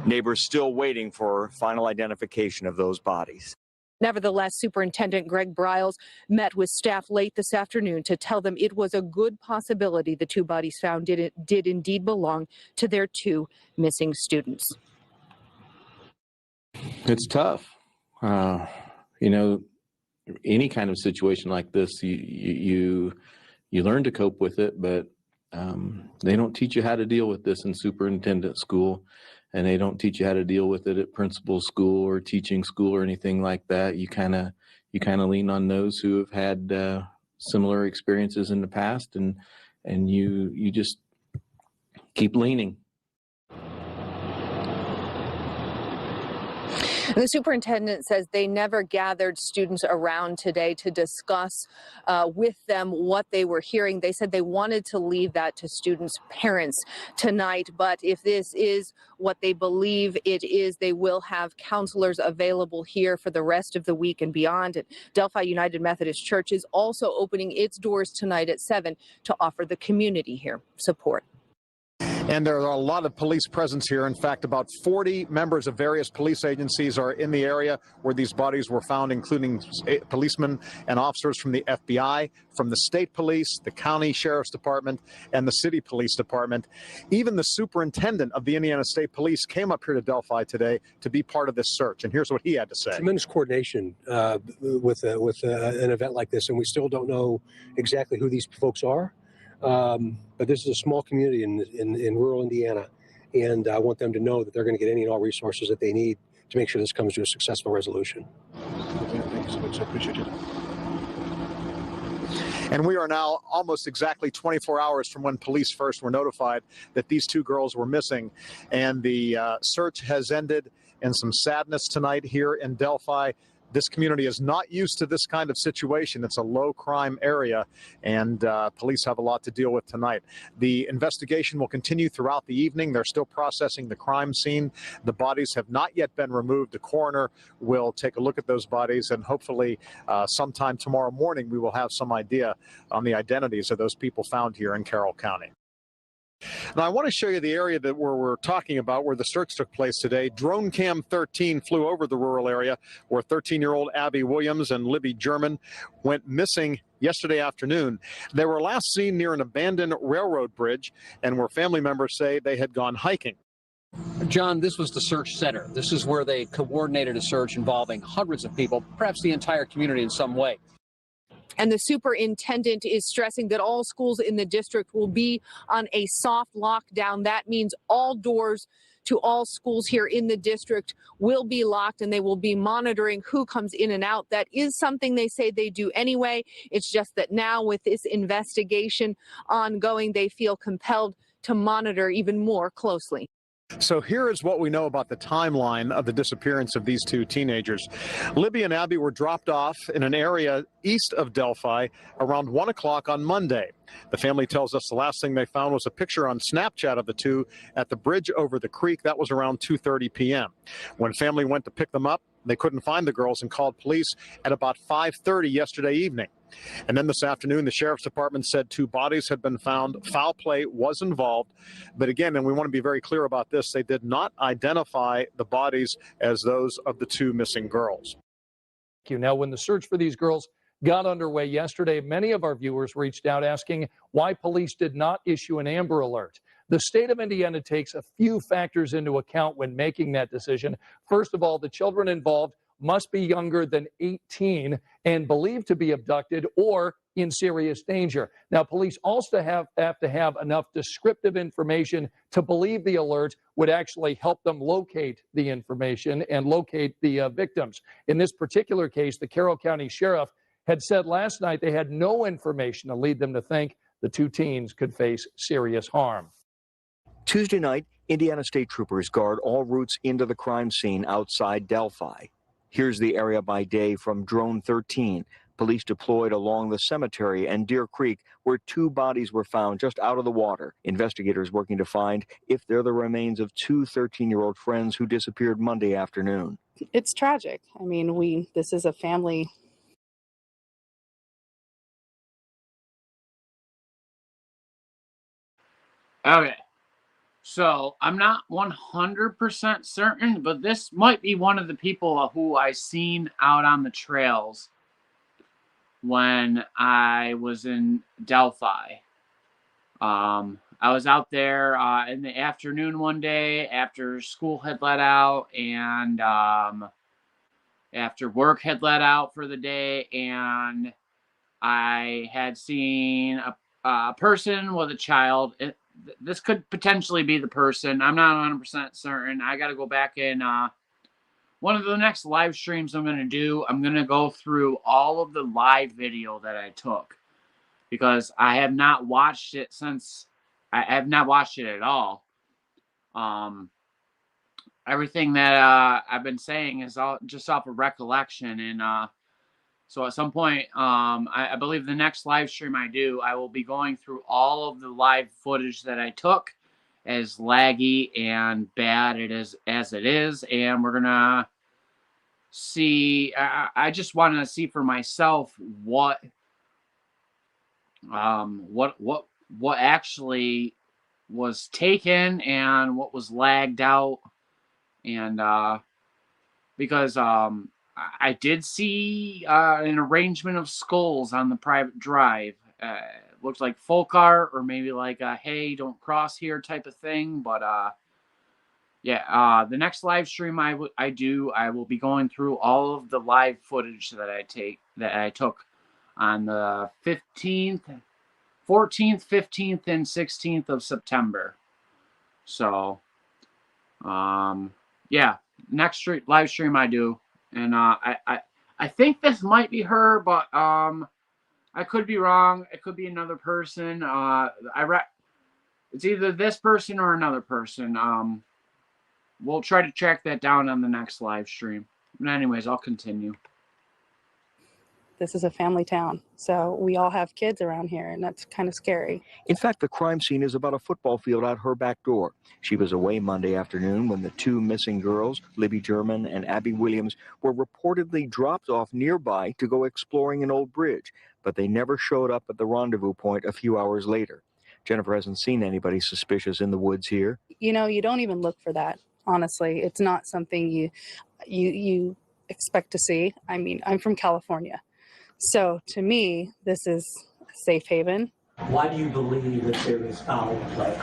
Neighbors still waiting for final identification of those bodies. Nevertheless, Superintendent Greg Briles met with staff late this afternoon to tell them it was a good possibility the 2 bodies found did indeed belong to their 2 missing students. It's tough. Any kind of situation like this, you learn to cope with it, but they don't teach you how to deal with this in superintendent school, and they don't teach you how to deal with it at principal school or teaching school or anything like that. You kind of lean on those who have had similar experiences in the past, and you just keep leaning. The superintendent says they never gathered students around today to discuss with them what they were hearing. They said they wanted to leave that to students' parents tonight, but if this is what they believe it is, they will have counselors available here for the rest of the week and beyond. And Delphi United Methodist Church is also opening its doors tonight at 7 to offer the community here support. And there are a lot of police presence here. In fact, about 40 members of various police agencies are in the area where these bodies were found, including policemen and officers from the FBI, from the state police, the county sheriff's department, and the city police department. Even the superintendent of the Indiana State Police came up here to Delphi today to be part of this search. And here's what he had to say. Tremendous coordination with an event like this, and we still don't know exactly who these folks are. But this is a small community in rural Indiana, and I want them to know that they're going to get any and all resources that they need to make sure this comes to a successful resolution. Thank you so much. I appreciate it. And we are now almost exactly 24 hours from when police first were notified that these 2 girls were missing. And the search has ended in some sadness tonight here in Delphi. This community is not used to this kind of situation. It's a low crime area, and police have a lot to deal with tonight. The investigation will continue throughout the evening. They're still processing the crime scene. The bodies have not yet been removed. The coroner will take a look at those bodies, and hopefully sometime tomorrow morning we will have some idea on the identities of those people found here in Carroll County. Now, I want to show you the area that we're talking about, where the search took place today. Drone Cam 13 flew over the rural area where 13-year-old Abby Williams and Libby German went missing yesterday afternoon. They were last seen near an abandoned railroad bridge, and where family members say they had gone hiking. John, this was the search center. This is where they coordinated a search involving hundreds of people, perhaps the entire community in some way. And the superintendent is stressing that all schools in the district will be on a soft lockdown. That means all doors to all schools here in the district will be locked, and they will be monitoring who comes in and out. That is something they say they do anyway. It's just that now with this investigation ongoing, they feel compelled to monitor even more closely. So here is what we know about the timeline of the disappearance of these 2 teenagers. Libby and Abby were dropped off in an area east of Delphi around 1 o'clock on Monday. The family tells us the last thing they found was a picture on Snapchat of the 2 at the bridge over the creek. That was around 2:30 p.m. When family went to pick them up, they couldn't find the girls and called police at about 5:30 yesterday evening. And then this afternoon, the sheriff's department said 2 bodies had been found. Foul play was involved. But again, and we want to be very clear about this, they did not identify the bodies as those of the 2 missing girls. Now, when the search for these girls got underway yesterday, many of our viewers reached out asking why police did not issue an Amber Alert. The state of Indiana takes a few factors into account when making that decision. First of all, the children involved must be younger than 18 and believed to be abducted or in serious danger. Now, police also have to have enough descriptive information to believe the alert would actually help them locate the information and locate the victims. In this particular case, the Carroll County Sheriff had said last night they had no information to lead them to think the 2 teens could face serious harm. Tuesday night, Indiana State Troopers guard all routes into the crime scene outside Delphi. Here's the area by day from Drone 13, Police deployed along the cemetery and Deer Creek, where 2 bodies were found just out of the water. Investigators working to find if they're the remains of 2 13-year-old friends who disappeared Monday afternoon. It's tragic. I mean, this is a family. Okay. So I'm not 100% certain, but this might be one of the people who I seen out on the trails when I was in Delphi. I was out there in the afternoon one day after school had let out and after work had let out for the day, and I had seen a person with a child. This could potentially be the person. I'm not 100% certain. I got to go back in. One of the next live streams I'm going to do, I'm going to go through all of the live video that I took, because I have not watched it since. I have not watched it at all. Everything that I've been saying is all just off of recollection, and so at some point, I believe the next live stream I do, I will be going through all of the live footage that I took, as laggy and bad as it is, and we're gonna see. I just want to see for myself what actually was taken and what was lagged out, and because I did see an arrangement of skulls on the private drive. Looked like folk art, or maybe like a hey, don't cross here type of thing. But yeah, the next live stream I will be going through all of the live footage that I took on the 15th, 14th, 15th, and 16th of September. So yeah, next live stream I do. And I think this might be her, but I could be wrong. It could be another person. It's either this person or another person. We'll try to track that down on the next live stream. But anyways, I'll continue. This is a family town, so we all have kids around here, and that's kind of scary. In fact, the crime scene is about a football field out her back door. She was away Monday afternoon when the 2 missing girls, Libby German and Abby Williams, were reportedly dropped off nearby to go exploring an old bridge, but they never showed up at the rendezvous point a few hours later. Jennifer hasn't seen anybody suspicious in the woods here. You know, you don't even look for that, honestly. It's not something you expect to see. I mean, I'm from California. So to me, this is a safe haven. Why do you believe that there is foul play?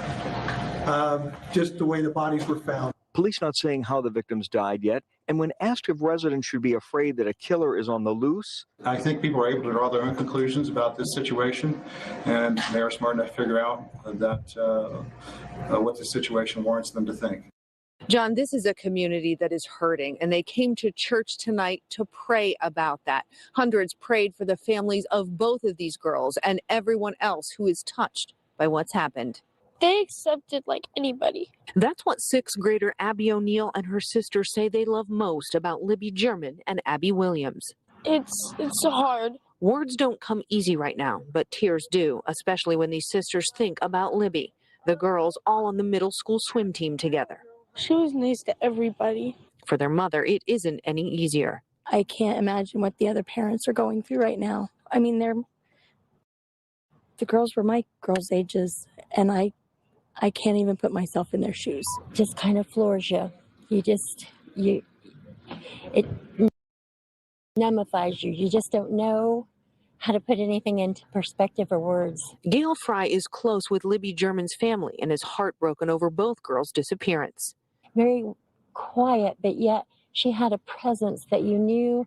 Just the way the bodies were found. Police not saying how the victims died yet, and when asked if residents should be afraid that a killer is on the loose. I think people are able to draw their own conclusions about this situation, and they are smart enough to figure out that what the situation warrants them to think. John, this is a community that is hurting, and they came to church tonight to pray about that. Hundreds prayed for the families of both of these girls and everyone else who is touched by what's happened. They accepted like anybody. That's what 6th grader Abby O'Neill and her sister say they love most about Libby German and Abby Williams. It's hard. Words don't come easy right now, but tears do, especially when these sisters think about Libby, the girls all on the middle school swim team together. She was nice to everybody. For their mother, it isn't any easier. I can't imagine what the other parents are going through right now. I mean, the girls were my girls' ages, and I can't even put myself in their shoes. Just kind of floors you. It numbifies you. You just don't know how to put anything into perspective or words. Gail Fry is close with Libby German's family and is heartbroken over both girls' disappearance. Very quiet, but yet she had a presence that you knew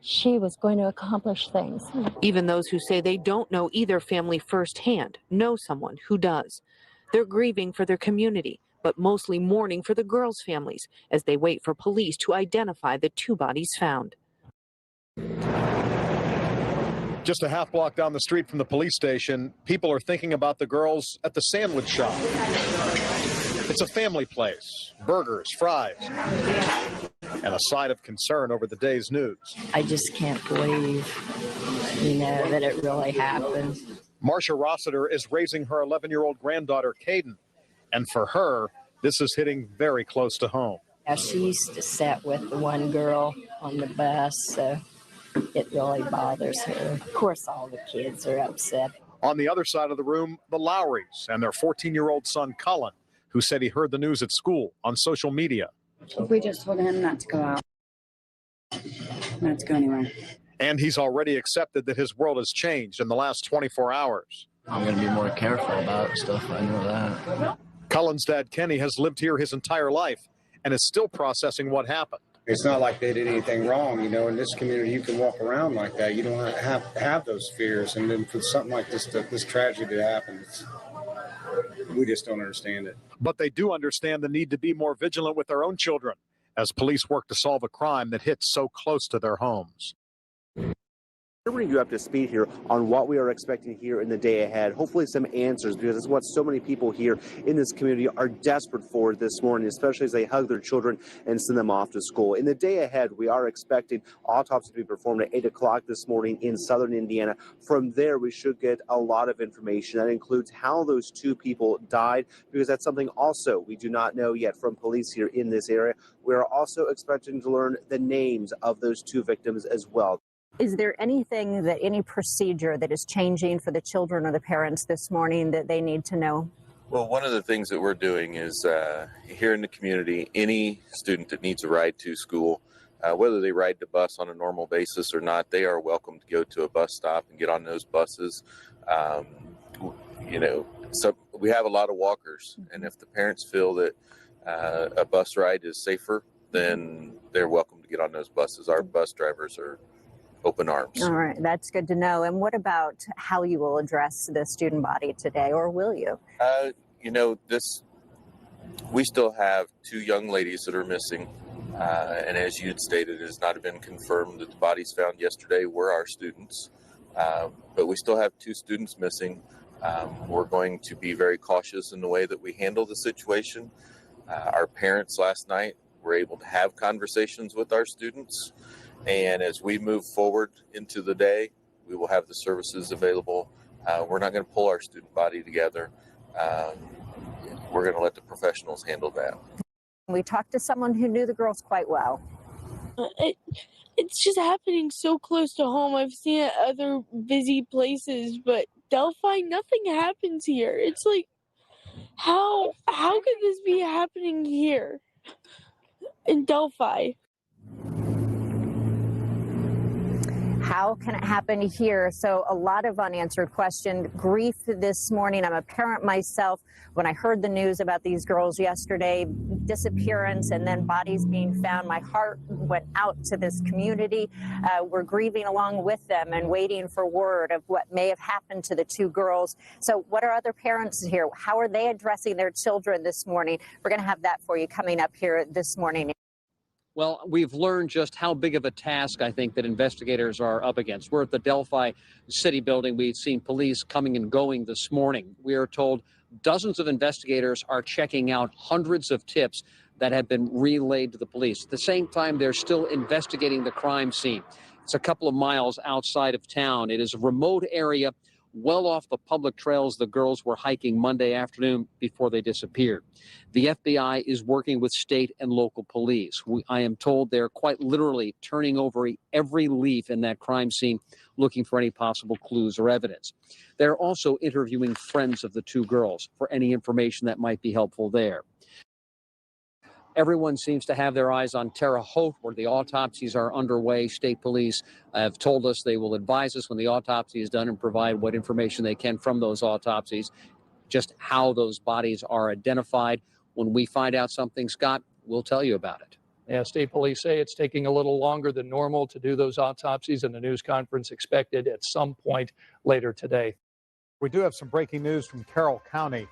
she was going to accomplish things. Even those who say they don't know either family firsthand know someone who does. They're grieving for their community, but mostly mourning for the girls' families as they wait for police to identify the 2 bodies found. Just a half block down the street from the police station, people are thinking about the girls at the sandwich shop. It's a family place. Burgers, fries. and a sigh of concern over the day's news. I just can't believe, that it really happened. Marcia Rossiter is raising her 11-year-old granddaughter, Caden, and for her, this is hitting very close to home. Yeah, she used to sit with the one girl on the bus, so it really bothers her. Of course, all the kids are upset. On the other side of the room, the Lowrys and their 14-year-old son, Cullen, who said he heard the news at school on social media. We just told him not to go out, not to go anywhere. And he's already accepted that his world has changed in the last 24 hours. I'm going to be more careful about stuff. I know that. Cullen's dad, Kenny, has lived here his entire life and is still processing what happened. It's not like they did anything wrong. In this community, you can walk around like that. You don't have those fears. And then for something like this tragedy to happen, we just don't understand it. But they do understand the need to be more vigilant with their own children as police work to solve a crime that hits so close to their homes. We're bringing you up to speed here on what we are expecting here in the day ahead. Hopefully some answers, because it's what so many people here in this community are desperate for this morning, especially as they hug their children and send them off to school. In the day ahead, we are expecting autopsy to be performed at 8 o'clock this morning in southern Indiana. From there, we should get a lot of information. That includes how those two people died, because that's something also we do not know yet from police here in this area. We are also expecting to learn the names of those two victims as well. Is there anything any procedure that is changing for the children or the parents this morning that they need to know? Well, one of the things that we're doing is here in the community, any student that needs a ride to school, whether they ride the bus on a normal basis or not, they are welcome to go to a bus stop and get on those buses. So we have a lot of walkers, and if the parents feel that a bus ride is safer, then they're welcome to get on those buses. Our bus drivers are open arms. All right, that's good to know. And what about how you will address the student body today, or will you? We still have two young ladies that are missing. And as you had stated, it has not been confirmed that the bodies found yesterday were our students. But we still have two students missing. We're going to be very cautious in the way that we handle the situation. Our parents last night were able to have conversations with our students. And as we move forward into the day, we will have the services available. We're not going to pull our student body together. We're going to let the professionals handle that. We talked to someone who knew the girls quite well. It's just happening so close to home. I've seen it at other busy places, but Delphi, nothing happens here. It's like, how could this be happening here in Delphi? How can it happen here? So a lot of unanswered questions. Grief this morning. I'm a parent myself. When I heard the news about these girls yesterday, disappearance and then bodies being found, my heart went out to this community. We're grieving along with them and waiting for word of what may have happened to the two girls. So what are other parents here? How are they addressing their children this morning? We're going to have that for you coming up here this morning. Well, we've learned just how big of a task I think that investigators are up against. We're at the Delphi City building. We've seen police coming and going this morning. We are told dozens of investigators are checking out hundreds of tips that have been relayed to the police. At the same time, they're still investigating the crime scene. It's a couple of miles outside of town. It is a remote area well off the public trails the girls were hiking Monday afternoon before they disappeared. The FBI is working with state and local police. I am told they're quite literally turning over every leaf in that crime scene, looking for any possible clues or evidence. They're also interviewing friends of the two girls for any information that might be helpful there. Everyone seems to have their eyes on Terre Haute, where the autopsies are underway. State police have told us they will advise us when the autopsy is done and provide what information they can from those autopsies, just how those bodies are identified. When we find out something, Scott, we'll tell you about it. Yeah, state police say it's taking a little longer than normal to do those autopsies, and a news conference expected at some point later today. We do have some breaking news from Carroll County.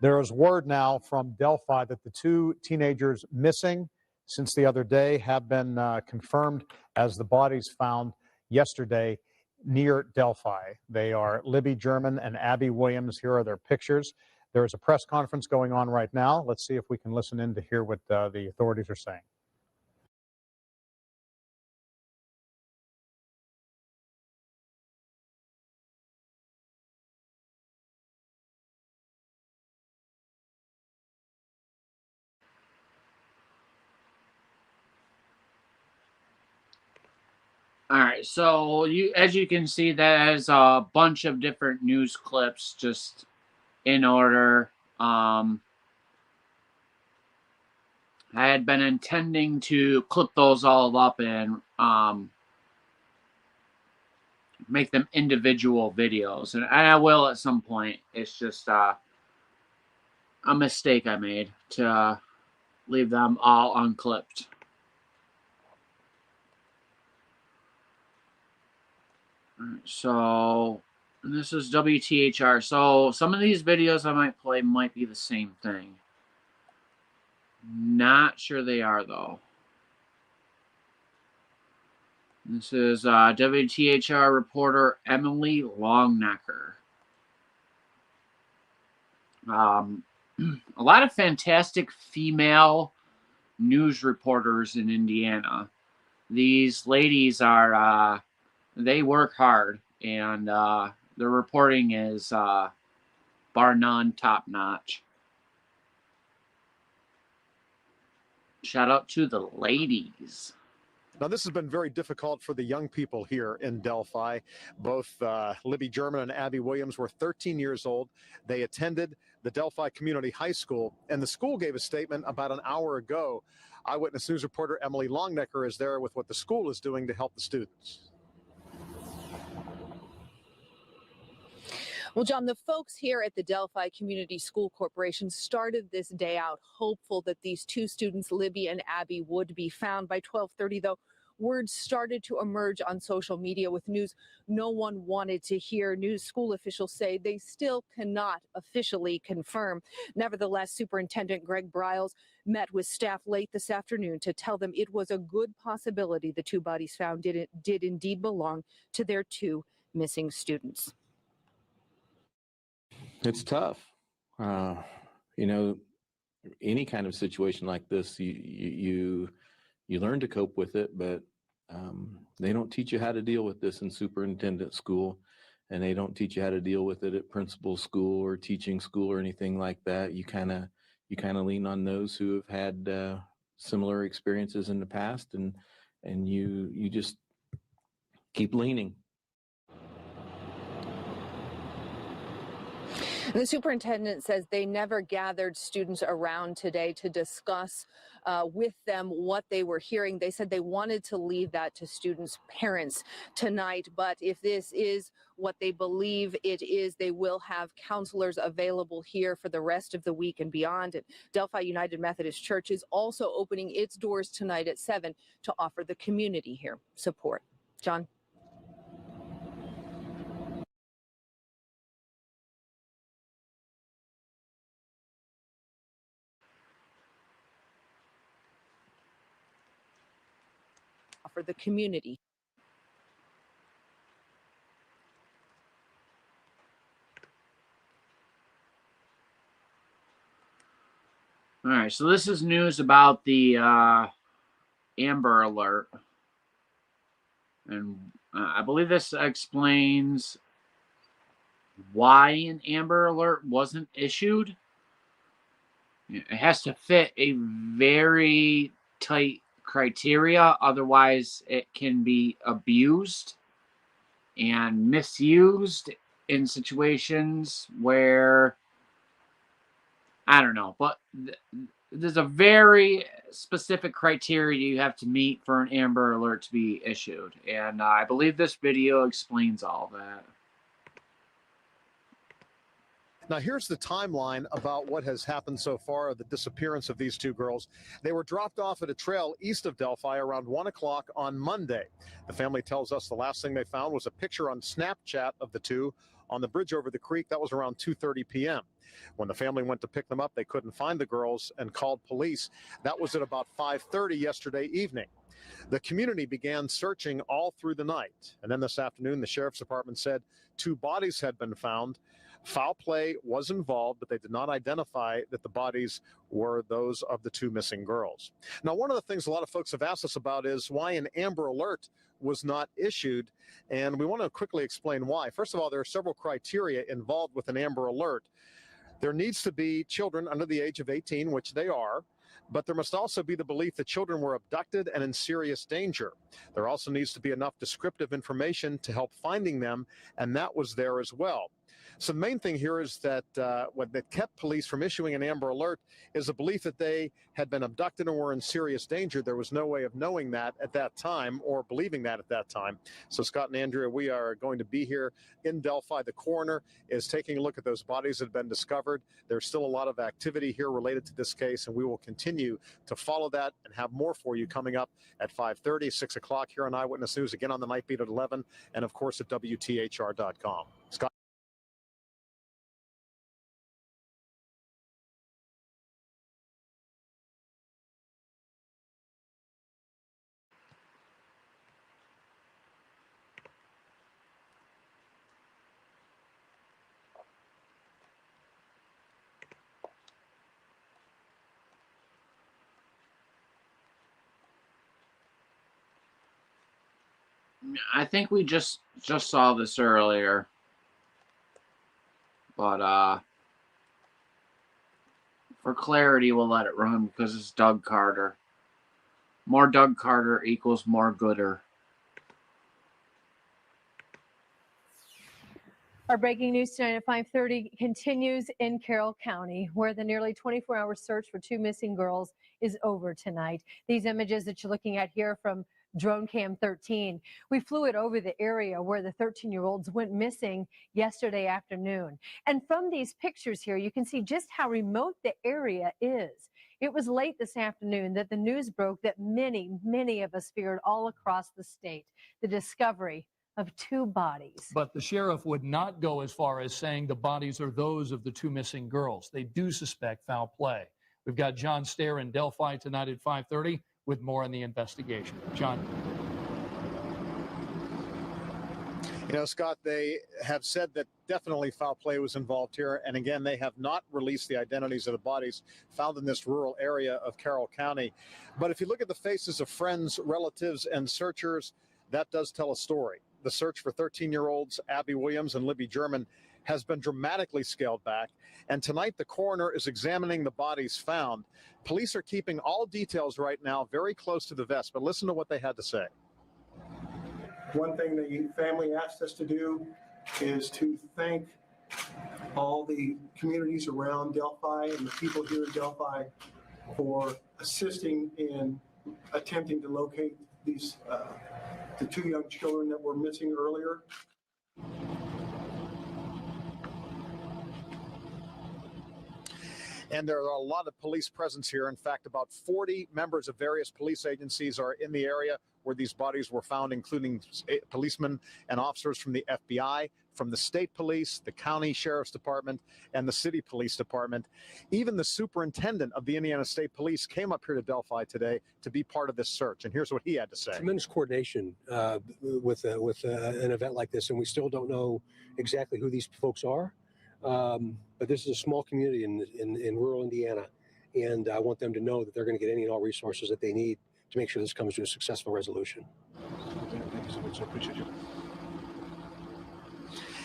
There is word now from Delphi that the two teenagers missing since the other day have been confirmed as the bodies found yesterday near Delphi. They are Libby German and Abby Williams. Here are their pictures. There is a press conference going on right now. Let's see if we can listen in to hear what the authorities are saying. All right, so as you can see, there's a bunch of different news clips just in order. I had been intending to clip those all up and make them individual videos, and I will at some point. It's just a mistake I made to leave them all unclipped. All right, so this is WTHR. So some of these videos I might play might be the same thing. Not sure they are, though. This is WTHR reporter Emily Longnecker. A lot of fantastic female news reporters in Indiana. These ladies are, they work hard, and their reporting is bar none top notch. Shout out to the ladies. Now, this has been very difficult for the young people here in Delphi. Both Libby German and Abby Williams were 13 years old. They attended the Delphi Community High School, and the school gave a statement about an hour ago. Eyewitness News reporter Emily Longnecker is there with what the school is doing to help the students. Well, John, the folks here at the Delphi Community School Corporation started this day out hopeful that these two students, Libby and Abby, would be found. By 12:30, though, words started to emerge on social media with news no one wanted to hear. News school officials say they still cannot officially confirm. Nevertheless, Superintendent Greg Briles met with staff late this afternoon to tell them it was a good possibility the two bodies found did indeed belong to their two missing students. It's tough. You know, any kind of situation like this, you learn to cope with it, but they don't teach you how to deal with this in superintendent school, and they don't teach you how to deal with it at principal school or teaching school or anything like that. You kind of lean on those who have had similar experiences in the past, and you just keep leaning. The superintendent says they never gathered students around today to discuss with them what they were hearing. They said they wanted to leave that to students' parents tonight, but if this is what they believe it is, they will have counselors available here for the rest of the week and beyond. And Delphi United Methodist Church is also opening its doors tonight at 7 to offer the community here support. John? For the community. All right, so this is news about the Amber Alert. And I believe this explains why an Amber Alert wasn't issued. It has to fit a very tight criteria, otherwise it can be abused and misused in situations where, I don't know, but there's a very specific criteria you have to meet for an Amber Alert to be issued, and I believe this video explains all that. Now, here's the timeline about what has happened so far, the disappearance of these two girls. They were dropped off at a trail east of Delphi around 1 o'clock on Monday. The family tells us the last thing they found was a picture on Snapchat of the two on the bridge over the creek. That was around 2:30 p.m. When the family went to pick them up, they couldn't find the girls and called police. That was at about 5:30 yesterday evening. The community began searching all through the night. And then this afternoon, the sheriff's department said 2 bodies had been found. Foul play was involved, but they did not identify that the bodies were those of the 2 missing girls. Now, one of the things a lot of folks have asked us about is why an Amber Alert was not issued, and we want to quickly explain why. First of all, there are several criteria involved with an Amber Alert. There needs to be children under the age of 18, which they are. but there must also be the belief that children were abducted and in serious danger. There also needs to be enough descriptive information to help finding them, and that was there as well. So the main thing here is that what that kept police from issuing an Amber Alert is the belief that they had been abducted and were in serious danger. There was no way of knowing that at that time or believing that at that time. So Scott and Andrea, we are going to be here in Delphi. The coroner is taking a look at those bodies that have been discovered. There's still a lot of activity here related to this case, and we will continue to follow that and have more for you coming up at 5:30, 6 o'clock here on Eyewitness News, again on the Night Beat at 11, and of course at WTHR.com. Scott? I think we just saw this earlier, but for clarity, we'll let it run because it's Doug Carter. More Doug Carter equals more gooder. Our breaking news tonight at 5:30 continues in Carroll County, where the nearly 24-hour search for two missing girls is over tonight. These images that you're looking at here from Drone Cam 13. We flew it over the area where the 13-year-olds went missing yesterday afternoon. And from these pictures here, you can see just how remote the area is. It was late this afternoon that the news broke that many of us feared all across the state, the discovery of two bodies. But the sheriff would not go as far as saying the bodies are those of the two missing girls. They do suspect foul play. We've got John Stair in Delphi tonight at 5:30 with more on the investigation. John. You know, Scott, they have said that definitely foul play was involved here. And again, they have not released the identities of the bodies found in this rural area of Carroll County. But if you look at the faces of friends, relatives, and searchers, that does tell a story. The search for 13-year-olds Abby Williams and Libby German has been dramatically scaled back. And tonight, the coroner is examining the bodies found. Police are keeping all details right now very close to the vest, but listen to what they had to say. One thing the family asked us to do is to thank all the communities around Delphi and the people here in Delphi for assisting in attempting to locate these the two young children that were missing earlier. And there are a lot of police presence here. In fact, about 40 members of various police agencies are in the area where these bodies were found, including policemen and officers from the FBI, from the state police, the county sheriff's department, and the city police department. Even the superintendent of the Indiana State Police came up here to Delphi today to be part of this search. And here's what he had to say. Tremendous coordination with an event like this, and we still don't know exactly who these folks are. But this is a small community in rural Indiana, and I want them to know that they're going to get any and all resources that they need to make sure this comes to a successful resolution. Thank you so much. I appreciate you.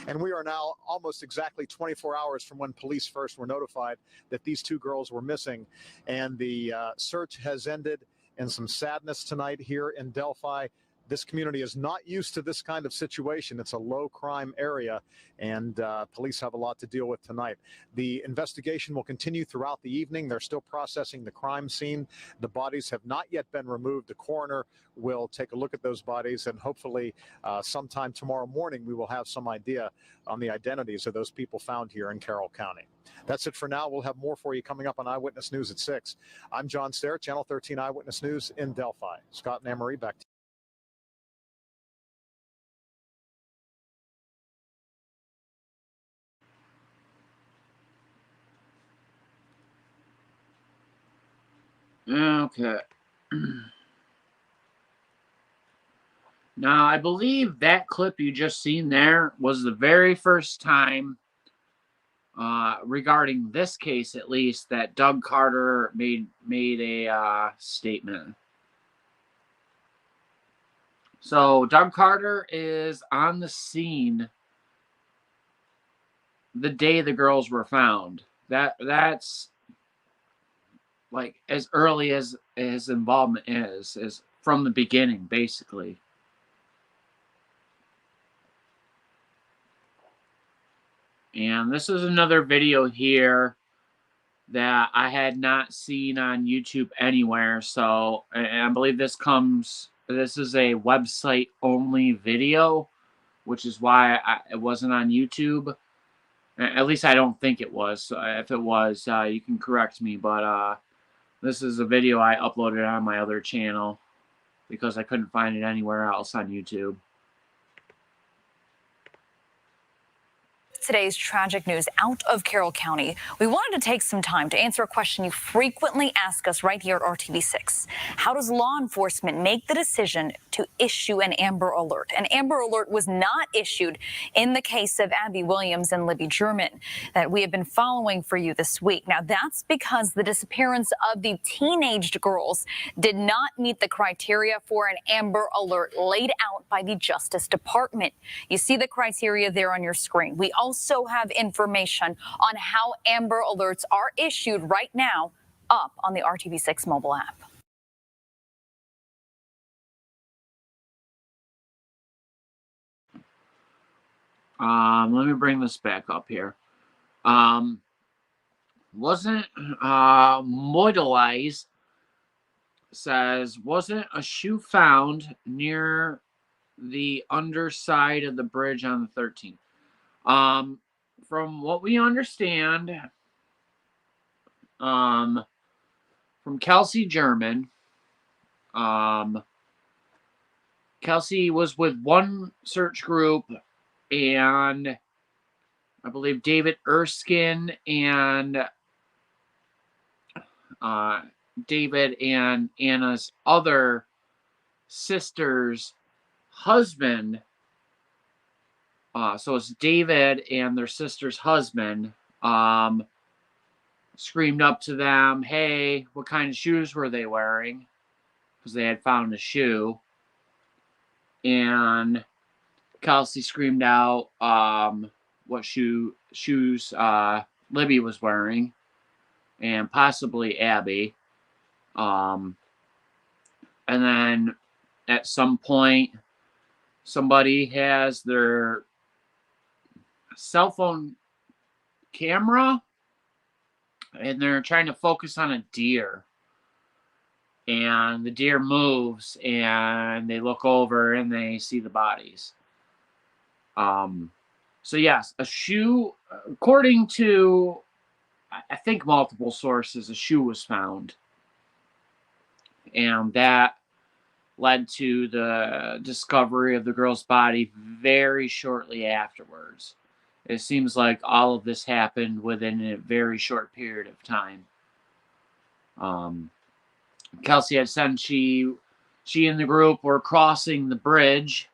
And we are now almost exactly 24 hours from when police first were notified that these two girls were missing. And the search has ended in some sadness tonight here in Delphi. This community is not used to this kind of situation. It's a low crime area, and police have a lot to deal with tonight. The investigation will continue throughout the evening. They're still processing the crime scene. The bodies have not yet been removed. The coroner will take a look at those bodies, and hopefully sometime tomorrow morning we will have some idea on the identities of those people found here in Carroll County. That's it for now. We'll have more for you coming up on Eyewitness News at 6. I'm John Stair, Channel 13 Eyewitness News in Delphi. Scott and Anne-Marie, back to you. Okay. Now, I believe that clip you just seen there was the very first time, regarding this case at least, that Doug Carter made a statement. So Doug Carter is on the scene the day the girls were found. That's like as early as his involvement is from the beginning, basically. And this is another video here that I had not seen on YouTube anywhere. So I believe this is a website only video, which is why it wasn't on YouTube. At least I don't think it was. So if it was, you can correct me. But this is a video I uploaded on my other channel because I couldn't find it anywhere else on YouTube. Today's tragic news out of Carroll County. We wanted to take some time to answer a question you frequently ask us right here at RTV6. How does law enforcement make the decision to issue an Amber Alert? An Amber Alert was not issued in the case of Abby Williams and Libby German that we have been following for you this week. Now, that's because the disappearance of the teenaged girls did not meet the criteria for an Amber Alert laid out by the Justice Department. You see the criteria there on your screen. We also have information on how Amber Alerts are issued right now up on the RTV6 mobile app. Let me bring this back up here. Wasn't Moidalize says, wasn't a shoe found near the underside of the bridge on the 13th? From what we understand, from Kelsey German, Kelsey was with one search group, and I believe David Erskine and David and Anna's other sister's husband. So it's David and their sister's husband screamed up to them, hey, what kind of shoes were they wearing? Because they had found a shoe. And Kelsey screamed out what shoes Libby was wearing, and possibly Abby. And then at some point, somebody has their cell phone camera and they're trying to focus on a deer. And the deer moves and they look over and they see the bodies. So yes, a shoe, according to, I think, multiple sources, a shoe was found. And that led to the discovery of the girl's body very shortly afterwards. It seems like all of this happened within a very short period of time. Kelsey had said she and the group were crossing the bridge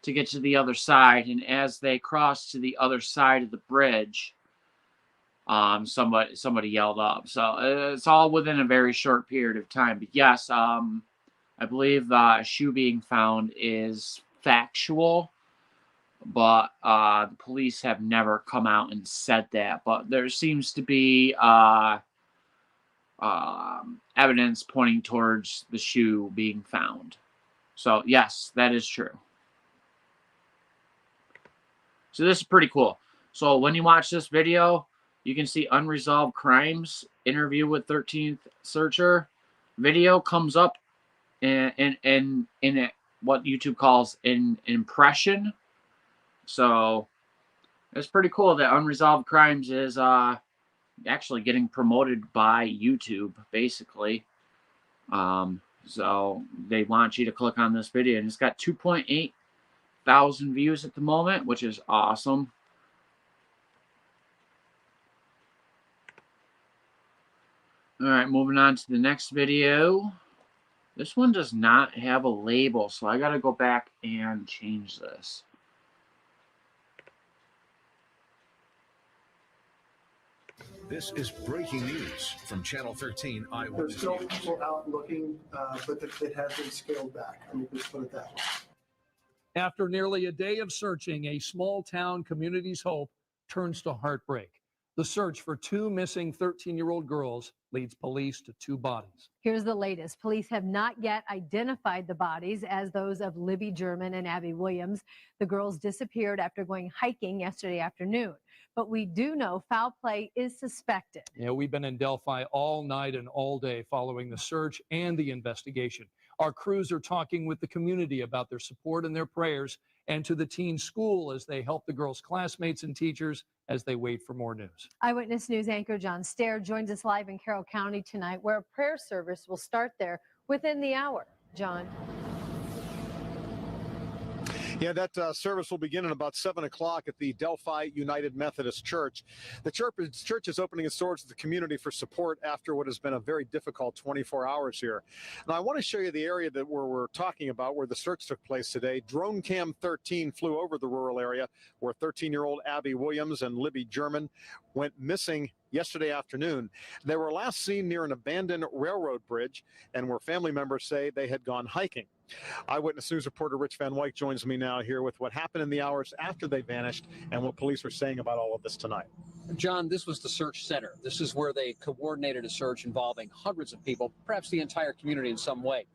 to get to the other side, and as they crossed to the other side of the bridge, somebody yelled up. So it's all within a very short period of time. But yes, I believe the shoe being found is factual, but the police have never come out and said that. But there seems to be evidence pointing towards the shoe being found. So yes, that is true. So this is pretty cool. So when you watch this video, you can see unresolved crimes, interview with 13th searcher. Video comes up in what YouTube calls an impression. So it's pretty cool that unresolved crimes is actually getting promoted by YouTube, basically. So they want you to click on this video, and it's got 2.8 thousand views at the moment, which is awesome. All right, moving on to the next video. This one does not have a label, so I got to go back and change this. This is breaking news from Channel 13 Eyewitness There's still News. people out looking, but it has been scaled back. I mean, let's put it that way. After nearly a day of searching, a small town community's hope turns to heartbreak. The search for two missing 13-year-old girls leads police to 2 bodies. Here's the latest. Police have not yet identified the bodies as those of Libby German and Abby Williams. The girls disappeared after going hiking yesterday afternoon. But we do know foul play is suspected. Yeah, we've been in Delphi all night and all day following the search and the investigation. Our crews are talking with the community about their support and their prayers, and to the teen school as they help the girls' classmates and teachers as they wait for more news. Eyewitness News anchor John Stair joins us live in Carroll County tonight, where a prayer service will start there within the hour. John. Yeah, that service will begin at about 7 o'clock at the Delphi United Methodist Church. The church is opening its doors to the community for support after what has been a very difficult 24 hours here. Now, I want to show you the area that we're talking about, where the search took place today. Drone Cam 13 flew over the rural area where 13-year-old Abby Williams and Libby German went missing yesterday afternoon. They were last seen near an abandoned railroad bridge, and where family members say they had gone hiking. Eyewitness News reporter Rich Van Wyk joins me now here with what happened in the hours after they vanished and what police are saying about all of this tonight. John, this was the search center. This is where they coordinated a search involving hundreds of people, perhaps the entire community in some way.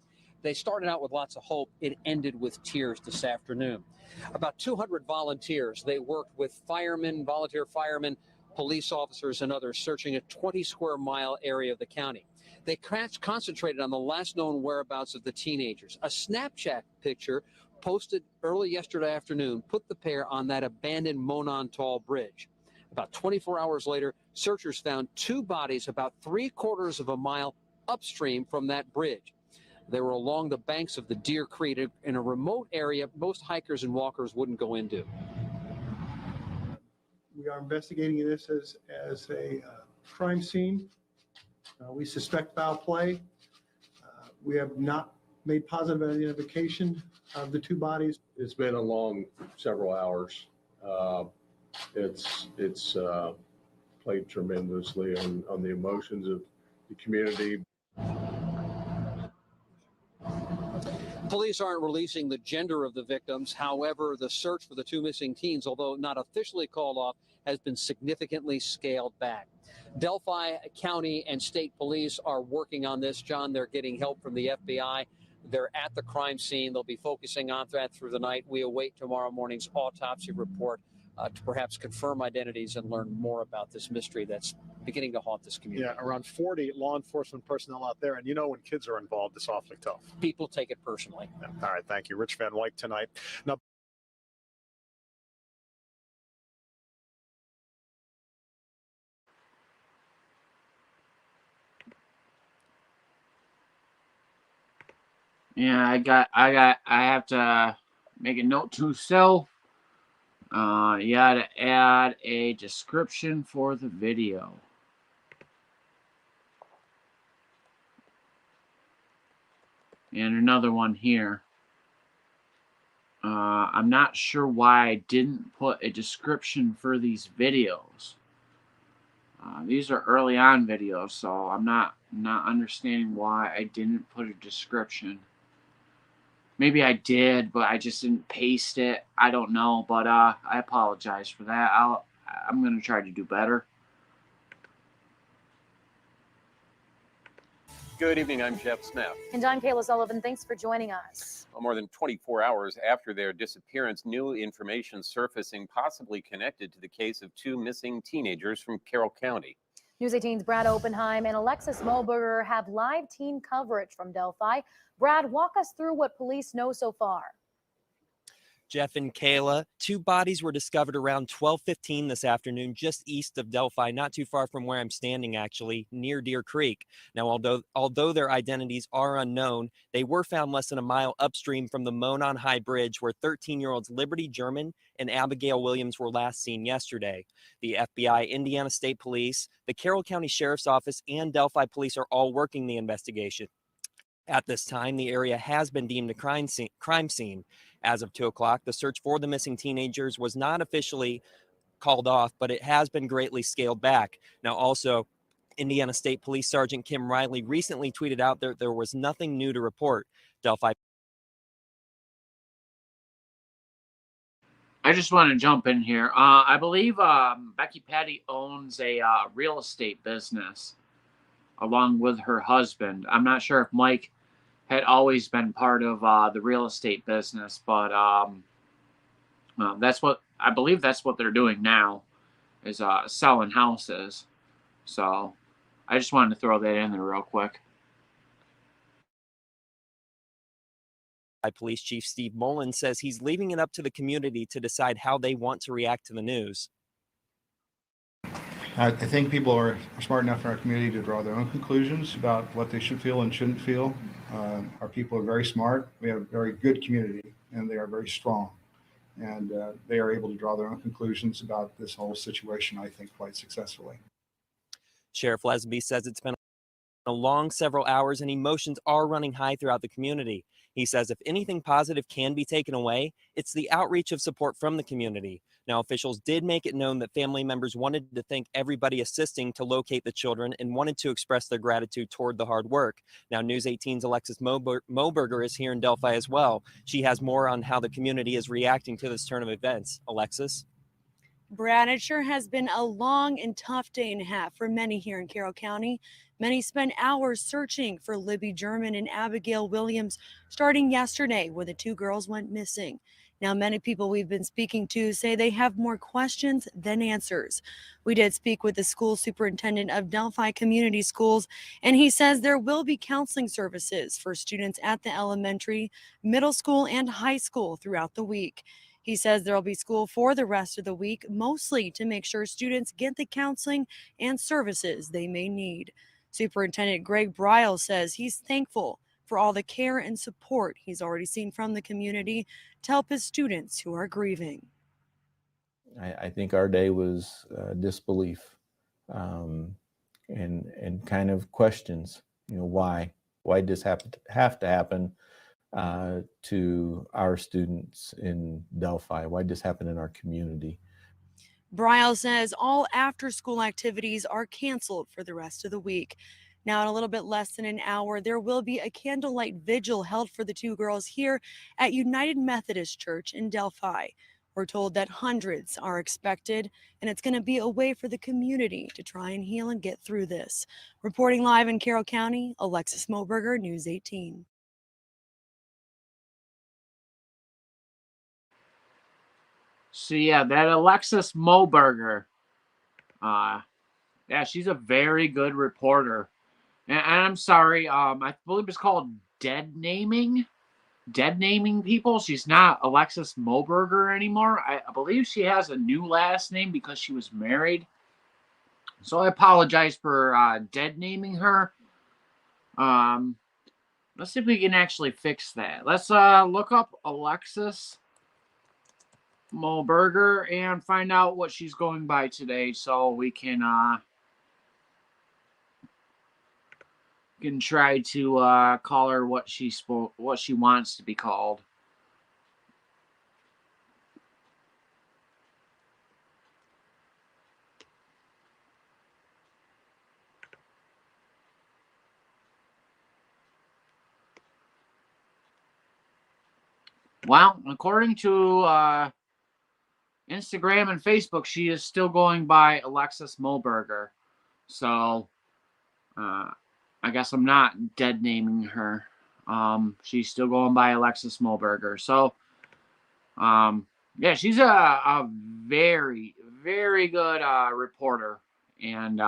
They started out with lots of hope. It ended with tears this afternoon. About 200 volunteers. They worked with firemen, volunteer firemen, police officers, and others searching a 20-square-mile area of the county. They concentrated on the last known whereabouts of the teenagers. A Snapchat picture posted early yesterday afternoon put the pair on that abandoned Monontal Bridge. About 24 hours later, searchers found 2 bodies about 3/4 of a mile upstream from that bridge. They were along the banks of the Deer Creek in a remote area most hikers and walkers wouldn't go into. We are investigating this as a crime scene. We suspect foul play. We have not made positive identification of the 2 bodies. It's been a long several hours. It's played tremendously on the emotions of the community. Police aren't releasing the gender of the victims. However, the search for the 2 missing teens, although not officially called off, has been significantly scaled back. Delphi County and state police are working on this. John, they're getting help from the FBI. They're at the crime scene. They'll be focusing on that through the night. We await tomorrow morning's autopsy report to perhaps confirm identities and learn more about this mystery that's beginning to haunt this community. Yeah, around 40 law enforcement personnel out there. And you know, when kids are involved, it's awfully tough. People take it personally. Yeah. All right, thank you. Rich Van Wyk tonight. Now, Yeah, I have to make a note to self. You got to add a description for the video. And another one here. I'm not sure why I didn't put a description for these videos. These are early on videos, so I'm not understanding why I didn't put a description. Maybe I did, but I just didn't paste it. I don't know, but I apologize for that. I'm going to try to do better. Good evening, I'm Jeff Smith. And I'm Kayla Sullivan. Thanks for joining us. Well, more than 24 hours after their disappearance, new information surfacing possibly connected to the case of 2 missing teenagers from Carroll County. News 18's Brad Oppenheim and Alexis Mulberger have live teen coverage from Delphi. Brad, walk us through what police know so far. Jeff and Kayla, 2 bodies were discovered around 12:15 this afternoon, just east of Delphi, not too far from where I'm standing, actually, near Deer Creek. Now, although their identities are unknown, they were found less than a mile upstream from the Monon High Bridge, where 13-year-olds Liberty German and Abigail Williams were last seen yesterday. The FBI, Indiana State Police, the Carroll County Sheriff's Office, and Delphi Police are all working the investigation. At this time, the area has been deemed a crime scene. As of 2 o'clock, the search for the missing teenagers was not officially called off, but it has been greatly scaled back. Now, also, Indiana State Police Sergeant Kim Riley recently tweeted out that there was nothing new to report. Delphi. I just want to jump in here. I believe Becky Patty owns a real estate business. along with her husband. I'm not sure if Mike had always been part of the real estate business, but that's what I believe that's what they're doing now, is selling houses. So I just wanted to throw that in there real quick. Police Chief Steve Mullen says he's leaving it up to the community to decide how they want to react to the news. I think people are smart enough in our community to draw their own conclusions about what they should feel and shouldn't feel. Our people are very smart. We have a very good community, and they are very strong. And they are able to draw their own conclusions about this whole situation, I think, quite successfully. Sheriff Lesby says it's been a long several hours and emotions are running high throughout the community. He says if anything positive can be taken away, it's the outreach of support from the community. Now, officials did make it known that family members wanted to thank everybody assisting to locate the children and wanted to express their gratitude toward the hard work. Now, News 18's Alexis Moberger is here in Delphi as well. She has more on how the community is reacting to this turn of events. Alexis? Brad, it sure has been a long and tough day and a half for many here in Carroll County. Many spent hours searching for Libby German and Abigail Williams starting yesterday when the two girls went missing. Now, many people we've been speaking to say they have more questions than answers. We did speak with the school superintendent of Delphi Community Schools, and he says there will be counseling services for students at the elementary, middle school, and high school throughout the week. He says there will be school for the rest of the week, mostly to make sure students get the counseling and services they may need. Superintendent Greg Bryle says he's thankful for all the care and support he's already seen from the community to help his students who are grieving. I think our day was disbelief and kind of questions. You know, why did this have to happen to our students in Delphi? Why did this happen in our community? Bryle says all after-school activities are canceled for the rest of the week. Now, in a little bit less than an hour, there will be a candlelight vigil held for the two girls here at United Methodist Church in Delphi. We're told that hundreds are expected, and it's going to be a way for the community to try and heal and get through this. Reporting live in Carroll County, Alexis Moberger, News 18. So yeah, that Alexis Moberger, yeah, she's a very good reporter. And I'm sorry, I believe it's called dead naming people. She's not Alexis Moberger anymore. I believe she has a new last name because she was married. So I apologize for dead naming her. Let's see if we can actually fix that. Let's look up Alexis Moberger and find out what she's going by today, so we can try to call her what she wants to be called. Well, according to Instagram and Facebook, she is still going by Alexis Moberger. So I guess I'm not dead naming her. She's still going by Alexis Moberger. So yeah, she's a very, very good reporter. And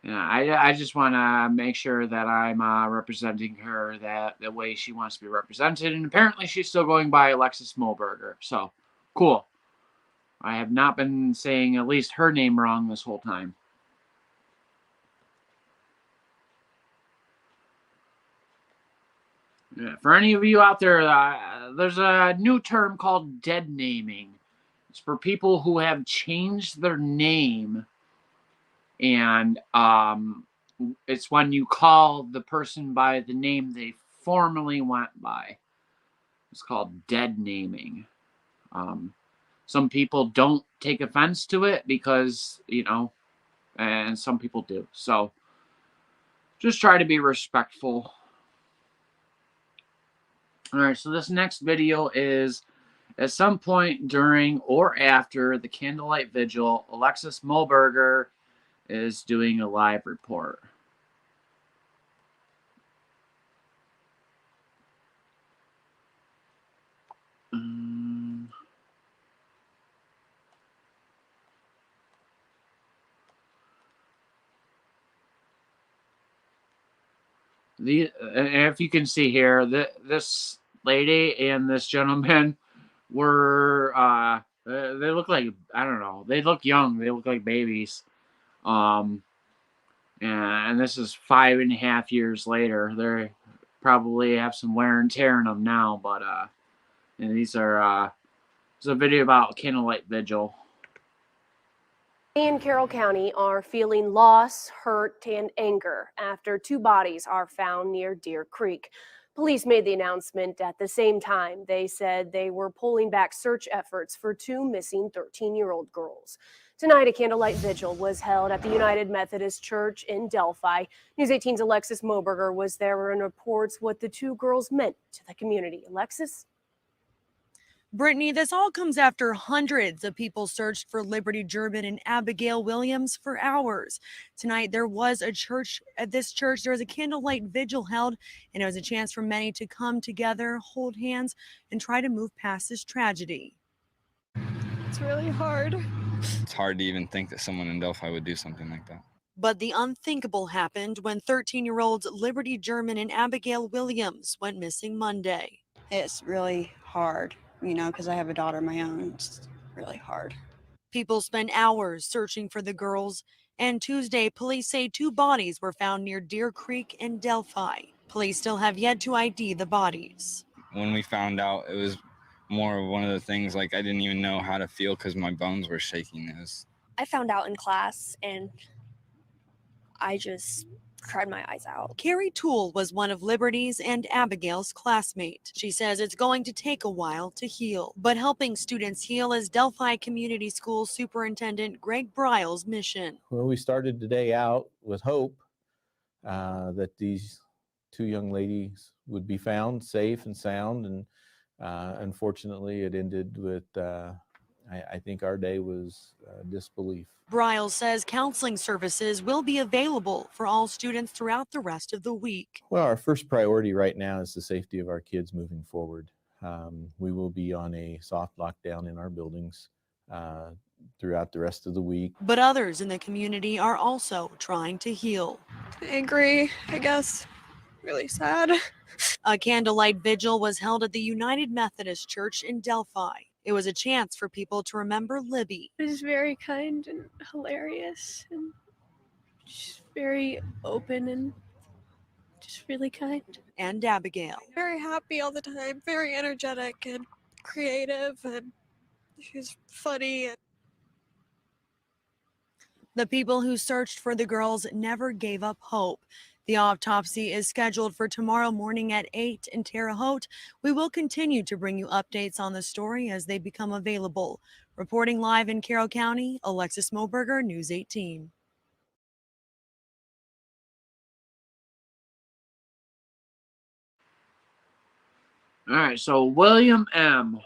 yeah, I just want to make sure that I'm representing her the way she wants to be represented. And apparently she's still going by Alexis Moberger. So, cool. I have not been saying at least her name wrong this whole time. Yeah, for any of you out there, there's a new term called dead naming. It's for people who have changed their name, and it's when you call the person by the name they formerly went by. It's called dead naming. Some people don't take offense to it because, you know, and some people do. So just try to be respectful. All right, so this next video is at some point during or after the Candlelight Vigil, Alexis Moberger is doing a live report. If you can see here, this lady and this gentleman were they look like, I don't know, they look young, they look like babies. And this is 5.5 years later. They probably have some wear and tear in them now, but and these are it's a video about Candlelight Vigil. In Carroll County are feeling loss, hurt, and anger after 2 bodies are found near Deer Creek. Police made the announcement at the same time. They said they were pulling back search efforts for 2 missing 13-year-old girls. Tonight, a candlelight vigil was held at the United Methodist Church in Delphi. News 18's Alexis Moberger was there and reports what the 2 girls meant to the community. Alexis? Brittany, this all comes after hundreds of people searched for Liberty German and Abigail Williams for hours. Tonight, there was a church at this church. There was a candlelight vigil held, and it was a chance for many to come together, hold hands, and try to move past this tragedy. It's really hard. It's hard to even think that someone in Delphi would do something like that. But the unthinkable happened when 13-year-olds Liberty German and Abigail Williams went missing Monday. It's really hard, you know, because I have a daughter of my own. It's really hard. People spent hours searching for the girls, and Tuesday, police say 2 bodies were found near Deer Creek in Delphi. Police still have yet to ID the bodies. When we found out, it was more of one of the things, like, I didn't even know how to feel because my bones were shaking. I found out in class, and I just cried my eyes out. Carrie Toole was one of Liberty's and Abigail's classmates. She says it's going to take a while to heal, but helping students heal is Delphi Community School Superintendent Greg Bryle's mission. Well, we started the day out with hope that these 2 young ladies would be found safe and sound, and unfortunately it ended with, I think our day was disbelief. Bryle says counseling services will be available for all students throughout the rest of the week. Well, our first priority right now is the safety of our kids moving forward. We will be on a soft lockdown in our buildings throughout the rest of the week. But others in the community are also trying to heal. Angry, I guess. Really sad. A candlelight vigil was held at the United Methodist Church in Delphi. It was a chance for people to remember Libby. It was very kind and hilarious and just very open and just really kind. And Abigail. Very happy all the time, very energetic and creative, and she's funny. And the people who searched for the girls never gave up hope. The autopsy is scheduled for tomorrow morning at 8 in Terre Haute. We will continue to bring you updates on the story as they become available. Reporting live in Carroll County, Alexis Moberger, News 18. All right, so William M.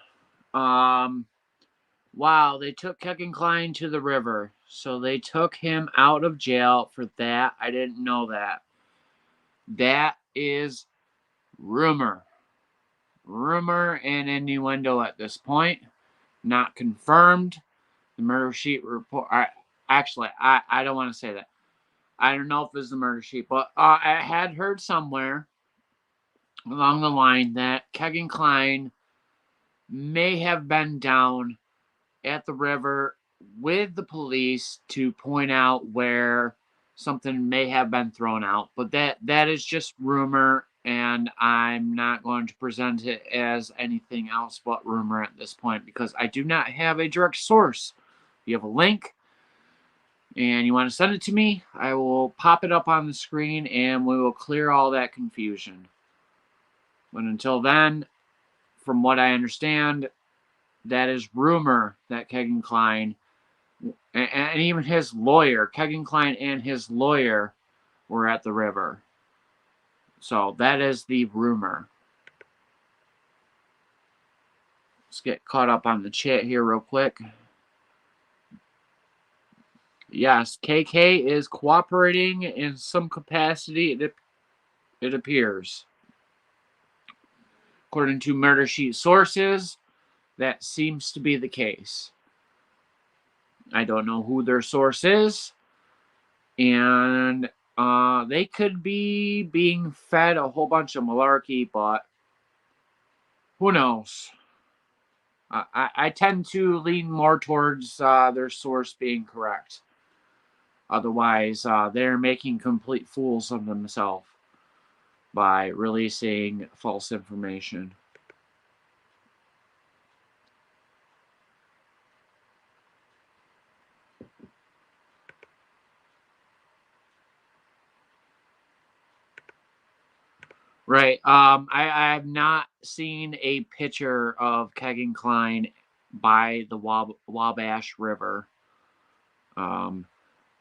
Wow, they took Kevin Klein to the river. So they took him out of jail for that. I didn't know that. That is rumor. Rumor and innuendo at this point. Not confirmed. The murder sheet report. I don't want to say that. I don't know if it's the murder sheet, but I had heard somewhere along the line that Kevin Klein may have been down at the river with the police to point out where something may have been thrown out, but that is just rumor, and I'm not going to present it as anything else but rumor at this point because I do not have a direct source. If you have a link and you want to send it to me, I will pop it up on the screen and we will clear all that confusion. But until then, from what I understand, that is rumor that Kevin Klein and even his lawyer, Kevin Klein and his lawyer were at the river. So that is the rumor. Let's get caught up on the chat here real quick. Yes, KK is cooperating in some capacity, it appears. According to murder sheet sources, that seems to be the case. I don't know who their source is, and they could be being fed a whole bunch of malarkey, but who knows? I tend to lean more towards their source being correct. Otherwise, they're making complete fools of themselves by releasing false information. Right. I have not seen a picture of Kegan Kline by the Wabash River.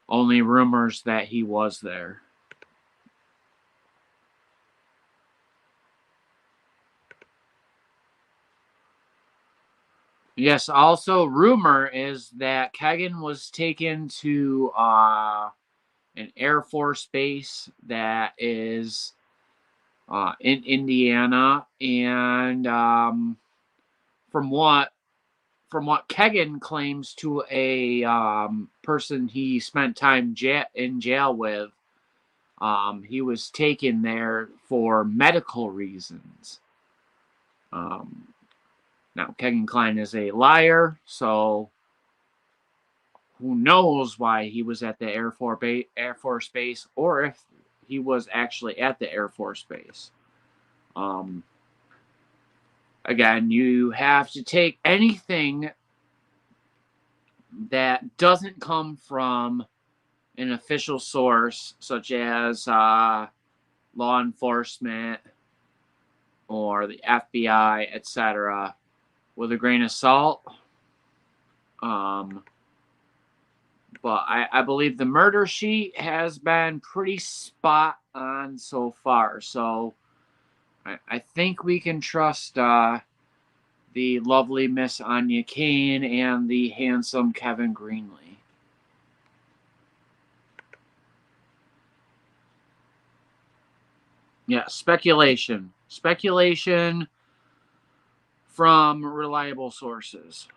Only rumors that he was there. Yes, also rumor is that Kegan was taken to an Air Force base that is in Indiana, and from what Kegan claims to a person he spent time in jail with, he was taken there for medical reasons. Now, Kegan Kline is a liar, so who knows why he was at the Air Force base, or if he was actually at the Air Force base. Again, you have to take anything that doesn't come from an official source, such as law enforcement or the FBI, etc., with a grain of salt. But I believe the murder sheet has been pretty spot on so far. So I think we can trust the lovely Miss Anya Kane and the handsome Kevin Greenlee. Yeah, speculation. Speculation from reliable sources.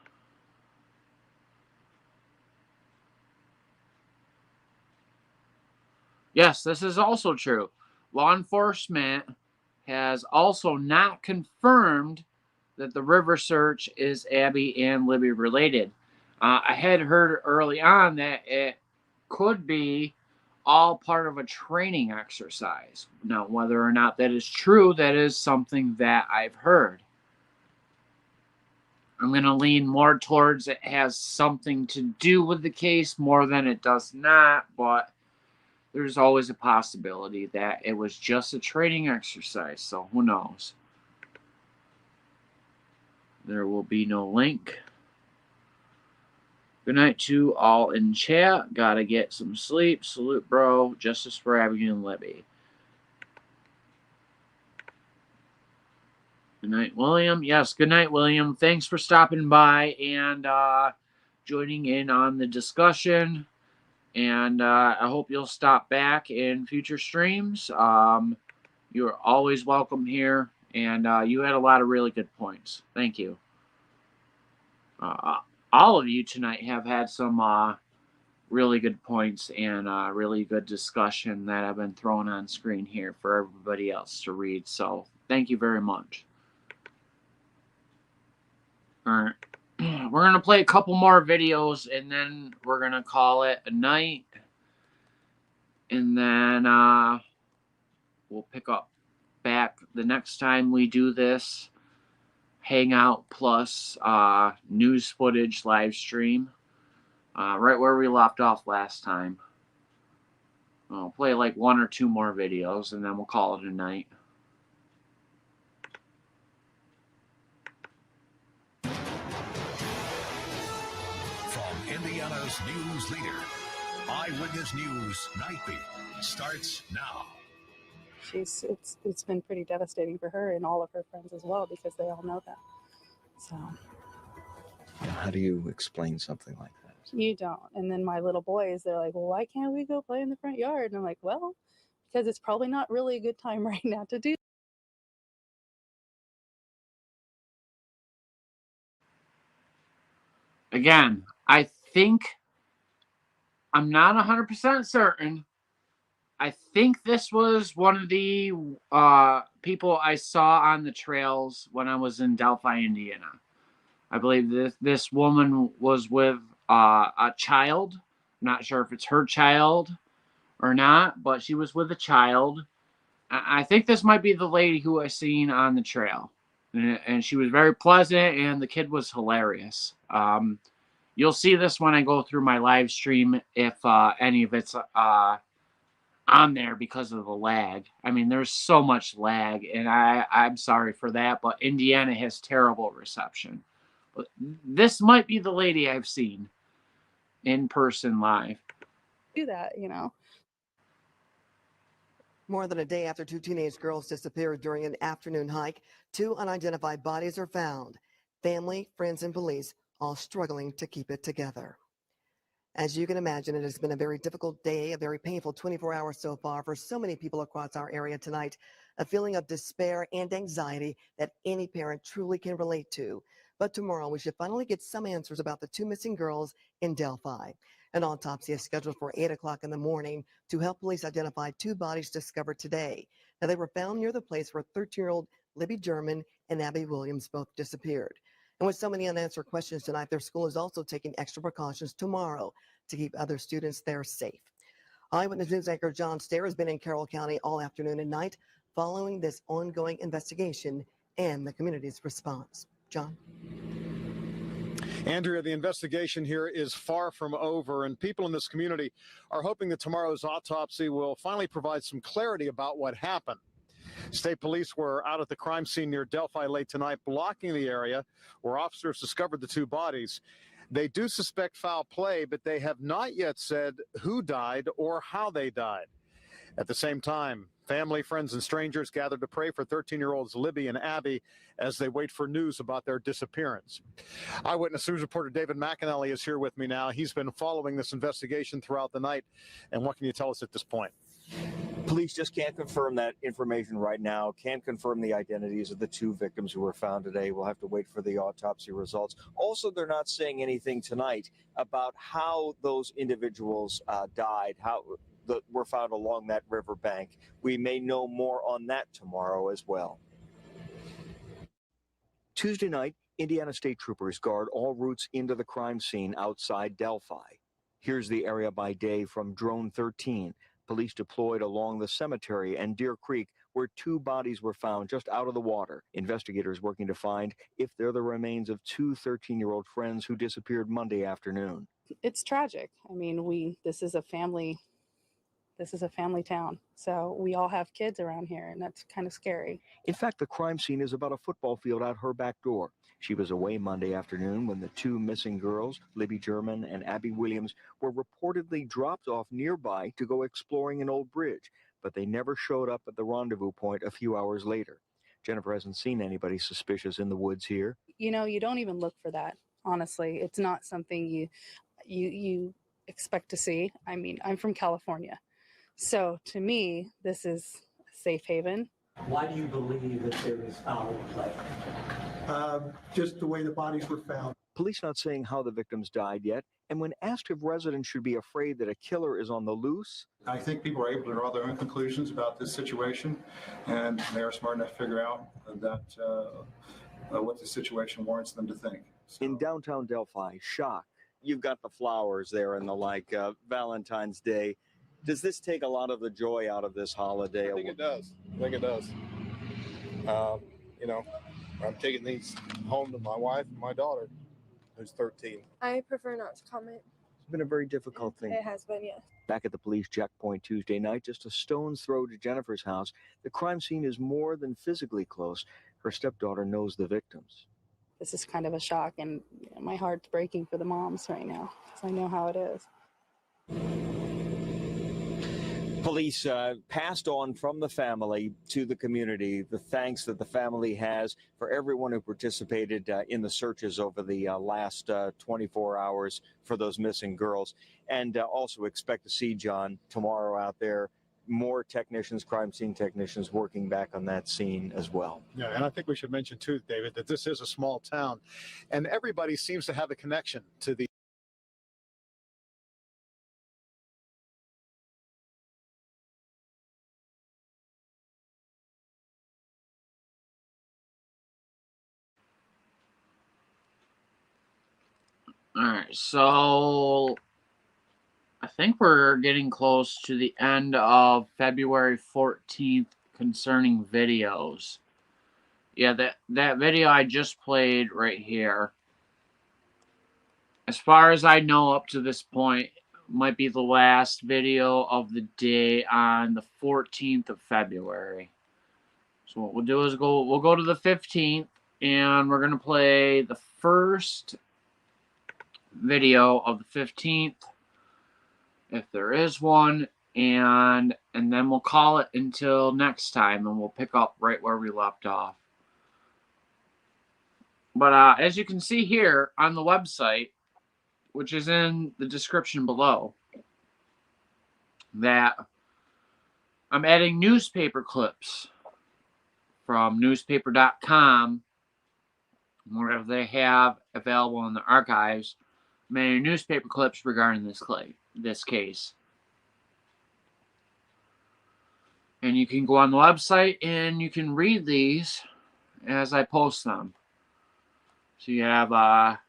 Yes, this is also true. Law enforcement has also not confirmed that the river search is Abby and Libby related. I had heard early on that it could be all part of a training exercise. Now, whether or not that is true, that is something that I've heard. I'm going to lean more towards it has something to do with the case more than it does not, but there's always a possibility that it was just a training exercise, so who knows? There will be no link. Good night to all in chat. Gotta get some sleep. Salute, bro. Justice for Abigail and Libby. Good night, William. Yes, good night, William. Thanks for stopping by and joining in on the discussion. And I hope you'll stop back in future streams. You're always welcome here. And you had a lot of really good points. Thank you. All of you tonight have had some really good points and really good discussion that I've been throwing on screen here for everybody else to read. So thank you very much. All right. We're going to play a couple more videos and then we're going to call it a night. And then we'll pick up back the next time we do this Hangout plus news footage live stream. Right where we left off last time. I'll play like one or two more videos and then we'll call it a night. From Indiana's news leader, Eyewitness News Nightbeat starts now. It's been pretty devastating for her and all of her friends as well because they all know that. So how do you explain something like that? You don't. And then my little boys, they're like, well, why can't we go play in the front yard? And I'm like, well, because it's probably not really a good time right now to do. Again, I think, I'm not 100% certain. I think this was one of the people I saw on the trails when I was in Delphi, Indiana. I believe this woman was with a child. I'm not sure if it's her child or not, but she was with a child. I think this might be the lady who I seen on the trail. And she was very pleasant, and the kid was hilarious. You'll see this when I go through my live stream if any of it's on there because of the lag. I mean, there's so much lag, and I'm sorry for that, but Indiana has terrible reception. But this might be the lady I've seen in person live. Do that, you know. More than a day after two teenage girls disappeared during an afternoon hike, two unidentified bodies are found. Family, friends, and police all struggling to keep it together. As you can imagine, it has been a very difficult day, a very painful 24 hours so far for so many people across our area tonight. A feeling of despair and anxiety that any parent truly can relate to. But tomorrow we should finally get some answers about the two missing girls in Delphi. An autopsy is scheduled for 8 o'clock in the morning to help police identify two bodies discovered today. Now, they were found near the place where 13-year-old Libby German and Abby Williams both disappeared. And with so many unanswered questions tonight, their school is also taking extra precautions tomorrow to keep other students there safe. Eyewitness News anchor John Stair has been in Carroll County all afternoon and night following this ongoing investigation and the community's response. John? Andrea, the investigation here is far from over, and people in this community are hoping that tomorrow's autopsy will finally provide some clarity about what happened. State police were out at the crime scene near Delphi late tonight, blocking the area where officers discovered the two bodies. They do suspect foul play, but they have not yet said who died or how they died. At the same time, family, friends, and strangers gathered to pray for 13-year-olds Libby and Abby as they wait for news about their disappearance. Eyewitness News reporter David McAnally is here with me now. He's been following this investigation throughout the night. And what can you tell us at this point? Police just can't confirm that information right now, can't confirm the identities of the two victims who were found today. We'll have to wait for the autopsy results. Also, they're not saying anything tonight about how those individuals died, how were found along that riverbank. We may know more on that tomorrow as well. Tuesday night, Indiana State Troopers guard all routes into the crime scene outside Delphi. Here's the area by day from Drone 13. Police deployed along the cemetery and Deer Creek, where two bodies were found just out of the water. Investigators working to find if they're the remains of two 13-year-old friends who disappeared Monday afternoon. It's tragic. I mean, this is a family town. So we all have kids around here, and that's kind of scary. In fact, the crime scene is about a football field out her back door. She was away Monday afternoon when the two missing girls, Libby German and Abby Williams, were reportedly dropped off nearby to go exploring an old bridge, but they never showed up at the rendezvous point a few hours later. Jennifer hasn't seen anybody suspicious in the woods here. You know, you don't even look for that. Honestly, it's not something you expect to see. I mean, I'm from California. So to me, this is a safe haven. Why do you believe that there is foul play? Just the way the bodies were found. Police not saying how the victims died yet, and when asked if residents should be afraid that a killer is on the loose. I think people are able to draw their own conclusions about this situation, and they are smart enough to figure out that what the situation warrants them to think. In downtown Delphi, shock. You've got the flowers there and the like, Valentine's Day. Does this take a lot of the joy out of this holiday? I think it does. You know, I'm taking these home to my wife and my daughter, who's 13. I prefer not to comment. It's been a very difficult thing. It has been, yes. Back at the police checkpoint Tuesday night, just a stone's throw to Jennifer's house, the crime scene is more than physically close. Her stepdaughter knows the victims. This is kind of a shock, and my heart's breaking for the moms right now because I know how it is. Police passed on from the family to the community the thanks that the family has for everyone who participated in the searches over the last 24 hours for those missing girls. And also expect to see, John, tomorrow out there, more technicians, crime scene technicians working back on that scene as well. Yeah, and I think we should mention too, David, that this is a small town, and everybody seems to have a connection to the All right, so I think we're getting close to the end of February 14th concerning videos. Yeah, that video I just played right here, as far as I know up to this point, might be the last video of the day on the 14th of February. So what we'll do is we'll go to the 15th, and we're going to play the first video of the 15th, if there is one, and then we'll call it until next time, and we'll pick up right where we left off. But as you can see here on the website, which is in the description below, that I'm adding newspaper clips from newspaper.com, whatever they have available in the archives, many newspaper clips regarding this case. And you can go on the website and you can read these as I post them. So you have a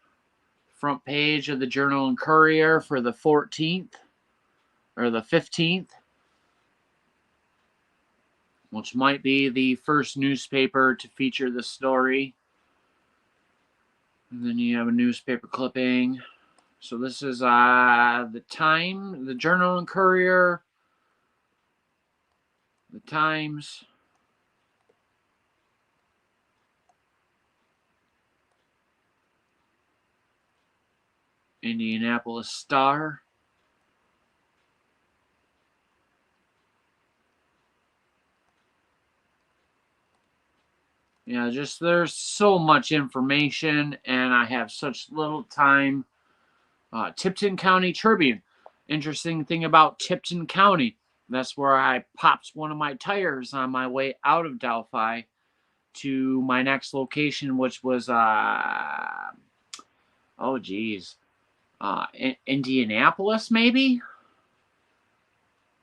front page of the Journal and Courier for the 14th or the 15th, which might be the first newspaper to feature the story. And then you have a newspaper clipping. So this is the Journal and Courier, the Times, Indianapolis Star, yeah, just there's so much information and I have such little time. Tipton County Tribune. Interesting thing about Tipton County, that's where I popped one of my tires on my way out of Delphi to my next location, which was Indianapolis maybe,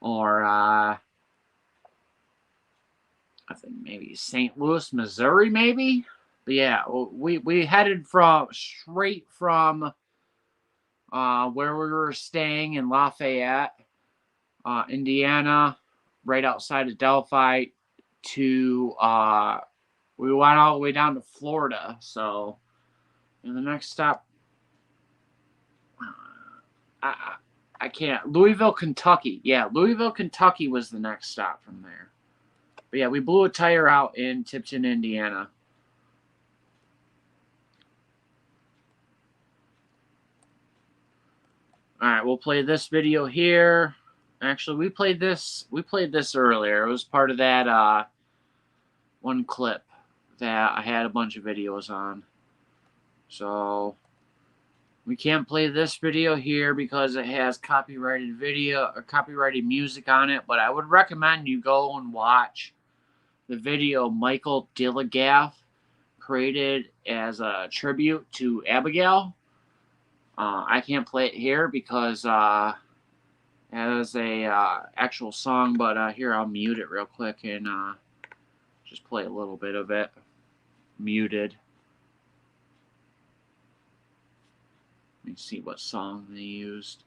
or I think maybe St. Louis, Missouri maybe. But yeah, we headed straight from where we were staying in Lafayette, Indiana, right outside of Delphi, to we went all the way down to Florida. So, and the next stop, I can't. Louisville, Kentucky. Yeah, Louisville, Kentucky was the next stop from there. But yeah, we blew a tire out in Tipton, Indiana. All right, we'll play this video here. Actually, we played this earlier. It was part of that one clip that I had a bunch of videos on. So we can't play this video here because it has copyrighted video or copyrighted music on it, but I would recommend you go and watch the video Michael Dilligaff created as a tribute to Abigail. I can't play it here because it has a actual song, but here I'll mute it real quick and just play a little bit of it muted. Let me see what song they used.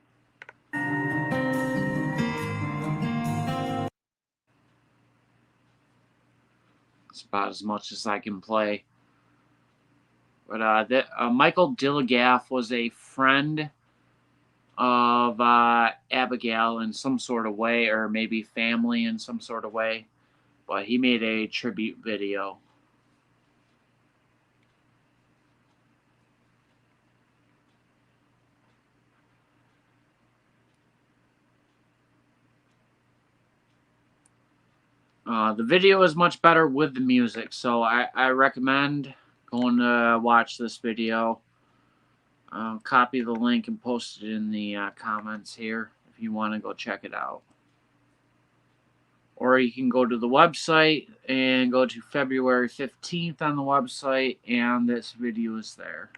It's about as much as I can play. But Michael Dilligaff was a friend of Abigail in some sort of way, or maybe family in some sort of way. But he made a tribute video. The video is much better with the music, so I recommend going to watch this video. Copy the link and post it in the comments here if you want to go check it out. Or you can go to the website and go to February 15th on the website, and this video is there.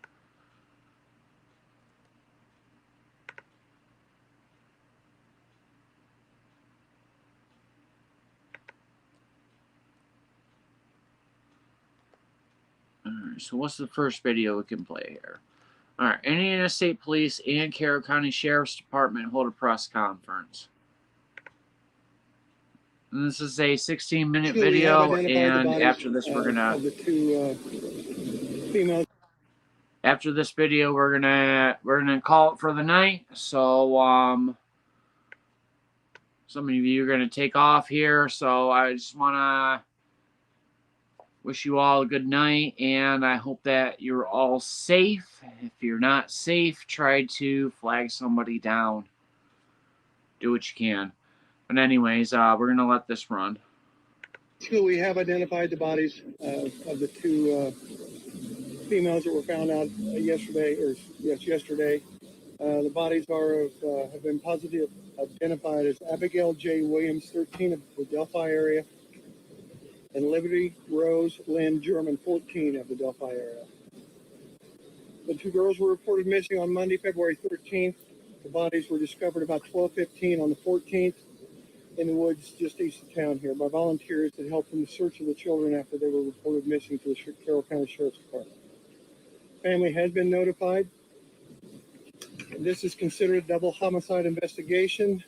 Alright, so what's the first video we can play here? Alright, Indiana State Police and Carroll County Sheriff's Department hold a press conference. And this is a 16-minute video, and after this we're gonna of the two females. After this video we're gonna call it for the night. So some of you are gonna take off here, so I just wanna wish you all a good night, and I hope that you're all safe. If you're not safe, try to flag somebody down. Do what you can. But anyways, we're going to let this run. We have identified the bodies of the two females that were found out yesterday. The bodies have been positively identified as Abigail J. Williams, 13, of the Delphi area, and Liberty Rose Lynn German, 14, of the Delphi area. The two girls were reported missing on Monday, February 13th. The bodies were discovered about 12:15 on the 14th in the woods just east of town here by volunteers that helped in the search of the children after they were reported missing to the Carroll County Sheriff's Department. Family has been notified. This is considered a double homicide investigation.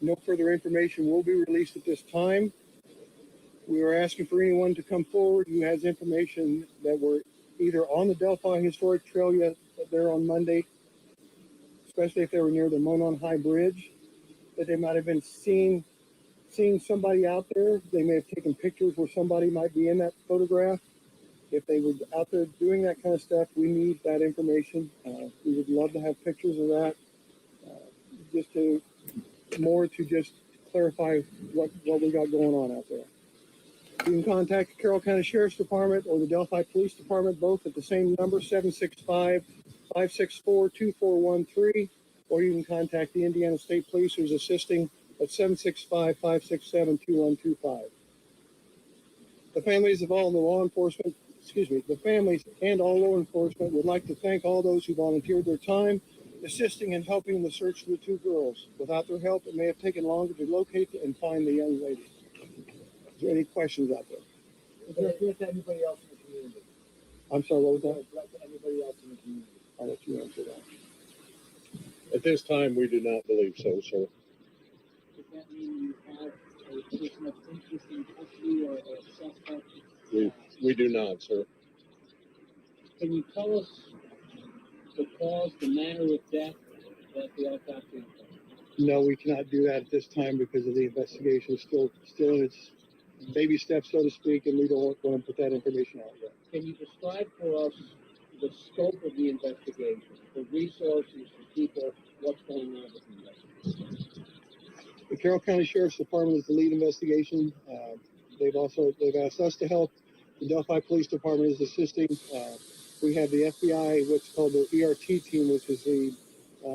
No further information will be released at this time. We are asking for anyone to come forward who has information that were either on the Delphi Historic Trail yet there on Monday, especially if they were near the Monon High Bridge, that they might have been seeing somebody out there. They may have taken pictures where somebody might be in that photograph. If they were out there doing that kind of stuff, we need that information. We would love to have pictures of that, just to clarify what we got going on out there. You can contact the Carroll County Sheriff's Department or the Delphi Police Department, both at the same number, 765-564-2413, or you can contact the Indiana State Police, who's assisting, at 765-567-2125. The families and all law enforcement would like to thank all those who volunteered their time assisting and helping in the search for the two girls. Without their help, it may have taken longer to locate and find the young lady. Is there any questions out there? Is there a threat to anybody else in the community? I'm sorry, what was that? Is there a threat to anybody else in the community? I'll let you answer that. At this time, we do not believe so, sir. Does that mean you have a person of interest in custody or a suspect? We do not, sir. Can you tell us the cause, the manner of death that the autopsy? No, we cannot do that at this time because of the investigation is still in its baby steps, so to speak, and we don't want to put that information out yet. Can you describe for us the scope of the investigation, the resources, the people, what's going on with the investigation? The Carroll County Sheriff's Department is the lead investigation. They've asked us to help. The Delphi Police Department is assisting. We have the FBI, what's called the ERT team, which is the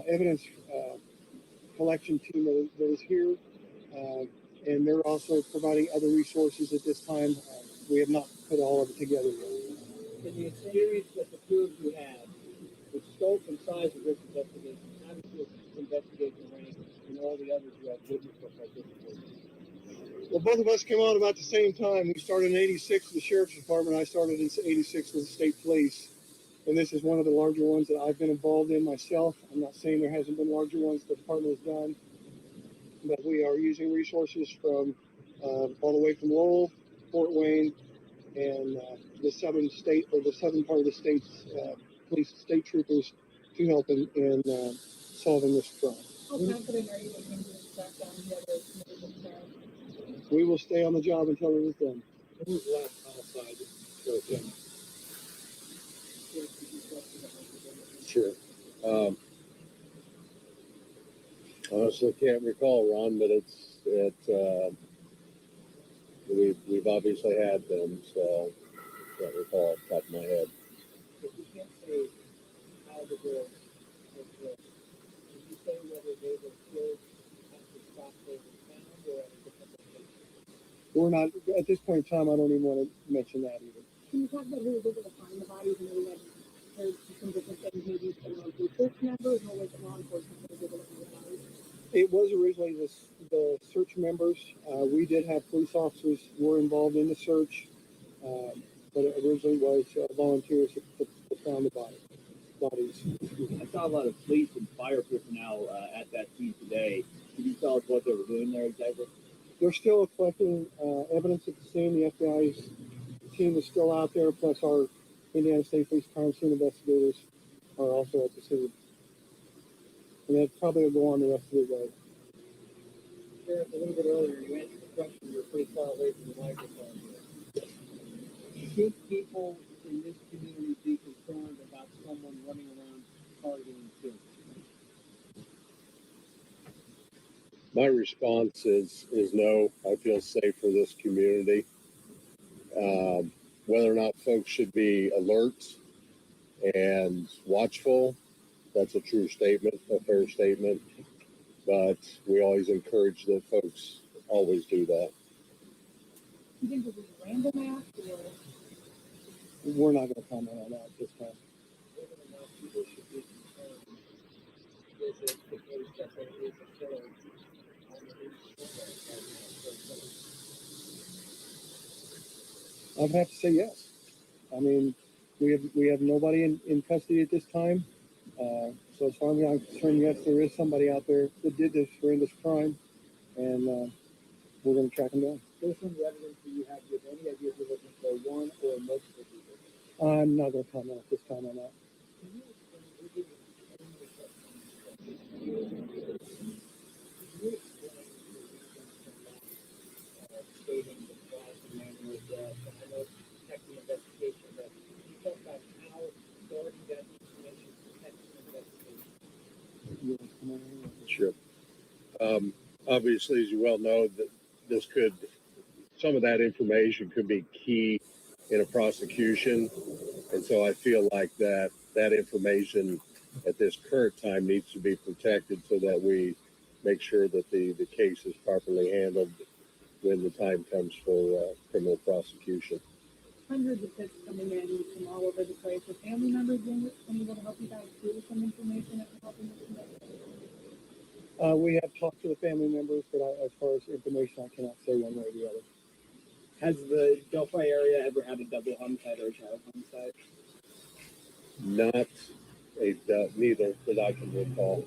evidence collection team that is here, and they're also providing other resources at this time. We have not put all of it together yet. In the experience that the two of you have, the scope and size of this investigation, how does this investigation rank in all the others who have witnessed or participated? Well, both of us came on about the same time. We started in '86 with the Sheriff's Department. I started in '86 with the State Police. And this is one of the larger ones that I've been involved in myself. I'm not saying there hasn't been larger ones the department has done, but we are using resources from all the way from Lowell, Fort Wayne, and the southern part of the state's police, state troopers to help in solving this crime. How confident are you that you're going to track down the other members of the crowd? We will stay on the job until it is done. Who was the last homicide? Sure. Honestly, can't recall, Ron, but We've obviously had them, so I can't recall off the top of my head. If you can't say how the girls were killed, can you say whether they were killed at the spot they were found or at a different location? We're not, at this point in time, I don't even want to mention that either. Can you talk about who was able to find the bodies? And we had heard some different things, maybe from search members or was it law enforcement that was able to find the bodies? It was originally the search members. We did have police officers were involved in the search, but it originally was volunteers that found the bodies. I saw a lot of police and fire personnel at that scene today. Can you tell us what they were doing there exactly? They're still collecting evidence at the scene. The FBI's team is still out there, plus our Indiana State Police crime scene investigators are also at the scene. And that probably will go on the rest of the day. Sheriff, a little bit earlier, you answered the question. You're pretty far away from the microphone here. Should people in this community be concerned about someone running around targeting kids? My response is no. I feel safe for this community. Whether or not folks should be alert and watchful, that's a true statement, a fair statement. But we always encourage that folks always do that. Do you think it was a random act or? We're not going to comment on that this time. Whether or not people should be concerned, is it the case that there is a killer on the loose? I'd have to say yes. I mean, we have nobody in custody at this time. So as far as I'm concerned, yes, there is somebody out there that did this horrendous crime, and we're going to track them down. Based on the evidence that you have, do you have any idea if you're looking for one or multiple people? I'm not going to comment at this time on that. Stating the class of man was I know protect the investigation, but can you talk about how guarding that information protects the investigation? Sure. Obviously, as you well know, that some of that information could be key in a prosecution. And so I feel like that information at this current time needs to be protected so that we make sure that the case is properly handled when the time comes for criminal prosecution. Hundreds of tips coming in from all over the place. Are family members unable to help you guys through some information that can help in this investigation? We have talked to the family members, but as far as information, I cannot say one way or the other. Has the Delphi area ever had a double homicide or a child homicide? Not neither that I can recall.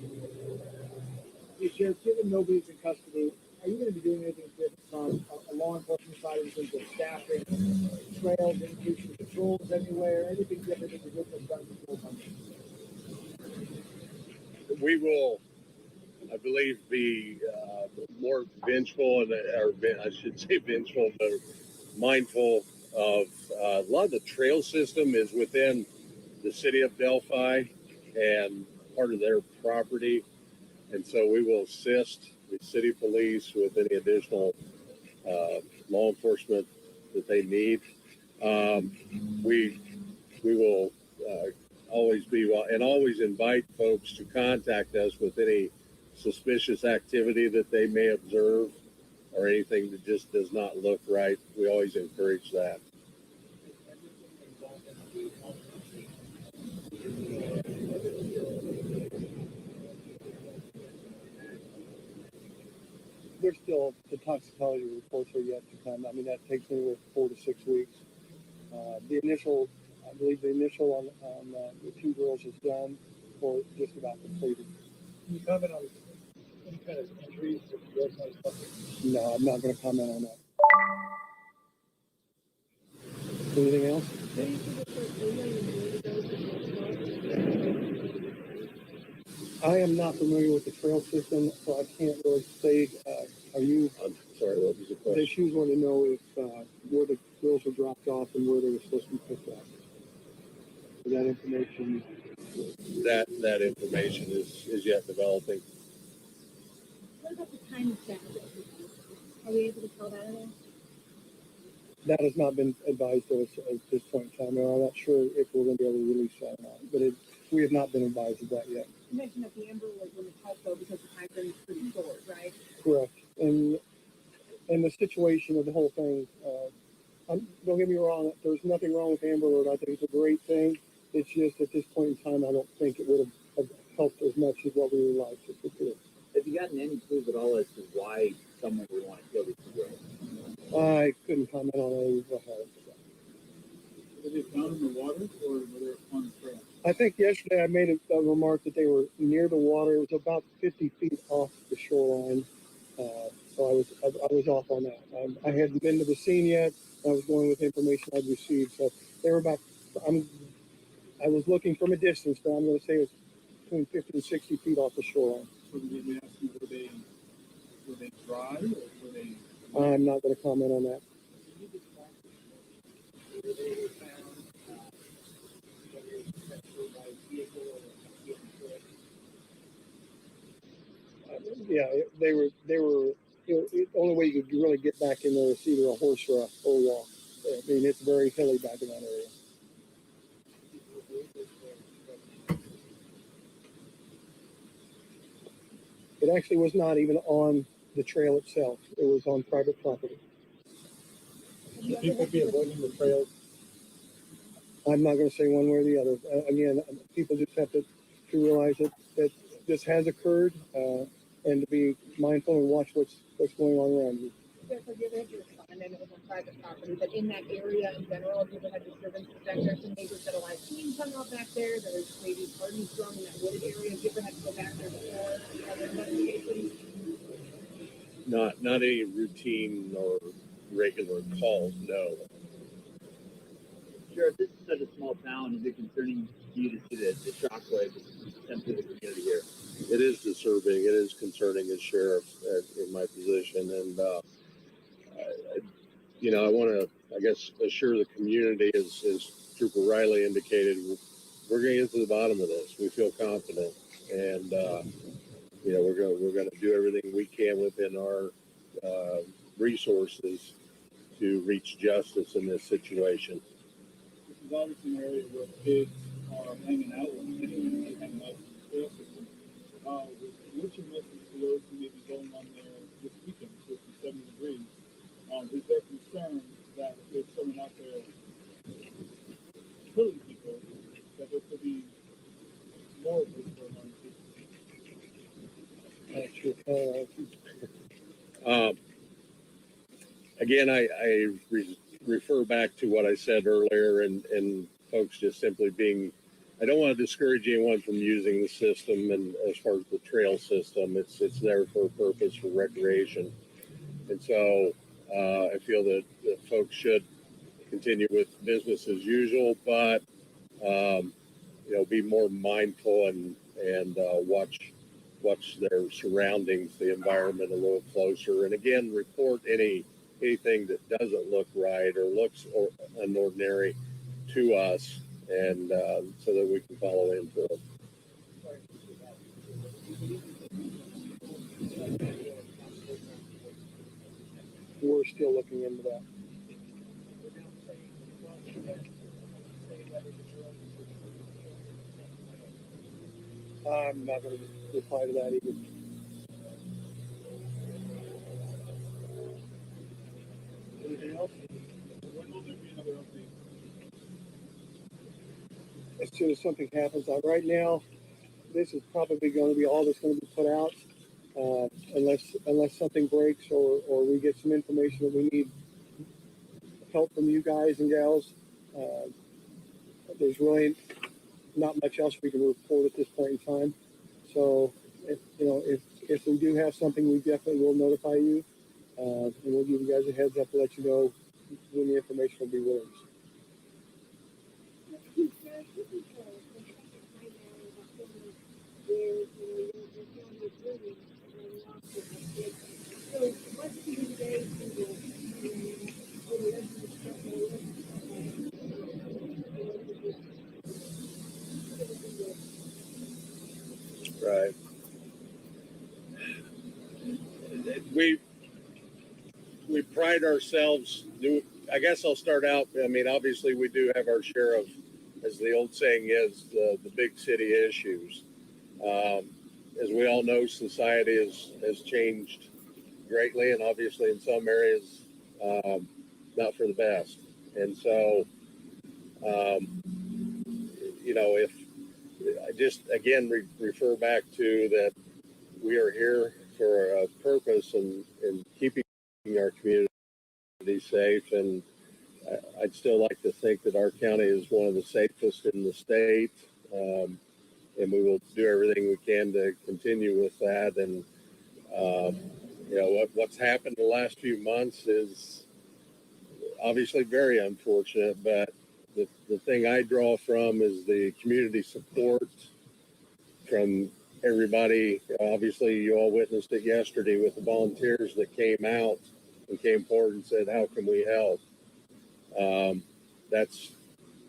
Sheriff, given nobody's in custody, are you going to be doing anything different from a law enforcement side in terms of staffing, trails, increasing patrols everywhere, anything different than the different done before? We will, I believe, be more vengeful, or I should say vengeful, but mindful of a lot of the trail system is within the city of Delphi and part of their property. And so we will assist the city police with any additional law enforcement that they need. We will always be, and always invite folks to contact us with any suspicious activity that they may observe or anything that just does not look right. We always encourage that. There's still, the toxicology reports are yet to come. I mean, that takes anywhere from 4 to 6 weeks. I believe the initial on the 2 girls is done or just about completed. Can you comment on any kind of injuries that the girls might suffer? No, I'm not going to comment on that. Anything else? I am not familiar with the trail system, so I can't really say. Are you? I'm sorry, what was the question? She was wanting to know if where the girls were dropped off and where they were supposed to be picked up. That information. That information is yet developing. What about the time of death? Are we able to tell that at all? That has not been advised to us at this point in time, and I'm not sure if we're going to be able to release that or not. But we have not been advised of that yet. You mentioned that the Amber Alert was helpful because the time frame is pretty short, right? Correct. And the situation of the whole thing, don't get me wrong, there's nothing wrong with Amber Alert. I think it's a great thing. It's just at this point in time, I don't think it would have helped as much as what we would like it to do. Have you gotten any clues at all as to why someone would want to kill these two girls? I couldn't comment on any of that. Were they found in the water or were they on the trail? I think yesterday I made a remark that they were near the water. It was about 50 feet off the shoreline. So I was off on that. I hadn't been to the scene yet. I was going with information I'd received. So they were about, I was looking from a distance, but I'm going to say it was between 50 and 60 feet off the shoreline. So did they ask you, were they dry or were they? I'm not going to comment on that. Yeah, they were. The only way you could really get back in there is either a horse or a walk. I mean, it's very hilly back in that area. It actually was not even on the trail itself. It was on private property. Should people be avoiding the trails? I'm not going to say one way or the other. Again, people just have to realize that this has occurred and to be mindful and watch what's going on around you. Yes, I did have your son, and it was on private property, but in that area in general, have you ever had disturbance? There's some neighbors that are like, teams hung out back there, there's maybe parties thrown in that wooded area. Have you ever had to go back there before? Do you have investigations? Not any routine or regular calls, no. Sheriff, this is such a small town. Is it concerning to you to see the shockwave that's sent through the community here? It is disturbing. It is concerning as sheriff in my position. And, I want to, I guess, assure the community, as Trooper Riley indicated, we're going to get to the bottom of this. We feel confident. And, we're going to do everything we can within our resources to reach justice in this situation. This is obviously an area where kids are hanging out with anyone hanging out in the trail system. What's your message to those who may be going on there this weekend, 57 degrees? Is there concern that if there's someone out there killing people, that there could be more of this going on? Again, I refer back to what I said earlier, and folks just simply being, I don't want to discourage anyone from using the system. And as far as the trail system, it's there for a purpose, for recreation. And so I feel that folks should continue with business as usual, but be more mindful and watch their surroundings, the environment a little closer. And again, report anything that doesn't look right or looks unordinary to us, and so that we can follow into it. We're still looking into that. I'm not going to reply to that either. Anything else? When will there be another update? As soon as something happens, right now, this is probably going to be all that's going to be put out, unless something breaks or we get some information that we need help from you guys and gals. There's really not much else we can report at this point in time. So, if we do have something, we definitely will notify you, and we'll give you guys a heads up to let you know when the information will be released. Right. We pride ourselves I guess I'll start out. I mean, obviously, we do have our share of, as the old saying is, the big city issues. As we all know, society has changed greatly, and obviously in some areas, not for the best. And so, if I just again refer back to that, we are here for a purpose and keeping our community safe. And I'd still like to think that our county is one of the safest in the state. And we will do everything we can to continue with that. And, what's happened the last few months is obviously very unfortunate, but the thing I draw from is the community support from everybody. Obviously, you all witnessed it yesterday with the volunteers that came out and came forward and said, how can we help? That's,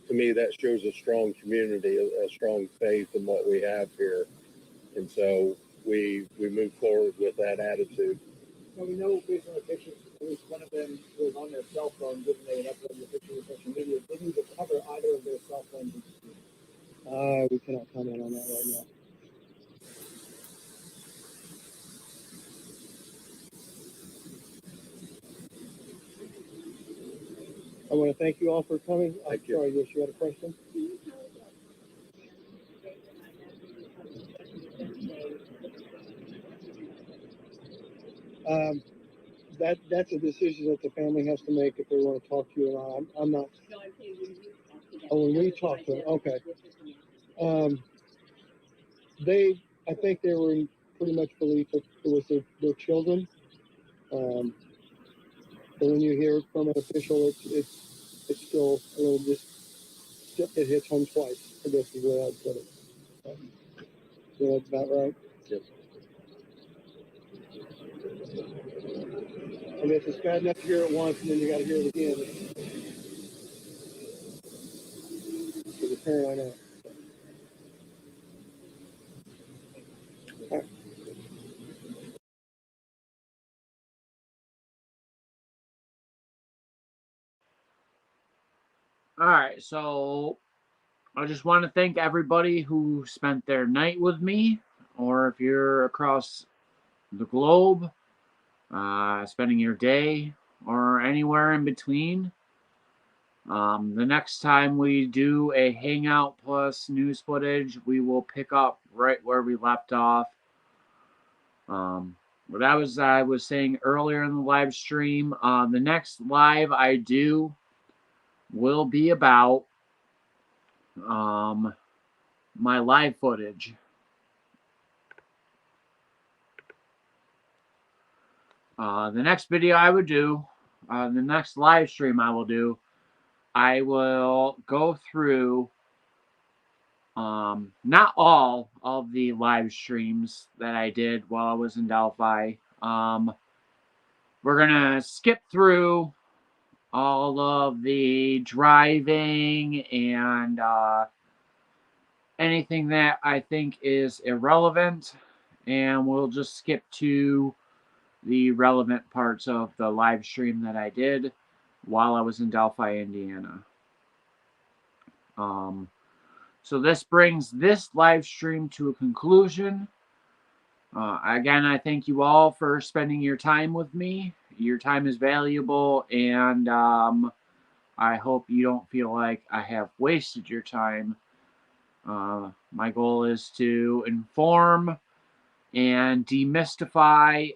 to me, that shows a strong community, a strong faith in what we have here. And so we move forward with that attitude. Now we know based on the pictures, at least one of them was on their cell phone, given they had uploaded the picture to social media. Didn't even cover either of their cell phones. We cannot comment on that right now. I want to thank you all for coming. Thank you. Sorry, yes, you had a question? That's a decision that the family has to make if they want to talk to you or not. I'm not. Oh, when we talk to them, okay. I think they were in pretty much belief that it was their children. But when you hear it from an official, it's still a little it hits home twice, I guess is the way I'd put it. So that's about right. Yep. I guess it's bad enough to hear it once and then you got to hear it again. As a parent, I know. All right, so I just want to thank everybody who spent their night with me, or if you're across the globe, spending your day, or anywhere in between. The next time we do a Hangout plus news footage, we will pick up right where we left off. What I was saying earlier in the live stream, the next live I do will be about my live footage. The next video I would do, the next live stream I will do, I will go through not all of the live streams that I did while I was in Delphi. We're gonna skip through all of the driving and anything that I think is irrelevant, and we'll just skip to the relevant parts of the live stream that I did while I was in Delphi, Indiana. So this brings this live stream to a conclusion. Again, I thank you all for spending your time with me. Your time is valuable, and I hope you don't feel like I have wasted your time. My goal is to inform and demystify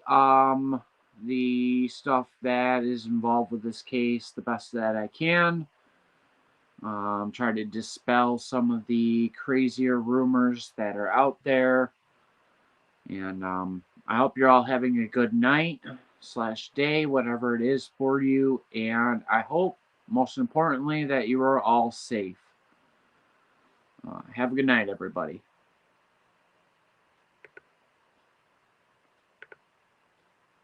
the stuff that is involved with this case the best that I can. Try to dispel some of the crazier rumors that are out there. And I hope you're all having a good night / day, whatever it is for you. And I hope, most importantly, that you are all safe. Have a good night, everybody.